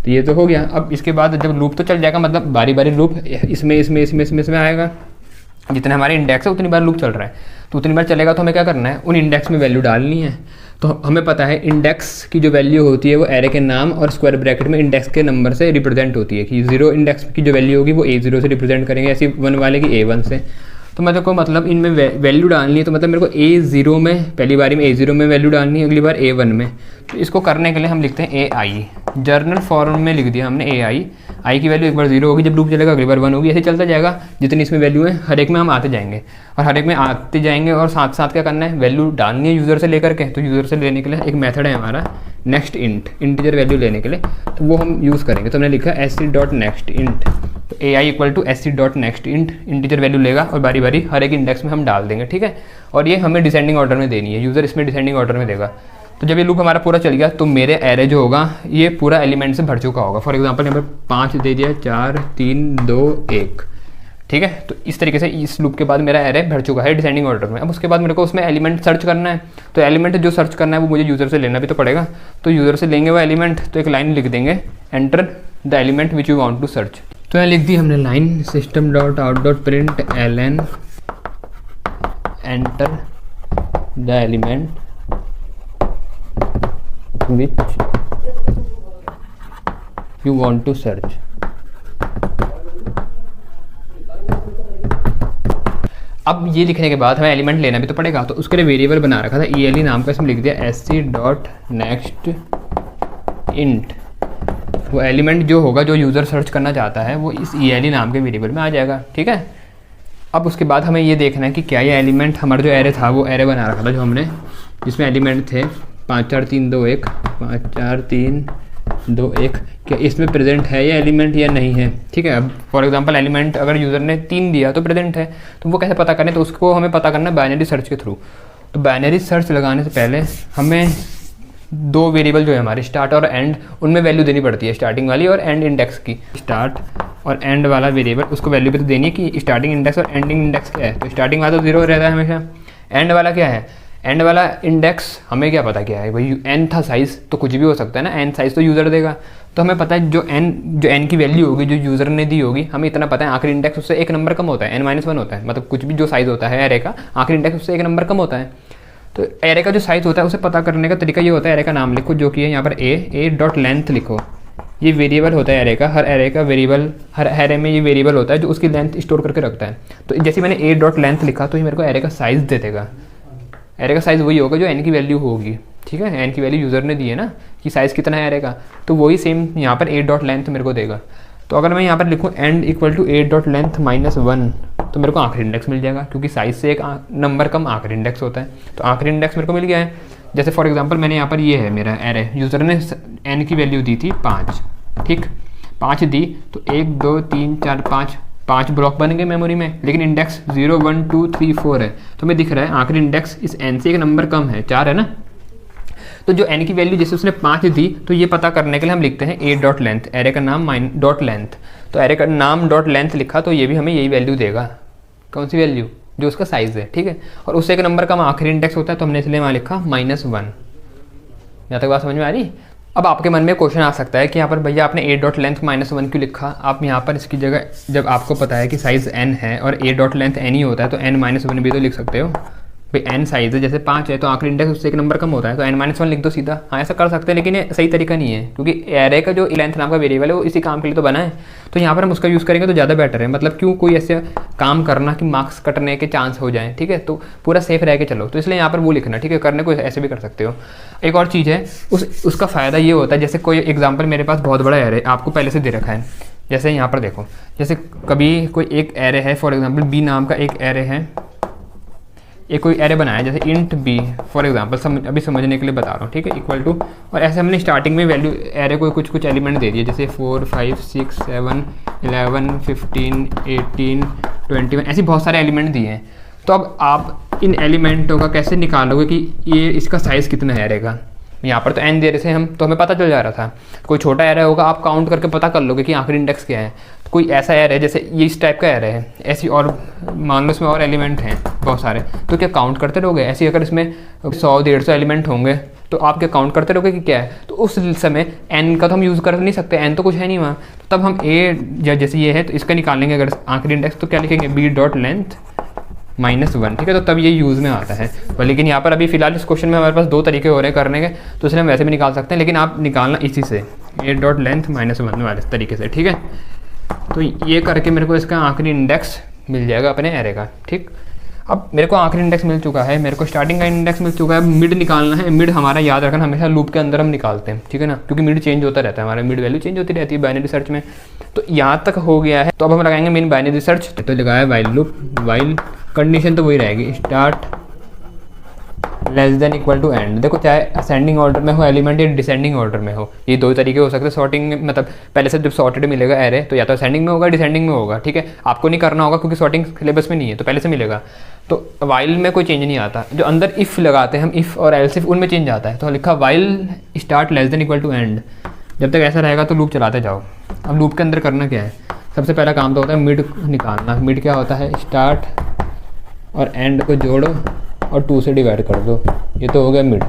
तो ये तो हो गया। अब इसके बाद जब लूप तो चल जाएगा, मतलब बारी बारी लूप इसमें आएगा, जितने हमारे इंडेक्स है उतनी बार लूप चल रहा है, तो उतनी बार चलेगा। तो हमें क्या करना है, उन इंडेक्स में वैल्यू डालनी है। तो हमें पता है इंडेक्स की जो वैल्यू होती है वो एरे के नाम और स्क्वायर ब्रैकेट में इंडेक्स के नंबर से रिप्रेजेंट होती है, कि 0 इंडेक्स की जो वैल्यू होगी वो A0 से रिप्रेजेंट करेंगे, ऐसी 1 वाले की A1 से। तो मेरे को मतलब इनमें वैल्यू डालनी है, तो मतलब मेरे को A0 में पहली बारी में A0 में वैल्यू डालनी है, अगली बार A1 में। तो इसको करने के लिए हम लिखते हैं AI, जर्नल फॉर्म में लिख दिया हमने आई की वैल्यू एक बार 0 होगी जब लूप चलेगा, अगली बार 1 होगी, ऐसे चलता जाएगा। जितनी इसमें वैल्यू है हर एक में हम आते जाएंगे, और हर एक में आते जाएंगे, और साथ साथ क्या करना है, वैल्यू डालनी है यूज़र से लेकर के। तो यूज़र से लेने के लिए एक मेथड है हमारा नेक्स्ट इंट, इंटीजर वैल्यू लेने के लिए, तो वो हम यूज़ करेंगे। तो हमने लिखा sc डॉट नेक्स्ट इंट, तो AI equal to sc dot next int, integer value लेगा और बारी बारी हर एक इंडेक्स में हम डाल देंगे, ठीक है। और ये हमें डिसेंडिंग ऑर्डर में देनी है, यूज़र इसमें डिसेंडिंग ऑर्डर में देगा। तो जब ये लूप हमारा पूरा चल गया तो मेरे एरे जो होगा ये पूरा एलिमेंट से भर चुका होगा। फॉर एग्जांपल यहाँ पर 5 दे दिया, 4 3 2 1, ठीक है। तो इस तरीके से इस लूप के बाद मेरा एरे भर चुका है डिसेंडिंग ऑर्डर में। अब उसके बाद मेरे को उसमें एलिमेंट सर्च करना है, तो एलिमेंट जो सर्च करना है वो मुझे यूज़र से लेना भी तो पड़ेगा। तो यूज़र से लेंगे वो एलिमेंट, तो एक लाइन लिख देंगे, enter the element which you want to search. तो यहाँ लिख दी हमने line, system dot out dot println enter the element which you want to search. अब ये लिखने के बाद हमें एलिमेंट लेना भी तो पड़ेगा, तो उसके लिए वेरिएबल बना रखा था ELE नाम का, इसमें लिख दिया sc.next int। वो एलिमेंट जो होगा जो यूज़र सर्च करना चाहता है वो इस ELE नाम के वेरिएबल में आ जाएगा, ठीक है। अब उसके बाद हमें ये देखना है कि क्या ये एलिमेंट हमारा जो एरे था वो एरे बना रखा था जो हमने, जिसमें एलिमेंट थे 5 4 3 2 1 5 4 3 2 1, क्या इसमें प्रेजेंट है ये एलिमेंट या नहीं है, ठीक है। अब फॉर एग्जांपल एलिमेंट अगर यूज़र ने 3 दिया तो प्रेजेंट है, तो वो कैसे पता करें, तो उसको हमें पता करना है बाइनरी सर्च के थ्रू। तो बाइनरी सर्च लगाने से पहले हमें 2 वेरिएबल जो है हमारे स्टार्ट और एंड, उनमें वैल्यू देनी पड़ती है, स्टार्टिंग वाली और एंड इंडेक्स की। स्टार्ट और एंड वाला वेरिएबल उसको वैल्यू भी तो देनी है कि स्टार्टिंग इंडेक्स और एंडिंग इंडेक्स क्या है। तो स्टार्टिंग वाला तो 0 रहता है हमेशा, एंड वाला क्या है, एंड वाला इंडेक्स हमें क्या पता क्या है भाई, एन था साइज़ तो कुछ भी हो सकता है ना, एन साइज़ तो यूज़र देगा, तो हमें पता है जो एन की वैल्यू होगी जो यूज़र ने दी होगी, हमें इतना पता है आखिरी इंडेक्स उससे 1 नंबर कम होता है, n-1 होता है, मतलब कुछ भी जो साइज़ होता है एरे का आखिरी इंडेक्स उससे 1 नंबर कम होता है। तो एरे का जो साइज़ होता है उसे पता करने का तरीका ये होता है, एरे का नाम लिखो जो कि है यहाँ पर a.length लिखो, ये वेरिएबल होता है एरे का, हर एरे का वेरिएबल, हर एरे में ये वेरिएबल होता है जो उसकी लेंथ स्टोर करके रखता है। तो जैसे मैंने a.length लिखा तो ये मेरे को एरे का साइज़ दे देगा, एरे का साइज़ वही होगा जो एन की वैल्यू होगी, ठीक है। एन की वैल्यू यूज़र ने दी है ना कि साइज़ कितना है एरे का, तो वही सेम यहाँ पर a.length मेरे को देगा। तो अगर मैं यहाँ पर लिखूँ एंड इक्वल टू a.length -1 तो मेरे को आखिरी इंडेक्स मिल जाएगा, क्योंकि साइज़ से 1 नंबर कम आखिरी इंडेक्स होता है। तो आखिरी इंडेक्स मेरे को मिल गया है। जैसे फॉर एग्जांपल मैंने यहाँ पर ये है मेरा एरे, यूज़र ने एन की वैल्यू दी थी 5, ठीक, 5 दी तो 1 2 3 4 5 ब्लॉक बन गए मेमोरी में, लेकिन इंडेक्स 0 1 2 3 4 है, तो हमें दिख रहा है आखिरी इंडेक्स इस एन से 1 नंबर कम है, 4 है ना। तो जो एन की वैल्यू जैसे उसने 5 दी, तो ये पता करने के लिए हम लिखते हैं a.length, एरे का नाम .length, तो एरे का नाम .length लिखा तो ये भी हमें यही वैल्यू देगा, कौन सी वैल्यू, जो उसका साइज़ है, ठीक है। और उससे 1 नंबर कम आखिरी इंडेक्स होता है, तो हमने इसलिए वहाँ लिखा -1। यहाँ तक बात समझ में आ रही। अब आपके मन में क्वेश्चन आ सकता है कि यहाँ पर भैया आपने a.length -1 क्यों लिखा। आप यहाँ पर इसकी जगह, जब आपको पता है कि साइज़ n है और a.length n ही होता है, तो n-1 भी तो लिख सकते हो भाई। n साइज़ है, जैसे 5 है तो आखिरी इंडेक्स उससे 1 नंबर कम होता है, तो n-1 लिख दो सीधा। हाँ ऐसा कर सकते हैं, लेकिन ये सही तरीका नहीं है, क्योंकि एरे का जो लेंथ नाम का वेरिएबल है वो इसी काम के लिए तो बना है, तो यहाँ पर हम उसका यूज़ करेंगे तो ज़्यादा बेटर है। मतलब क्यों कोई ऐसे काम करना कि मार्क्स कटने के चांस हो जाएँ, ठीक है, तो पूरा सेफ रह के चलो, तो इसलिए यहाँ पर वो लिखना, ठीक है। करने को ऐसे भी कर सकते हो। एक और चीज़ है, उसका फ़ायदा ये होता है, जैसे कोई एग्जाम्पल मेरे पास बहुत बड़ा एरे आपको पहले से दे रखा है, जैसे यहाँ पर देखो, जैसे कभी कोई एक एरे है, फॉर एग्जाम्पल b नाम का एक एरे है, एक कोई एरे बनाया जैसे int b फॉर एग्जांपल, अभी समझने के लिए बता रहा हूँ, ठीक है, इक्वल टू, और ऐसे हमने स्टार्टिंग में वैल्यू एरे को कुछ एलिमेंट दे दिए, जैसे 4 5 6 7 11 15 18 21, ऐसे बहुत सारे एलिमेंट दिए हैं। तो अब आप इन एलिमेंटों का कैसे निकालोगे कि ये इसका साइज़ कितना है एरे का। यहाँ पर तो n दे रहे थे हम, तो हमें पता चल जा रहा था। कोई छोटा एरे होगा, आप काउंट करके पता कर लोगे कि आखिरी इंडेक्स क्या है। कोई ऐसा एरे जैसे ये इस टाइप का एरे है, ऐसी और मान लो इसमें और एलिमेंट हैं बहुत सारे, तो क्या काउंट करते रहोगे। ऐसे अगर इसमें 100-150 एलिमेंट होंगे तो आप क्या काउंट करते रहोगे कि क्या है। तो उस समय n का तो हम यूज़ कर नहीं सकते, n तो कुछ है नहीं वहाँ, तो तब हम जैसे ये है तो इसका निकालेंगे अगर आखिरी इंडेक्स, तो क्या लिखेंगे b.length -1, ठीक है। तो तब ये यूज़ में आता है। पर लेकिन यहाँ पर अभी फिलहाल इस क्वेश्चन में हमारे पास 2 तरीके हो रहे हैं करने के, तो इसलिए हम वैसे भी निकाल सकते हैं, लेकिन आप निकालना इसी से a.length -1 वाले तरीके से, ठीक है। तो ये करके मेरे को इसका आखिरी इंडेक्स मिल जाएगा अपने एरे का, ठीक। अब मेरे को आखिरी इंडेक्स मिल चुका है, मेरे को स्टार्टिंग का इंडेक्स मिल चुका है, मिड निकालना है। मिड हमारा याद रखना हमेशा लूप के अंदर हम निकालते हैं, ठीक है ना, क्योंकि मिड चेंज होता रहता है, हमारा मिड वैल्यू चेंज होती रहती है बाइनरी सर्च में। तो यहाँ तक हो गया है, तो अब हम लगाएंगे मेन बाइनरी सर्च, तो लगाया वाइल लूप, वाइल कंडीशन तो वही रहेगी, स्टार्ट < एंड। देखो चाहे असेंडिंग ऑर्डर में हो एलिमेंट या डिसेंडिंग ऑर्डर में हो, ये 2 तरीके हो सकते हैं सॉर्टिंग में। मतलब पहले से जब सॉर्टेड मिलेगा एरे तो या तो असेंडिंग में होगा डिसेंडिंग में होगा, ठीक है। आपको नहीं करना होगा क्योंकि सॉर्टिंग सिलेबस में नहीं है, तो पहले से मिलेगा। तो वाइल में कोई चेंज नहीं आता, जो अंदर इफ़ लगाते हैं हम, इफ़ और एल्स इफ, उनमें चेंज आता है। तो लिखा वाइल स्टार्ट < एंड। जब तक ऐसा रहेगा तो लूप चलाते जाओ। अब लूप के अंदर करना क्या है, सबसे पहला काम तो होता है मिड निकालना। मिड क्या होता है, स्टार्ट और एंड को जोड़ो और 2 से डिवाइड कर दो, ये तो हो गया मिड,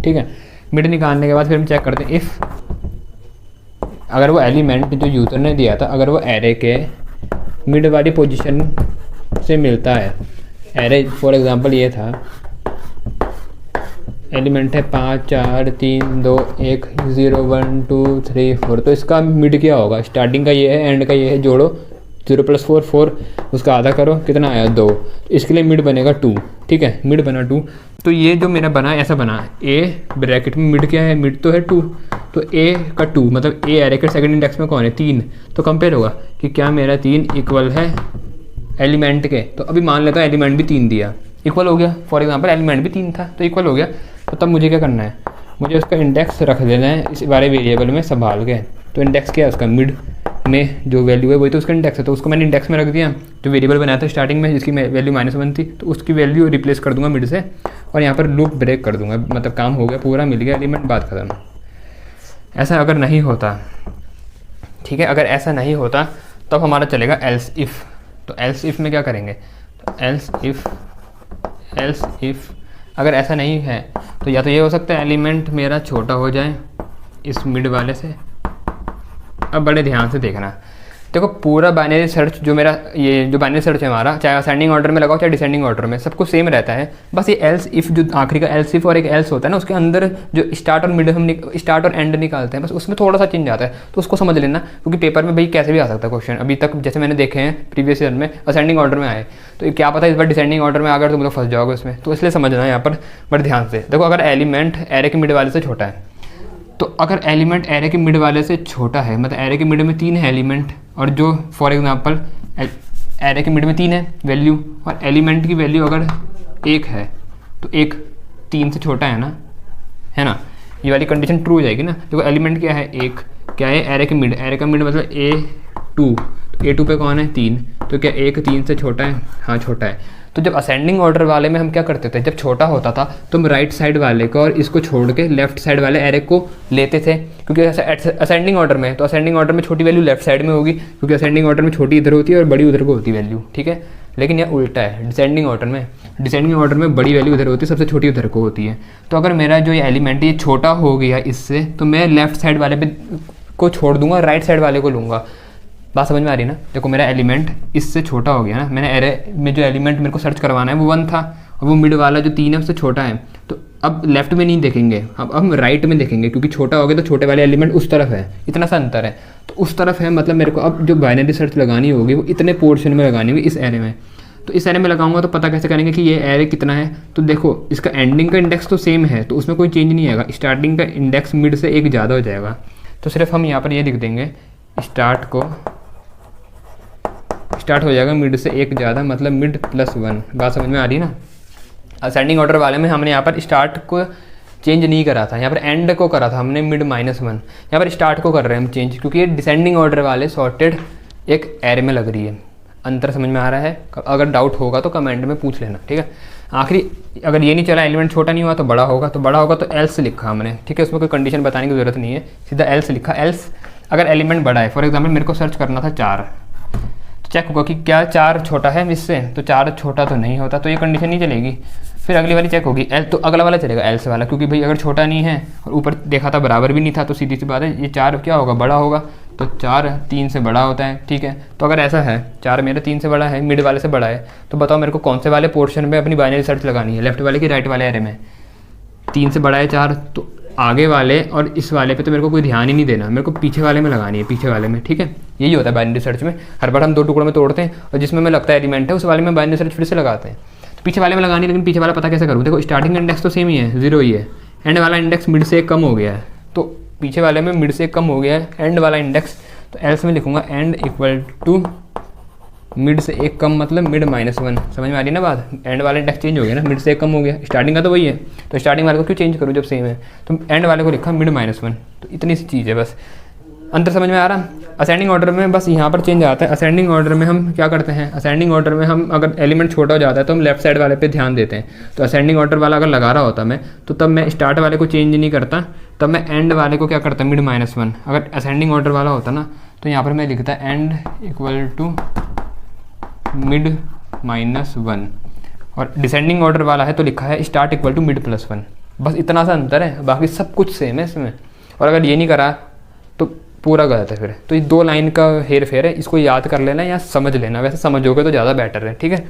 ठीक है। मिड निकालने के बाद फिर हम चेक करते हैं इफ़ अगर वो एलिमेंट जो यूज़र ने दिया था अगर वो एरे के मिड वाली पोजीशन से मिलता है। एरे फॉर एग्जांपल ये था एलिमेंट है 5 4 3 2 1 0 1 2 3 4। तो इसका मिड क्या होगा, स्टार्टिंग का ये है, एंड का ये है, जोड़ो 0 + 4 4, उसका आधा करो, कितना आया 2। इसके लिए मिड बनेगा 2, ठीक है, मिड बना 2। तो ये जो मेरा बना ऐसा बना, ए ब्रैकेट में मिड क्या है, मिड तो है 2, तो ए का 2 मतलब ए एरे के सेकंड इंडेक्स में कौन है 3। तो कंपेयर होगा कि क्या मेरा 3 इक्वल है एलिमेंट के। तो अभी मान लेता हूँ एलिमेंट भी 3 दिया, इक्वल हो गया। फॉर एग्जांपल एलिमेंट भी 3 था तो इक्वल हो गया। तो तब मुझे क्या करना है, मुझे उसका इंडेक्स रख देना है इस वाले वेरिएबल में संभाल के। तो इंडेक्स क्या है उसका, मिड में जो वैल्यू है वही तो उसका इंडेक्स है। तो उसको मैंने इंडेक्स में रख दिया। जो वेरिएबल बनाया था स्टार्टिंग में जिसकी वैल्यू -1 थी, तो उसकी वैल्यू रिप्लेस कर दूंगा मिड से और यहाँ पर लूप ब्रेक कर दूंगा। मतलब काम हो गया पूरा, मिल गया एलिमेंट, बात खत्म। ऐसा अगर नहीं होता, ठीक है, अगर ऐसा नहीं होता तब हमारा चलेगा एल्स इफ़। तो एल्स इफ़ में क्या करेंगे, तो एल्स इफ़ अगर ऐसा नहीं है तो या तो ये हो सकता है एलिमेंट मेरा छोटा हो जाए इस मिड वाले से। अब बड़े ध्यान से देखना, देखो पूरा बाइनरी सर्च जो मेरा, ये जो बाइनरी सर्च है हमारा, चाहे असेंडिंग ऑर्डर में लगाओ चाहे डिसेंडिंग ऑर्डर में, सब कुछ सेम रहता है। बस ये एल्स इफ़ जो आखिरी का एल्स इफ़ और एक एल्स होता है ना, उसके अंदर जो स्टार्ट और मिड हम स्टार्ट और एंड निकालते हैं, बस उसमें थोड़ा सा चेंज आता है। तो उसको समझ लेना, क्योंकि पेपर में भाई कैसे भी आ सकता है क्वेश्चन। अभी तक जैसे मैंने देखे हैं प्रीवियस ईयर में असेंडिंग ऑर्डर में आए, तो क्या पता इस बार डिसेंडिंग ऑर्डर में आकर तुम लोग फंस जाओगे उसमें। तो इसलिए समझना है यहाँ पर बड़े ध्यान से। देखो अगर एलिमेंट एरे के मिड वाले से छोटा है, तो अगर एलिमेंट एरे के मिड वाले से छोटा है, मतलब एरे के मिड में 3 है एलिमेंट, और जो फॉर एग्जांपल एरे के मिड में 3 है वैल्यू, और एलिमेंट की वैल्यू अगर 1 है, तो 1 3 से छोटा है ना, ये वाली कंडीशन ट्रू हो जाएगी ना। देखो एलिमेंट क्या है 1, क्या है एरे के मिड, एरे का मिड मतलब A2, तो A2 पे कौन है 3, तो क्या 1 3 से छोटा है, हाँ छोटा है। तो जब असेंडिंग ऑर्डर वाले में हम क्या करते थे, जब छोटा होता था तो हम राइट साइड वाले को और इसको छोड़ के लेफ्ट साइड वाले एरे को लेते थे, क्योंकि असेंडिंग ऑर्डर में, तो असेंडिंग ऑर्डर में छोटी वैल्यू लेफ्ट साइड में होगी, क्योंकि असेंडिंग ऑर्डर में छोटी इधर होती है और बड़ी उधर को होती है वैल्यू, ठीक है। लेकिन यह उल्टा है, डिसेंडिंग ऑर्डर में बड़ी वैल्यू उधर होती है, सबसे छोटी उधर को होती है। तो अगर मेरा जो ये एलिमेंट ये छोटा हो गया इससे, तो मैं लेफ्ट साइड वाले पे को छोड़ दूंगा, राइट साइड वाले को लूँगा। बात समझ में आ रही ना। देखो मेरा एलिमेंट इससे छोटा हो गया ना, मैंने एरे में जो एलिमेंट मेरे को सर्च करवाना है वो 1 था, और वो मिड वाला जो 3 है उससे छोटा है। तो अब लेफ्ट में नहीं देखेंगे, अब हम राइट में देखेंगे, क्योंकि छोटा हो गया तो छोटे वाले एलिमेंट उस तरफ है, इतना सा अंतर है। तो उस तरफ है, मतलब मेरे को अब जो बाइनरी सर्च लगानी होगी वो इतने पोर्शन में लगानी होगी इस एरे में। तो इस एरे में लगाऊंगा तो पता कैसे करेंगे कि ये एरे कितना है। तो देखो इसका एंडिंग का इंडेक्स तो सेम है, तो उसमें कोई चेंज नहीं आएगा, स्टार्टिंग का इंडेक्स मिड से 1 ज़्यादा हो जाएगा। तो सिर्फ हम यहाँ पर ये लिख देंगे, स्टार्ट हो जाएगा मिड से 1 ज़्यादा, मतलब मिड +1। बात समझ में आ रही है ना। असेंडिंग ऑर्डर वाले में हमने यहाँ पर स्टार्ट को चेंज नहीं करा था, यहाँ पर एंड को करा था हमने मिड -1। यहाँ पर स्टार्ट को कर रहे हैं हम चेंज, क्योंकि ये डिसेंडिंग ऑर्डर वाले सॉर्टेड एक एरे में लग रही है। अंतर समझ में आ रहा है। अगर डाउट होगा तो कमेंट में पूछ लेना, ठीक है। आखिरी अगर ये नहीं चला, एलिमेंट छोटा नहीं हुआ तो बड़ा होगा, तो एल्स लिखा हमने, ठीक है। उसमें कोई कंडीशन बताने की ज़रूरत नहीं है, सीधा एल्स लिखा। एल्स अगर एलिमेंट बड़ा है, फॉर एग्जाम्पल मेरे को सर्च करना था 4, चेक होगा कि क्या 4 छोटा है इससे, तो 4 छोटा तो नहीं होता, तो ये कंडीशन नहीं चलेगी। फिर अगली वाली चेक होगी एल, तो अगला वाला चलेगा एल्स वाला, क्योंकि भाई अगर छोटा नहीं है और ऊपर देखा था बराबर भी नहीं था, तो सीधी सी बात है ये 4 क्या होगा, बड़ा होगा। तो 4 3 से बड़ा होता है, ठीक है। तो अगर ऐसा है 4 मेरा 3 से बड़ा है, मिड वाले से बड़ा है, तो बताओ मेरे को कौन से वाले पोर्शन में अपनी बाइनरी सर्च लगानी है, लेफ्ट वाले की राइट वाले एरे में। 3 से बड़ा है 4, तो आगे वाले और इस वाले पे तो मेरे को कोई ध्यान ही नहीं देना, मेरे को पीछे वाले में लगानी है, पीछे वाले में, ठीक है। यही होता है बाइनरी सर्च में, हर बार हम 2 टुकड़ों में तोड़ते हैं और जिसमें हमें लगता है एलिमेंट है उस वाले में बाइनरी सर्च फिर से लगाते हैं। तो पीछे वाले में लगानी है, लेकिन पीछे वाला पता कैसे करूँ। देखो स्टार्टिंग इंडेक्स तो सेम ही है, 0 ही है, एंड वाला इंडेक्स मिड से 1 कम हो गया है, तो पीछे वाले में मिड से 1 कम हो गया है, एंड वाला इंडेक्स, तो एल्स में लिखूंगा एंड इक्वल टू मिड से 1 कम, मतलब मिड -1। समझ में आ रही है ना बात। एंड वाला इंडेक्स चेंज हो गया ना, मिड से 1 कम हो गया, स्टार्टिंग का तो वही है, तो स्टार्टिंग वाले को क्यों चेंज करूँ जब सेम है। तो एंड वाले को लिखा मिड -1। तो इतनी सी चीज़ है बस, अंतर समझ में आ रहा। असेंडिंग ऑर्डर में बस यहाँ पर चेंज आता है। असेंडिंग ऑर्डर में हम क्या करते हैं, असेंडिंग ऑर्डर में हम अगर एलिमेंट छोटा हो जाता है तो हम लेफ्ट साइड वाले पे ध्यान देते हैं। तो असेंडिंग ऑर्डर वाला अगर लगा रहा होता मैं, तो तब मैं स्टार्ट वाले को चेंज नहीं करता, तब मैं एंड वाले को क्या करता, मिड -1। अगर असेंडिंग ऑर्डर वाला होता ना, तो यहाँ पर मैं लिखता एंड इक्वल टू मिड -1, और डिसेंडिंग ऑर्डर वाला है तो लिखा है स्टार्ट इक्वल टू मिड +1। बस इतना सा अंतर है, बाकी सब कुछ सेम है इसमें। और अगर ये नहीं करा तो पूरा गलत है फिर। तो ये 2 लाइन का हेर फेर है, इसको याद कर लेना या समझ लेना, वैसे समझोगे तो ज़्यादा बेटर है, ठीक है।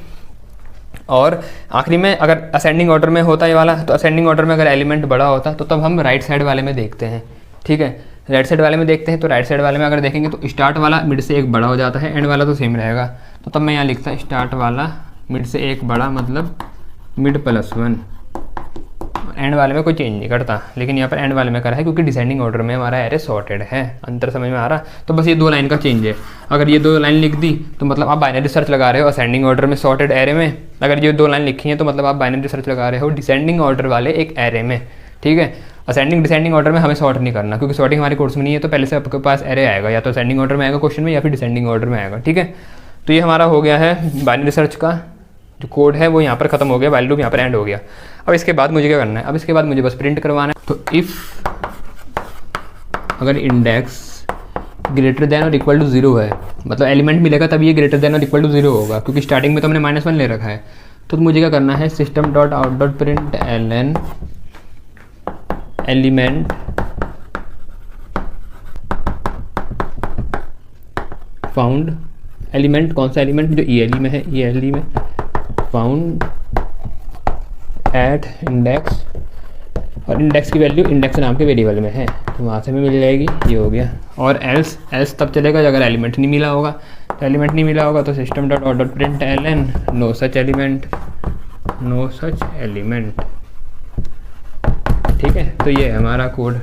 और आखिरी में अगर असेंडिंग ऑर्डर में होता ये वाला, तो असेंडिंग ऑर्डर में अगर एलिमेंट बड़ा होता तो तब हम राइट साइड वाले में देखते हैं। ठीक है, राइट साइड वाले में देखते हैं, तो राइट साइड वाले में अगर देखेंगे तो स्टार्ट वाला मिड से एक बड़ा हो जाता है, एंड वाला तो सेम रहेगा। तो तब मैं यहाँ लिखता स्टार्ट वाला मिड से एक बड़ा, मतलब मिड +1। एंड वाले में कोई चेंज नहीं करता, लेकिन यहाँ पर एंड वाले में करा है क्योंकि डिसेंडिंग ऑर्डर में हमारा एरे सॉर्टेड है। अंतर समझ में आ रहा? तो बस ये 2 लाइन का चेंज है। अगर ये 2 लाइन लिख दी तो मतलब आप बाइनरी सर्च लगा रहे हो असेंडिंग ऑर्डर में सॉर्टेड एरे में। अगर ये 2 लाइन लिखी हैं तो मतलब आप बाइनरी सर्च लगा रहे हो डिसेंडिंग ऑर्डर वाले एक एरे में। ठीक है, असेंडिंग डिसेंडिंग ऑर्डर में हमें सॉर्ट नहीं करना, क्योंकि सॉर्टिंग हमारे कोर्स में नहीं है। तो पहले से आपके पास एरे आएगा, या तो असेंडिंग ऑर्डर में आएगा क्वेश्चन में, या फिर डिसेंडिंग ऑर्डर में आएगा। ठीक है, तो ये हमारा हो गया है बाइनरी सर्च का जो कोड है वो यहाँ पर खत्म हो गया, वैल्यू यहाँ पर एंड हो गया। अब इसके बाद मुझे क्या करना है? अब इसके बाद मुझे बस प्रिंट करवाना है। तो इफ़ अगर इंडेक्स ग्रेटर देन और इक्वल टू 0 है, मतलब एलिमेंट मिलेगा तब ये ग्रेटर देन और इक्वल टू 0 होगा, क्योंकि स्टार्टिंग में तो हमने -1 ले रखा है। तो मुझे क्या करना है? system.out.println element found. एलिमेंट कौन सा एलिमेंट? जो ELE में है, ELE में फाउंड एट इंडेक्स, और इंडेक्स की वैल्यू इंडेक्स नाम के वेरिएबल में है, तो वहाँ से हमें मिल जाएगी। ये हो गया। और एल्स तब चलेगा अगर एलिमेंट नहीं मिला होगा। तो एलिमेंट नहीं मिला होगा तो system.out.println नो सच एलिमेंट। ठीक है, तो ये है हमारा कोड।